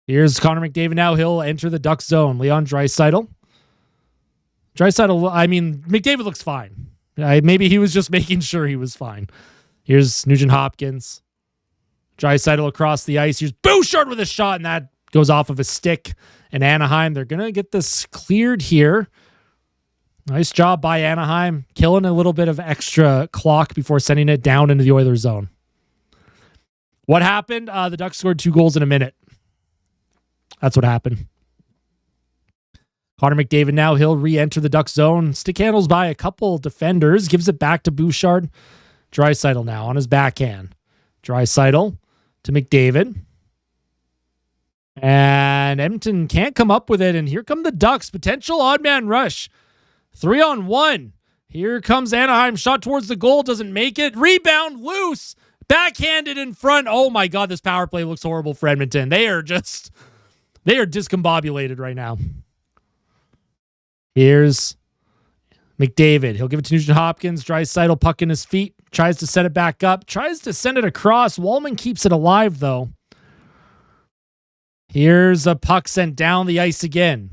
Here's Connor McDavid now. He'll enter the Ducks zone. Leon Draisaitl. McDavid looks fine. Maybe he was just making sure he was fine. Here's Nugent Hopkins. Draisaitl across the ice. Here's Bouchard with a shot, and that goes off of a stick. And Anaheim, they're going to get this cleared here. Nice job by Anaheim, killing a little bit of extra clock before sending it down into the Oilers zone. What happened? The Ducks scored 2 goals in a minute. That's what happened. Connor McDavid now, he'll re-enter the Ducks zone. Stick handles by a couple defenders. Gives it back to Bouchard. Draisaitl now on his backhand. Draisaitl to McDavid. And Edmonton can't come up with it. And here come the Ducks. Potential odd man rush. 3-on-1. Here comes Anaheim. Shot towards the goal. Doesn't make it. Rebound loose. Backhanded in front. Oh my God, this power play looks horrible for Edmonton. They are discombobulated right now. Here's McDavid. He'll give it to Nugent Hopkins. Draisaitl puck in his feet. Tries to set it back up. Tries to send it across. Wallman keeps it alive, though. Here's a puck sent down the ice again.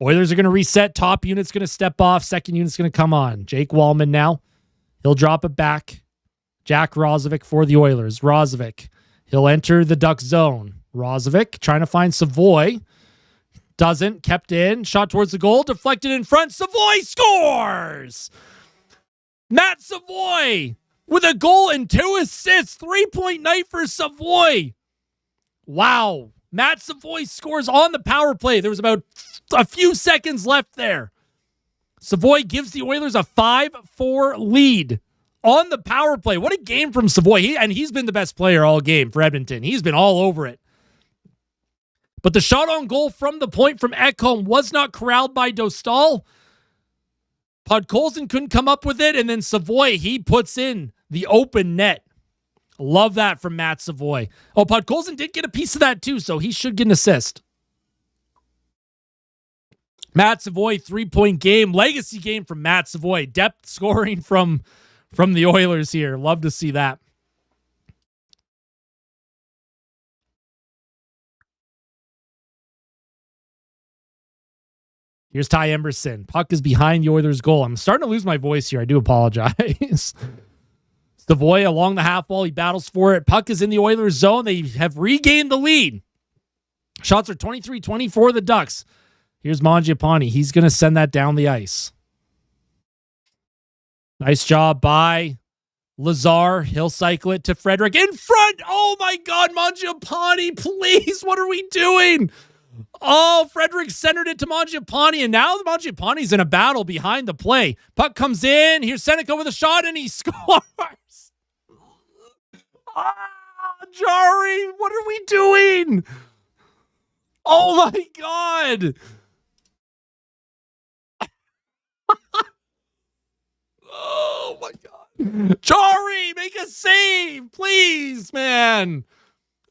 Oilers are going to reset. Top unit's going to step off. Second unit's going to come on. Jake Wallman now. He'll drop it back. Jack Roslovic for the Oilers. Roslovic. He'll enter the Duck zone. Roslovic trying to find Savoy. Doesn't. Kept in. Shot towards the goal. Deflected in front. Savoy scores! Matt Savoy with a goal and 2 assists. 3-point night for Savoy. Wow. Matt Savoy scores on the power play. There was about a few seconds left there. Savoy gives the Oilers a 5-4 lead on the power play. What a game from Savoy. He's been the best player all game for Edmonton. He's been all over it. But the shot on goal from the point from Ekholm was not corralled by Dostal. Podkolzin couldn't come up with it, and then Savoy, he puts in the open net. Love that from Matt Savoy. Oh, Podkolzin did get a piece of that too, so he should get an assist. Matt Savoy, 3-point game. Legacy game from Matt Savoy. Depth scoring from the Oilers here. Love to see that. Here's Ty Emberson. Puck is behind the Oilers' goal. I'm starting to lose my voice here. I do apologize. Savoy along the half wall. He battles for it. Puck is in the Oilers' zone. They have regained the lead. Shots are 23-24 the Ducks. Here's Mangiapane. He's going to send that down the ice. Nice job by Lazar. He'll cycle it to Frederick. In front! Oh my God, Mangiapane, please. What are we doing? Oh, Frederick centered it to Mangiapane, and now Mangiapane's in a battle behind the play. Puck comes in. Here's Seneca with a shot, and he scores. Jari, what are we doing? Oh, my God. Oh, my God. Jari, make a save, please, man.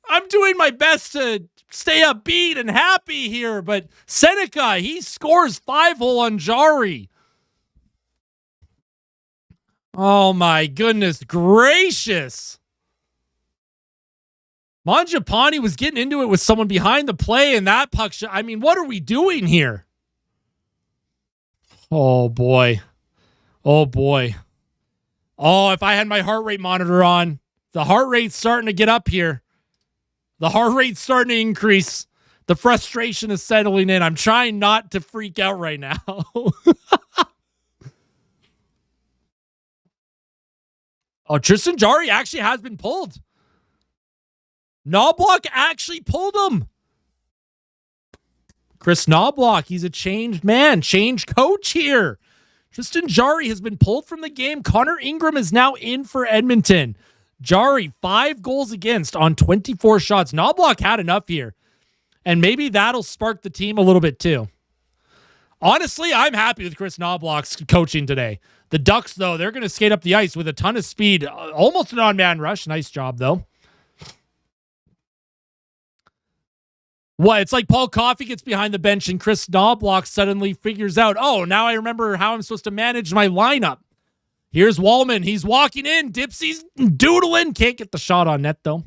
I'm doing my best to stay upbeat and happy here, but Seneca, he scores 5-hole on Jari. Oh my goodness gracious. Mangiapane was getting into it with someone behind the play, and that puck shot. I mean, what are we doing here? Oh boy. Oh boy. Oh, if I had my heart rate monitor on, the heart rate's starting to get up here. The heart rate's starting to increase. The frustration is settling in. I'm trying not to freak out right now. Oh, Tristan Jari actually has been pulled. Knobloch actually pulled him. Chris Knobloch, he's a changed man, changed coach here. Tristan Jari has been pulled from the game. Connor Ingram is now in for Edmonton. Jari, 5 goals against on 24 shots. Knobloch had enough here. And maybe that'll spark the team a little bit too. Honestly, I'm happy with Chris Knobloch's coaching today. The Ducks, though, they're going to skate up the ice with a ton of speed. Almost an on-man rush. Nice job, though. What? It's like Paul Coffey gets behind the bench and Chris Knobloch suddenly figures out, oh, now I remember how I'm supposed to manage my lineup. Here's Wallman. He's walking in. Dipsy's doodling. Can't get the shot on net, though.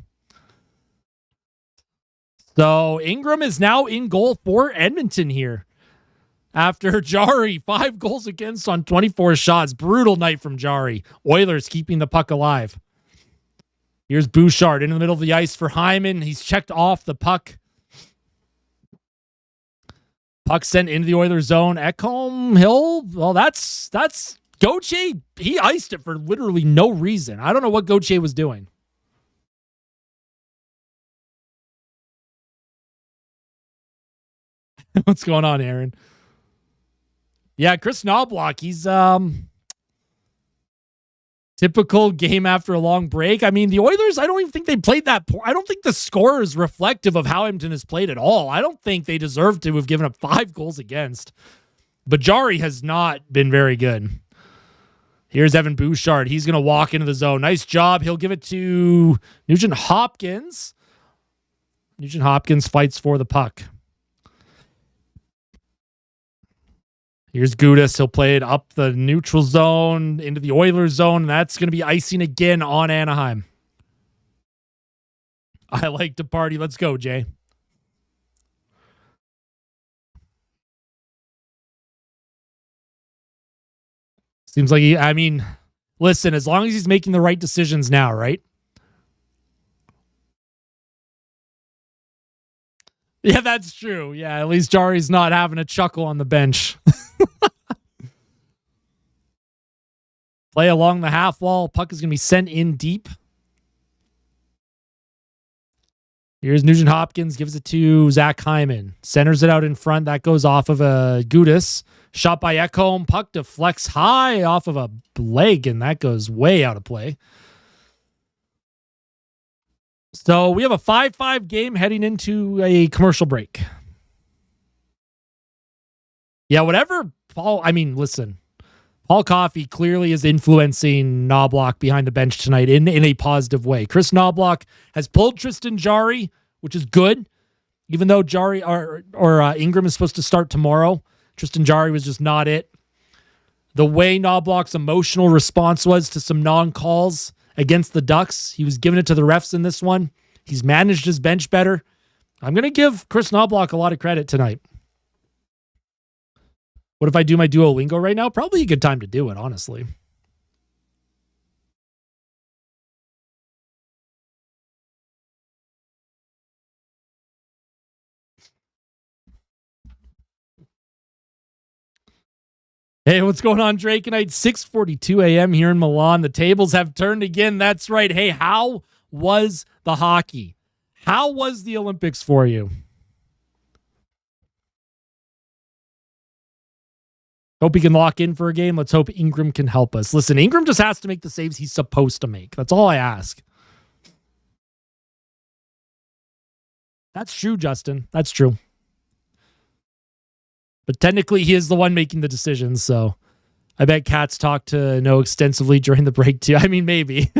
So Ingram is now in goal for Edmonton here. After Jarry, 5 goals against on 24 shots. Brutal night from Jarry. Oilers keeping the puck alive. Here's Bouchard in the middle of the ice for Hyman. He's checked off the puck. Puck sent into the Oilers zone. Ekholm, Hill. Well, that's Gauthier. He iced it for literally no reason. I don't know what Gauthier was doing. What's going on, Aaron? Yeah, Chris Knobloch, he's typical game after a long break. I mean, the Oilers, I don't even think they played that poor. I don't think the score is reflective of how Edmonton has played at all. I don't think they deserve to have given up 5 goals against. But Jarry has not been very good. Here's Evan Bouchard. He's going to walk into the zone. Nice job. He'll give it to Nugent Hopkins. Nugent Hopkins fights for the puck. Here's Gudas. He'll play it up the neutral zone into the Oilers zone. And that's going to be icing again on Anaheim. I like to party. Let's go, Jay. Seems like listen, as long as he's making the right decisions now, right? Yeah, that's true. Yeah, at least Jarry's not having a chuckle on the bench. Play along the half wall. Puck is going to be sent in deep. Here's Nugent Hopkins. Gives it to Zach Hyman. Centers it out in front. That goes off of a Gudas. Shot by Ekholm. Puck deflects high off of a leg, and that goes way out of play. So we have a 5-5 game heading into a commercial break. Yeah, whatever. Listen. Paul Coffey clearly is influencing Knobloch behind the bench tonight in a positive way. Chris Knobloch has pulled Tristan Jarry, which is good. Even though Jarry or Ingram is supposed to start tomorrow, Tristan Jarry was just not it. The way Knobloch's emotional response was to some non-calls against the Ducks, he was giving it to the refs in this one. He's managed his bench better. I'm going to give Chris Knobloch a lot of credit tonight. What if I do my Duolingo right now? Probably a good time to do it, honestly. Hey, what's going on, Drake? Night 6:42 a.m. here in Milan. The tables have turned again. That's right. Hey, how was the hockey? How was the Olympics for you? Hope he can lock in for a game. Let's hope Ingram can help us. Listen, Ingram just has to make the saves he's supposed to make. That's all I ask. That's true, Justin. That's true. But technically, he is the one making the decisions, so I bet Katz talked to Noah extensively during the break, too. I mean, maybe.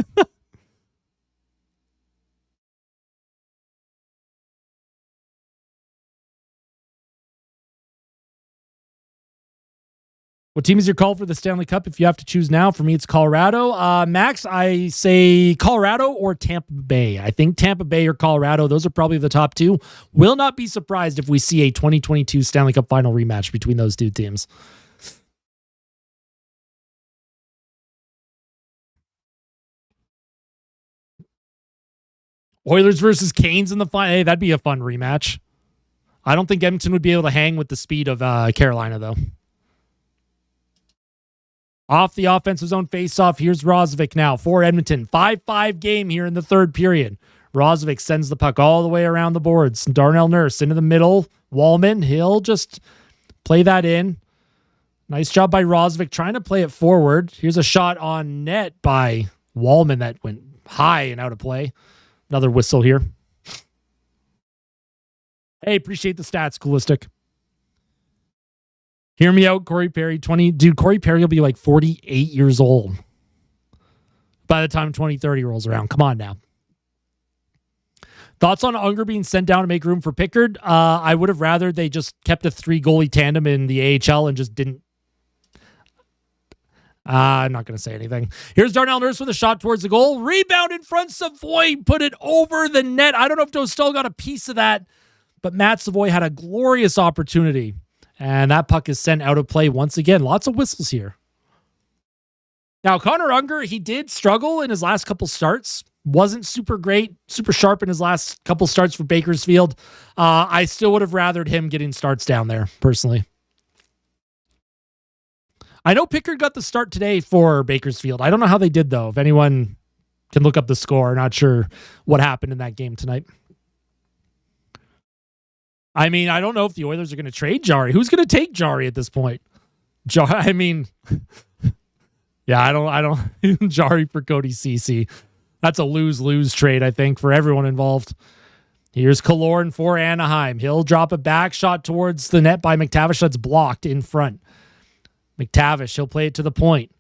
What team is your call for the Stanley Cup if you have to choose now? For me, it's Colorado. Max, I say Colorado or Tampa Bay. I think Tampa Bay or Colorado, those are probably the top two. Will not be surprised if we see a 2022 Stanley Cup final rematch between those two teams. Oilers versus Canes in the final. Hey, that'd be a fun rematch. I don't think Edmonton would be able to hang with the speed of Carolina, though. Off the offensive zone faceoff, here's Roslovic now for Edmonton. 5-5 game here in the third period. Roslovic sends the puck all the way around the boards. Darnell Nurse into the middle. Wallman, he'll just play that in. Nice job by Roslovic trying to play it forward. Here's a shot on net by Wallman that went high and out of play. Another whistle here. Hey, appreciate the stats, Coolistic. Hear me out, Corey Perry. Corey Perry will be like 48 years old by the time 2030 rolls around. Come on now. Thoughts on Unger being sent down to make room for Pickard? I would have rather they just kept a 3-goalie tandem in the AHL and just didn't. I'm not going to say anything. Here's Darnell Nurse with a shot towards the goal. Rebound in front. Savoy put it over the net. I don't know if Dostal got a piece of that, but Matt Savoy had a glorious opportunity. And that puck is sent out of play once again. Lots of whistles here. Now, Connor Unger, he did struggle in his last couple starts. Wasn't super great, super sharp in his last couple starts for Bakersfield. I still would have rathered him getting starts down there, personally. I know Pickard got the start today for Bakersfield. I don't know how they did, though. If anyone can look up the score, not sure what happened in that game tonight. I mean, I don't know if the Oilers are going to trade Jari. Who's going to take Jari at this point? Yeah, I don't Jari for Cody Ceci. That's a lose-lose trade, I think, for everyone involved. Here's Killorn for Anaheim. He'll drop a back shot towards the net by McTavish. That's blocked in front. McTavish, he'll play it to the point.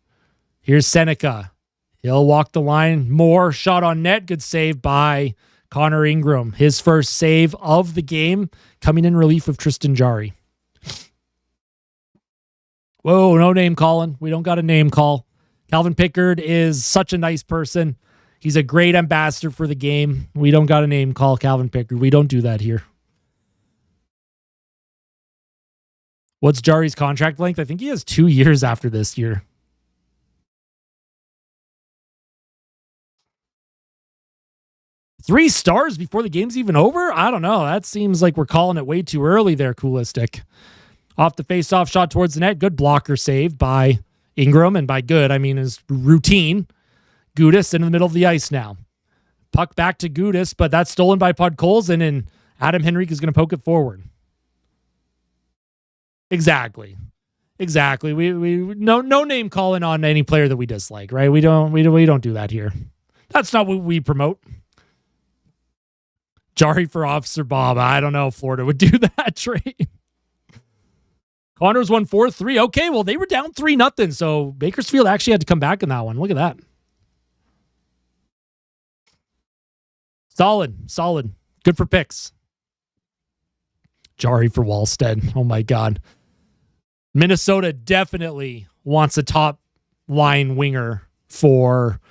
Here's Seneca. He'll walk the line. More shot on net. Good save by Connor Ingram. His first save of the game coming in relief of Tristan Jari. Whoa, no name calling. We don't got a name call. Calvin Pickard is such a nice person. He's a great ambassador for the game. We don't got a name call Calvin Pickard. We don't do that here. What's Jari's contract length? I think he has 2 years after this year. Three stars before the game's even over? I don't know. That seems like we're calling it way too early there, Coolistic. Off the face-off shot towards the net. Good blocker save by Ingram. And by good, I mean his routine. Gudis in the middle of the ice now. Puck back to Gudis, but that's stolen by Podkolzin, and Adam Henrique is going to poke it forward. Exactly. We no name calling on any player that we dislike, right? We don't do that here. That's not what we promote. Jari for Officer Bob. I don't know if Florida would do that trade. Connors won 4-3. Okay, well, they were down 3-0, so Bakersfield actually had to come back in that one. Look at that. Solid. Good for picks. Jari for Wallstead. Oh, my God. Minnesota definitely wants a top line winger for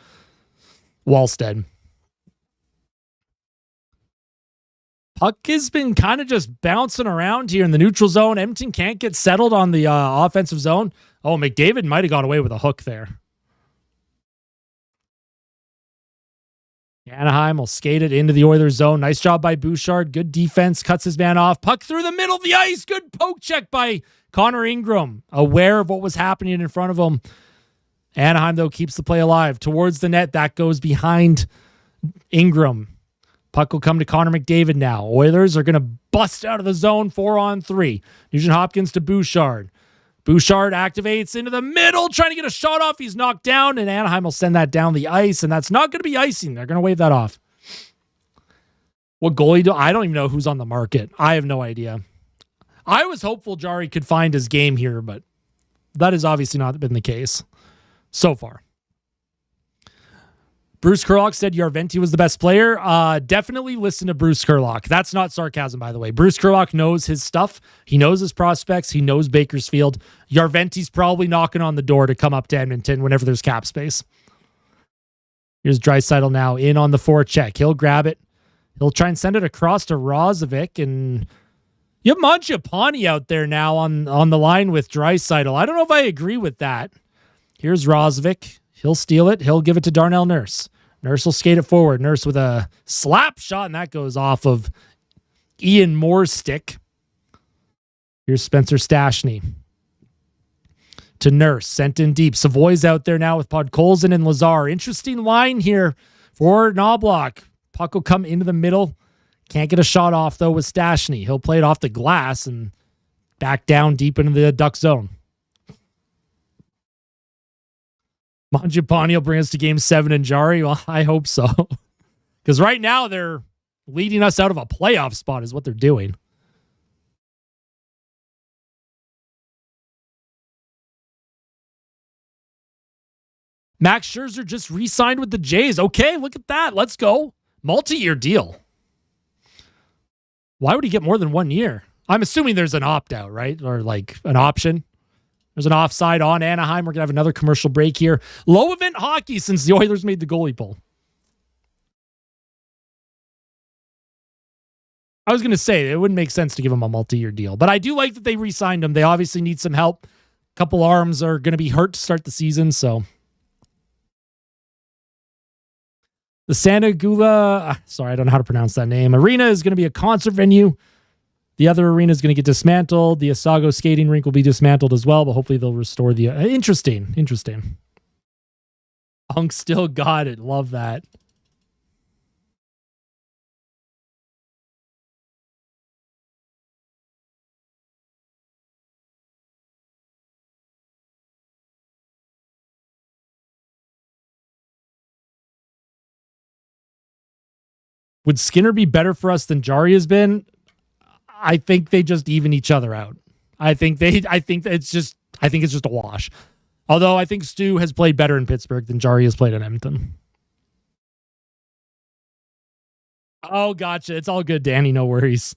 Wallstead. Puck has been kind of just bouncing around here in the neutral zone. Edmonton can't get settled on the offensive zone. Oh, McDavid might have got away with a hook there. Anaheim will skate it into the Oilers zone. Nice job by Bouchard. Good defense. Cuts his man off. Puck through the middle of the ice. Good poke check by Connor Ingram. Aware of what was happening in front of him. Anaheim, though, keeps the play alive. Towards the net. That goes behind Ingram. Puck will come to Connor McDavid now. Oilers are going to bust out of the zone 4-on-3. Nugent Hopkins to Bouchard. Bouchard activates into the middle, trying to get a shot off. He's knocked down, and Anaheim will send that down the ice, and that's not going to be icing. They're going to wave that off. What goalie do I don't even know who's on the market. I have no idea. I was hopeful Jari could find his game here, but that has obviously not been the case so far. Bruce Kurlock said Yarventi was the best player. Definitely listen to Bruce Kurlock. That's not sarcasm, by the way. Bruce Kurlock knows his stuff. He knows his prospects. He knows Bakersfield. Yarventi's probably knocking on the door to come up to Edmonton whenever there's cap space. Here's Draisaitl now in on the forecheck. He'll grab it. He'll try and send it across to Rozovic, and you have Mangiapane out there now on the line with Draisaitl. I don't know if I agree with that. Here's Rozovic. He'll steal it. He'll give it to Darnell Nurse. Nurse will skate it forward. Nurse with a slap shot, and that goes off of Ian Moore's stick. Here's Spencer Stashny. To Nurse, sent in deep. Savoy's out there now with Podkolzin and Lazar. Interesting line here for Knobloch. Puck will come into the middle. Can't get a shot off, though, with Stashny. He'll play it off the glass and back down deep into the Duck zone. Mangiapane will bring us to Game 7 in Jari. Well, I hope so. Because right now they're leading us out of a playoff spot is what they're doing. Max Scherzer just re-signed with the Jays. Okay, look at that. Let's go. Multi-year deal. Why would he get more than 1 year? I'm assuming there's an opt-out, right? Or like an option. There's an offside on Anaheim. We're going to have another commercial break here. Low event hockey since the Oilers made the goalie poll. I was going to say, it wouldn't make sense to give him a multi-year deal. But I do like that they re-signed him. They obviously need some help. A couple arms are going to be hurt to start the season, so... The Santa Gula, sorry, I don't know how to pronounce that name. Arena is going to be a concert venue. The other arena is going to get dismantled. The Osago skating rink will be dismantled as well, but hopefully they'll restore the... Interesting. Hunk still got it. Love that. Would Skinner be better for us than Jari has been? I think they just even each other out. I think it's just a wash. Although I think Stu has played better in Pittsburgh than Jari has played in Edmonton. Oh, gotcha. It's all good, Danny. No worries.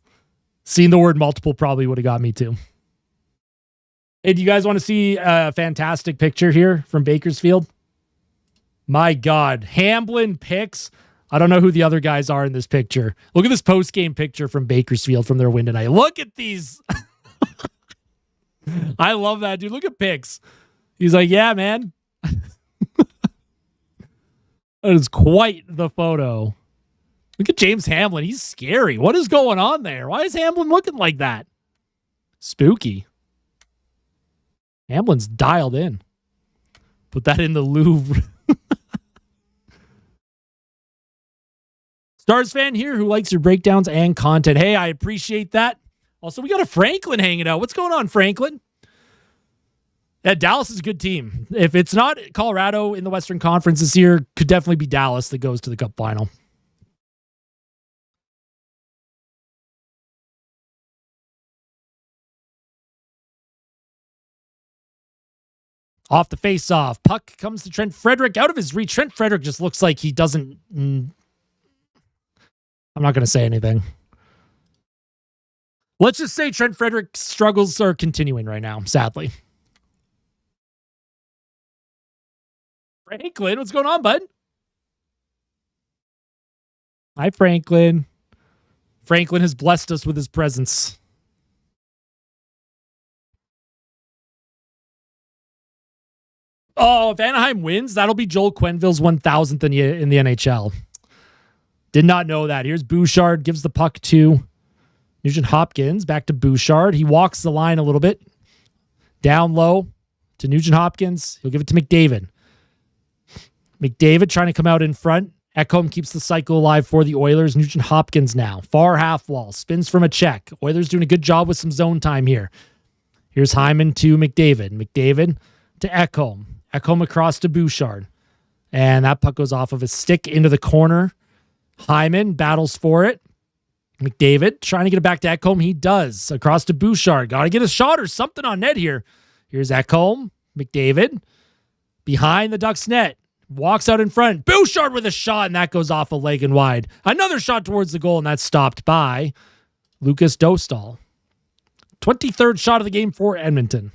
Seeing the word multiple probably would have got me too. Hey, do you guys want to see a fantastic picture here from Bakersfield? My God. Hamblin picks. I don't know who the other guys are in this picture. Look at this post-game picture from Bakersfield from their win tonight. Look at these. I love that, dude. Look at Pix. He's like, yeah, man. That is quite the photo. Look at James Hamblin. He's scary. What is going on there? Why is Hamblin looking like that? Spooky. Hamblin's dialed in. Put that in the Louvre. Stars fan here who likes your breakdowns and content. Hey, I appreciate that. Also, we got a Franklin hanging out. What's going on, Franklin? Yeah, Dallas is a good team. If it's not Colorado in the Western Conference this year, could definitely be Dallas that goes to the Cup final. Off the face-off. Puck comes to Trent Frederick. Out of his reach. Trent Frederick just looks like he doesn't... I'm not going to say anything. Let's just say Trent Frederick's struggles are continuing right now, sadly. Franklin, what's going on, bud? Hi, Franklin. Franklin has blessed us with his presence. Oh, if Anaheim wins, that'll be Joel Quenneville's 1,000th in the NHL. Did not know that. Here's Bouchard, gives the puck to Nugent Hopkins. Back to Bouchard. He walks the line a little bit. Down low to Nugent Hopkins. He'll give it to McDavid. McDavid trying to come out in front. Ekholm keeps the cycle alive for the Oilers. Nugent Hopkins now. Far half wall. Spins from a check. Oilers doing a good job with some zone time here. Here's Hyman to McDavid. McDavid to Ekholm. Ekholm across to Bouchard. And that puck goes off of his stick into the corner. Hyman battles for it. McDavid trying to get it back to Ekholm. He does. Across to Bouchard. Got to get a shot or something on net here. Here's Ekholm. McDavid. Behind the Ducks net. Walks out in front. Bouchard with a shot, and that goes off a leg and wide. Another shot towards the goal, and that's stopped by Lucas Dostal. 23rd shot of the game for Edmonton.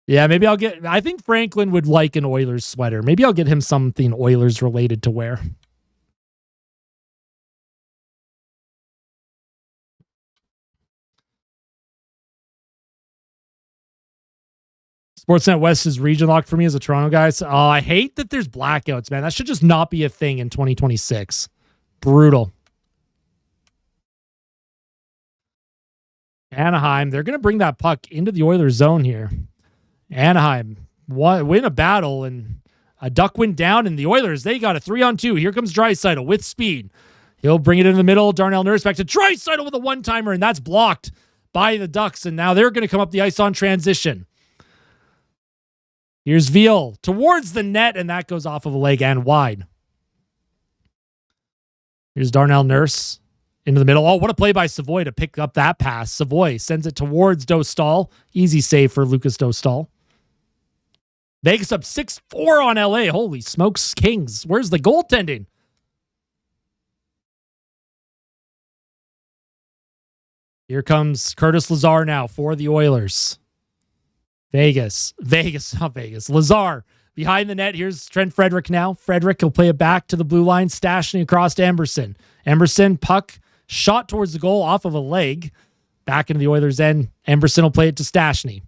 Yeah, maybe I think Franklin would like an Oilers sweater. Maybe I'll get him something Oilers related to wear. Sportsnet West is region locked for me as a Toronto guy. So, I hate that there's blackouts, man. That should just not be a thing in 2026. Brutal. Anaheim, they're going to bring that puck into the Oilers zone here. Anaheim win a battle, and a Duck went down, and the Oilers, they got a 3-on-2. Here comes Draisaitl with speed. He'll bring it in the middle. Darnell Nurse back to Draisaitl with a one-timer, and that's blocked by the Ducks, and now they're going to come up the ice on transition. Here's Veal towards the net, and that goes off of a leg and wide. Here's Darnell Nurse into the middle. Oh, what a play by Savoy to pick up that pass. Savoy sends it towards Dostal. Easy save for Lucas Dostal. Vegas up 6-4 on LA. Holy smokes, Kings. Where's the goaltending? Here comes Curtis Lazar now for the Oilers. Vegas, not Vegas. Lazar behind the net. Here's Trent Frederick now. Frederick will play it back to the blue line, stashing across to Emberson. Emberson, puck shot towards the goal off of a leg. Back into the Oilers' end. Emberson will play it to Stastny.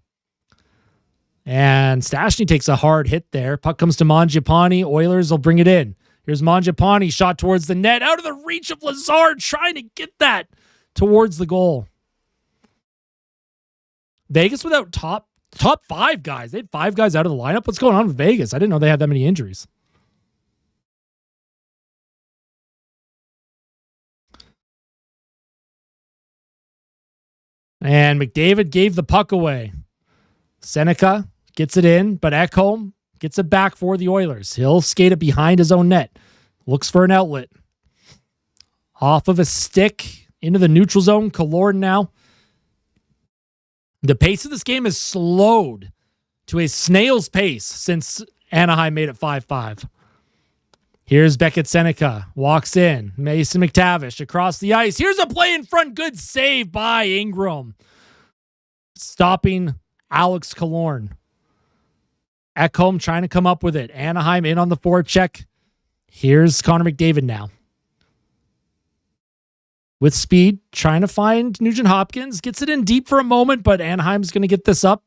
And Stastny takes a hard hit there. Puck comes to Mangiapane. Oilers will bring it in. Here's Mangiapane, shot towards the net. Out of the reach of Lazar, trying to get that towards the goal. Vegas without top 5 guys. They had 5 guys out of the lineup. What's going on with Vegas? I didn't know they had that many injuries. And McDavid gave the puck away. Seneca gets it in, but Ekholm gets it back for the Oilers. He'll skate it behind his own net. Looks for an outlet. Off of a stick into the neutral zone. Killorn now. The pace of this game has slowed to a snail's pace since Anaheim made it 5-5. Here's Beckett Seneca. Walks in. Mason McTavish across the ice. Here's a play in front. Good save by Ingram. Stopping Alex Killorn. Ekholm trying to come up with it. Anaheim in on the forecheck. Here's Connor McDavid now. With speed, trying to find Nugent Hopkins. Gets it in deep for a moment, but Anaheim's going to get this up.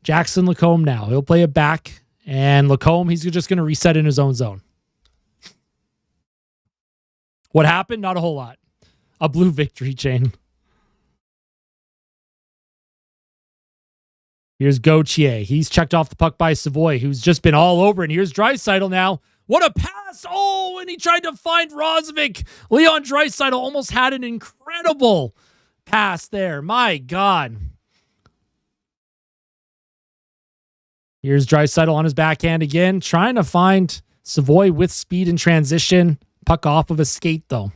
Jackson Lacombe now. He'll play it back. And Lacombe, he's just going to reset in his own zone. What happened? Not a whole lot. A blue victory chain. Here's Gauthier. He's checked off the puck by Savoy, who's just been all over. And here's Draisaitl now. What a pass! Oh, and he tried to find Rosvik. Leon Draisaitl almost had an incredible pass there. My God. Here's Draisaitl on his backhand again, trying to find Savoy with speed in transition. Puck off of a skate, though.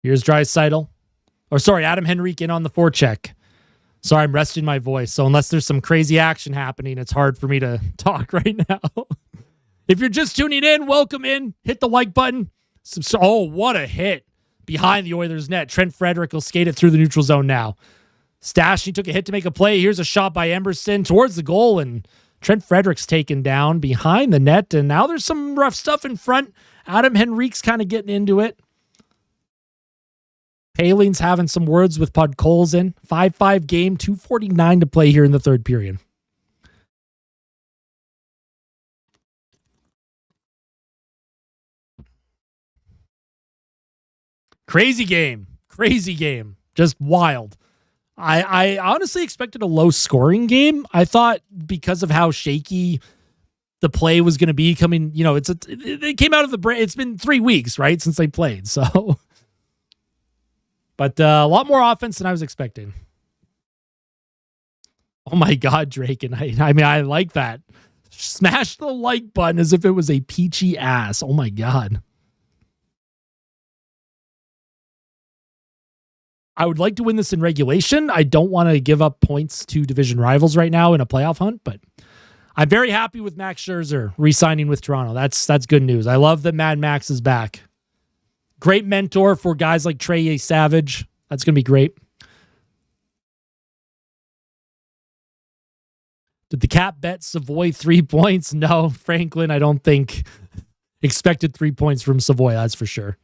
Here's Draisaitl. Adam Henrique in on the forecheck. Sorry, I'm resting my voice. So unless there's some crazy action happening, it's hard for me to talk right now. If you're just tuning in, welcome in. Hit the like button. Oh, what a hit. Behind the Oilers net. Trent Frederick will skate it through the neutral zone now. Stastny took a hit to make a play. Here's a shot by Emberson towards the goal, and Trent Frederick's taken down behind the net, and now there's some rough stuff in front. Adam Henrique's kind of getting into it. Palin's having some words with Pud Colson. 5-5 game, 2:49 to play here in the third period. Crazy game. Just wild. I honestly expected a low-scoring game. I thought because of how shaky the play was going to be coming, it came out of the break. It's been 3 weeks, right, since they played, so... But a lot more offense than I was expecting. Oh my God, Drake. And I like that. Smash the like button as if it was a peachy ass. Oh my God. I would like to win this in regulation. I don't want to give up points to division rivals right now in a playoff hunt, but I'm very happy with Max Scherzer re-signing with Toronto. That's good news. I love that Mad Max is back. Great mentor for guys like Trey Savage. That's going to be great. Did the Cap bet Savoy 3 points? No, Franklin, I don't think expected 3 points from Savoy. That's for sure.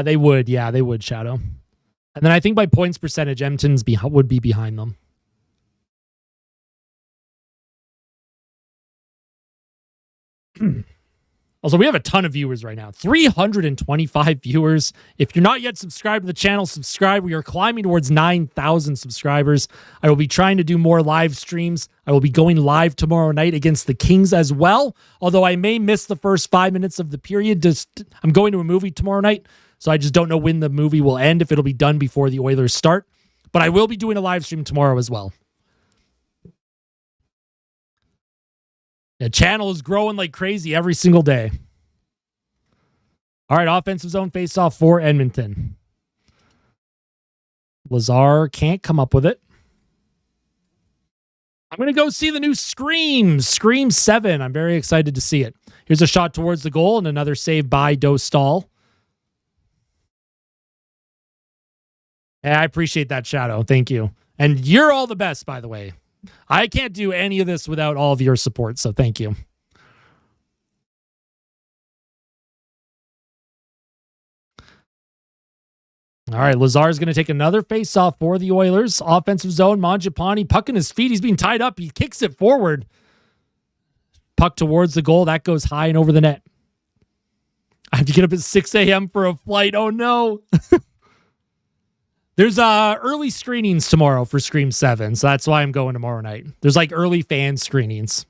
They would. Yeah, they would, Shadow. And then I think by points percentage, Edmonton's would be behind them. Also, we have a ton of viewers right now. 325 viewers. If you're not yet subscribed to the channel, subscribe. We are climbing towards 9,000 subscribers. I will be trying to do more live streams. I will be going live tomorrow night against the Kings as well. Although I may miss the first 5 minutes of the period. I'm going to a movie tomorrow night, so I just don't know when the movie will end, if it'll be done before the Oilers start. But I will be doing a live stream tomorrow as well. The channel is growing like crazy every single day. All right, offensive zone face-off for Edmonton. Lazar can't come up with it. I'm going to go see the new Scream 7. I'm very excited to see it. Here's a shot towards the goal and another save by Draisaitl. Hey, I appreciate that, Shadow. Thank you. And you're all the best, by the way. I can't do any of this without all of your support, so thank you. All right, Lazar's going to take another face-off for the Oilers. Offensive zone, Mangiapane, puck in his feet. He's being tied up. He kicks it forward. Puck towards the goal. That goes high and over the net. I have to get up at 6 a.m. for a flight. Oh, no. There's early screenings tomorrow for Scream 7, so that's why I'm going tomorrow night. There's like early fan screenings.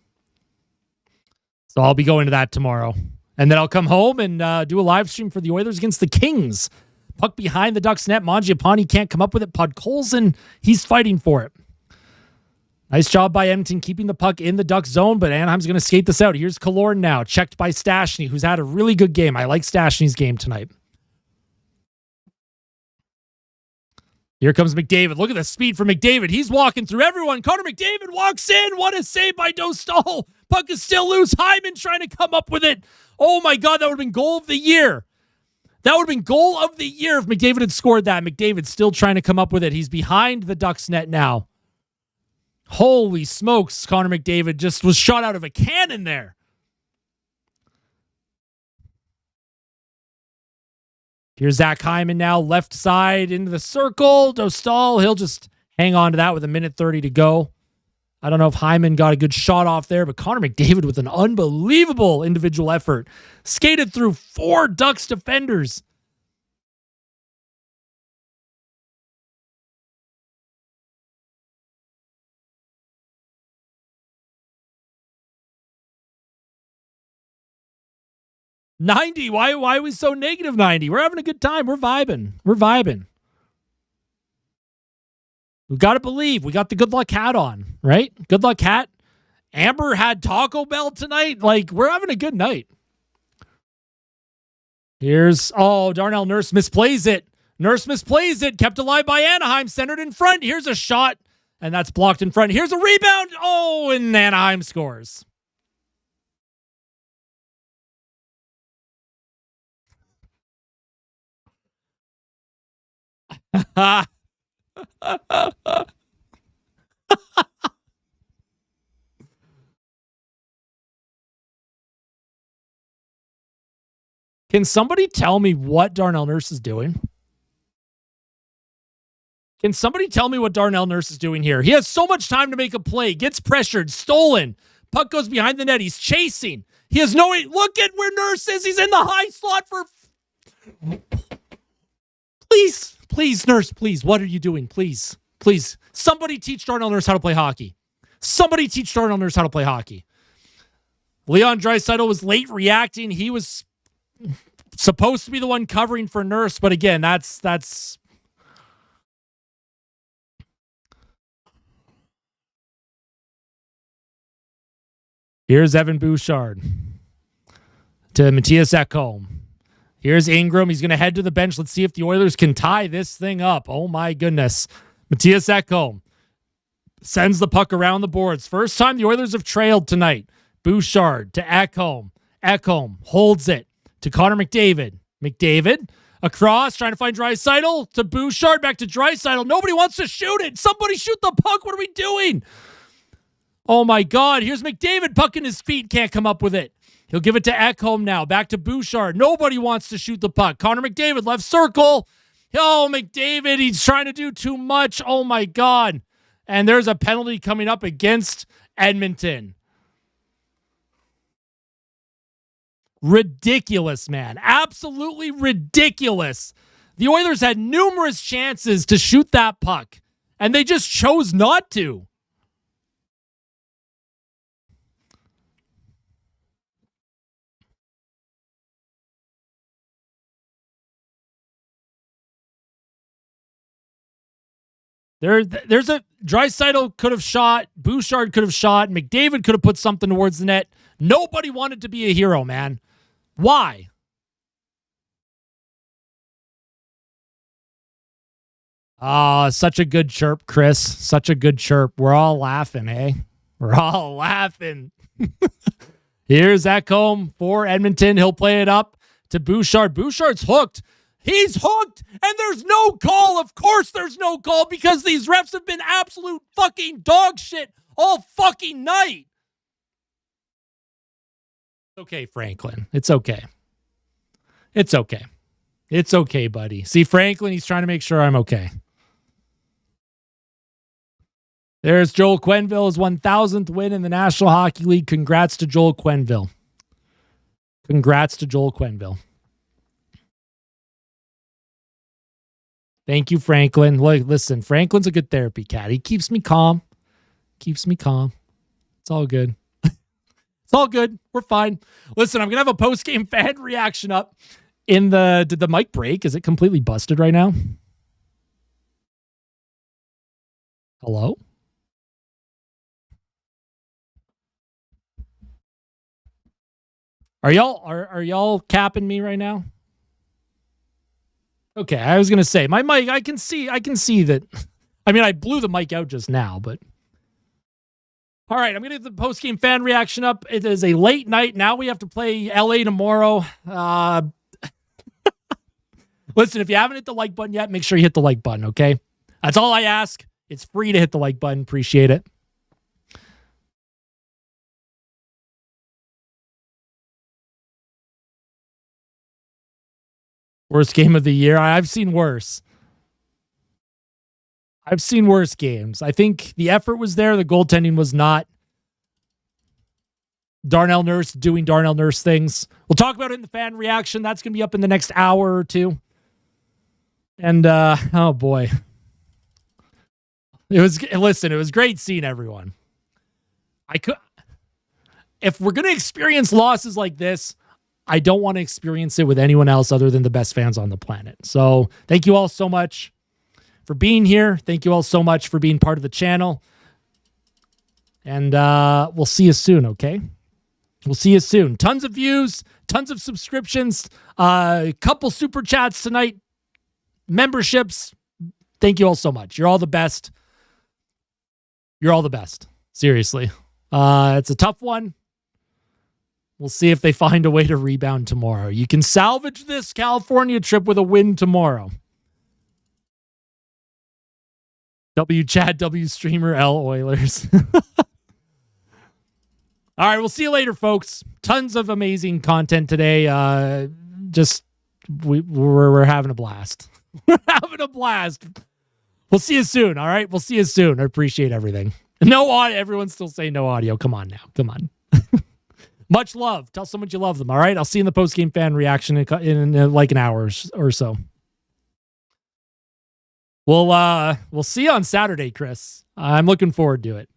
So I'll be going to that tomorrow. And then I'll come home and do a live stream for the Oilers against the Kings. Puck behind the Ducks net. Mangiapane can't come up with it. Podkolzin, he's fighting for it. Nice job by Edmonton keeping the puck in the Ducks zone, but Anaheim's going to skate this out. Here's Killorn now, checked by Stastny, who's had a really good game. I like Stastny's game tonight. Here comes McDavid. Look at the speed from McDavid. He's walking through everyone. Connor McDavid walks in. What a save by Draisaitl. Puck is still loose. Hyman trying to come up with it. Oh my God, that would have been goal of the year. That would have been goal of the year if McDavid had scored that. McDavid still trying to come up with it. He's behind the Ducks net now. Holy smokes, Connor McDavid just was shot out of a cannon there. Here's Zach Hyman now, left side into the circle. Draisaitl, he'll just hang on to that with 1:30 to go. I don't know if Hyman got a good shot off there, but Connor McDavid with an unbelievable individual effort. Skated through 4 Ducks defenders. $90. Why are we so negative 90? We're having a good time. We're vibing. We've got to believe. We got the good luck hat on, right? Good luck hat. Amber had Taco Bell tonight. Like, we're having a good night. Here's, Darnell Nurse misplays it. Kept alive by Anaheim, centered in front. Here's a shot, and that's blocked in front. Here's a rebound. Oh, and Anaheim scores. Can somebody tell me what Darnell Nurse is doing? Can somebody tell me what Darnell Nurse is doing here? He has so much time to make a play. Gets pressured. Stolen. Puck goes behind the net. He's chasing. He has no way. Look at where Nurse is. He's in the high slot for... Please, Nurse, please. What are you doing? Please. Somebody teach Darnell Nurse how to play hockey. Leon Draisaitl was late reacting. He was supposed to be the one covering for Nurse, but again, that's Here's Evan Bouchard to Mattias Ekholm. Here's Ingram. He's going to head to the bench. Let's see if the Oilers can tie this thing up. Oh, my goodness. Mattias Ekholm sends the puck around the boards. First time the Oilers have trailed tonight. Bouchard to Ekholm. Ekholm holds it to Connor McDavid. McDavid across, trying to find Draisaitl to Bouchard, back to Draisaitl. Nobody wants to shoot it. Somebody shoot the puck. What are we doing? Oh, my God. Here's McDavid. Puck in his feet. Can't come up with it. He'll give it to Ekholm now. Back to Bouchard. Nobody wants to shoot the puck. Connor McDavid, left circle. Oh, McDavid, he's trying to do too much. Oh, my God. And there's a penalty coming up against Edmonton. Ridiculous, man. Absolutely ridiculous. The Oilers had numerous chances to shoot that puck, and they just chose not to. There's a Draisaitl could have shot, Bouchard could have shot, McDavid could have put something towards the net. Nobody wanted to be a hero, man. Why? Such a good chirp, Chris. Such a good chirp. We're all laughing, eh? We're all laughing. Here's Ekholm for Edmonton. He'll play it up to Bouchard. Bouchard's hooked. He's hooked, and there's no call. Of course there's no call because these refs have been absolute fucking dog shit all fucking night. It's okay, Franklin. It's okay. It's okay. It's okay, buddy. See, Franklin, he's trying to make sure I'm okay. There's Joel Quenneville's 1,000th win in the National Hockey League. Congrats to Joel Quenneville. Congrats to Joel Quenneville. Thank you, Franklin. Look, listen, Franklin's a good therapy cat. He keeps me calm. Keeps me calm. It's all good. It's all good. We're fine. Listen, I'm going to have a post-game fan reaction up in the... Did the mic break? Is it completely busted right now? Hello? Are y'all capping me right now? Okay, I was gonna say my mic. I can see that. I mean, I blew the mic out just now, but all right. I'm gonna get the post game fan reaction up. It is a late night. Now we have to play LA tomorrow. Listen, if you haven't hit the like button yet, make sure you hit the like button. Okay, that's all I ask. It's free to hit the like button. Appreciate it. Worst game of the year. I've seen worse. I've seen worse games. I think the effort was there. The goaltending was not. Darnell Nurse doing Darnell Nurse things. We'll talk about it in the fan reaction. That's going to be up in the next hour or two. And, oh boy. It was great seeing everyone. If we're going to experience losses like this, I don't want to experience it with anyone else other than the best fans on the planet. So thank you all so much for being here. Thank you all so much for being part of the channel. And we'll see you soon, okay? We'll see you soon. Tons of views, tons of subscriptions, a couple super chats tonight, memberships. Thank you all so much. You're all the best. You're all the best. Seriously. It's a tough one. We'll see if they find a way to rebound tomorrow. You can salvage this California trip with a win tomorrow. W Chad, W Streamer, L Oilers. All right, we'll see you later, folks. Tons of amazing content today. We're having a blast. We're having a blast. We'll see you soon, all right? We'll see you soon. I appreciate everything. No audio. Everyone's still saying no audio. Come on now. Come on. Much love. Tell someone you love them, all right? I'll see you in the post-game fan reaction in like an hour or so. We'll see you on Saturday, Chris. I'm looking forward to it.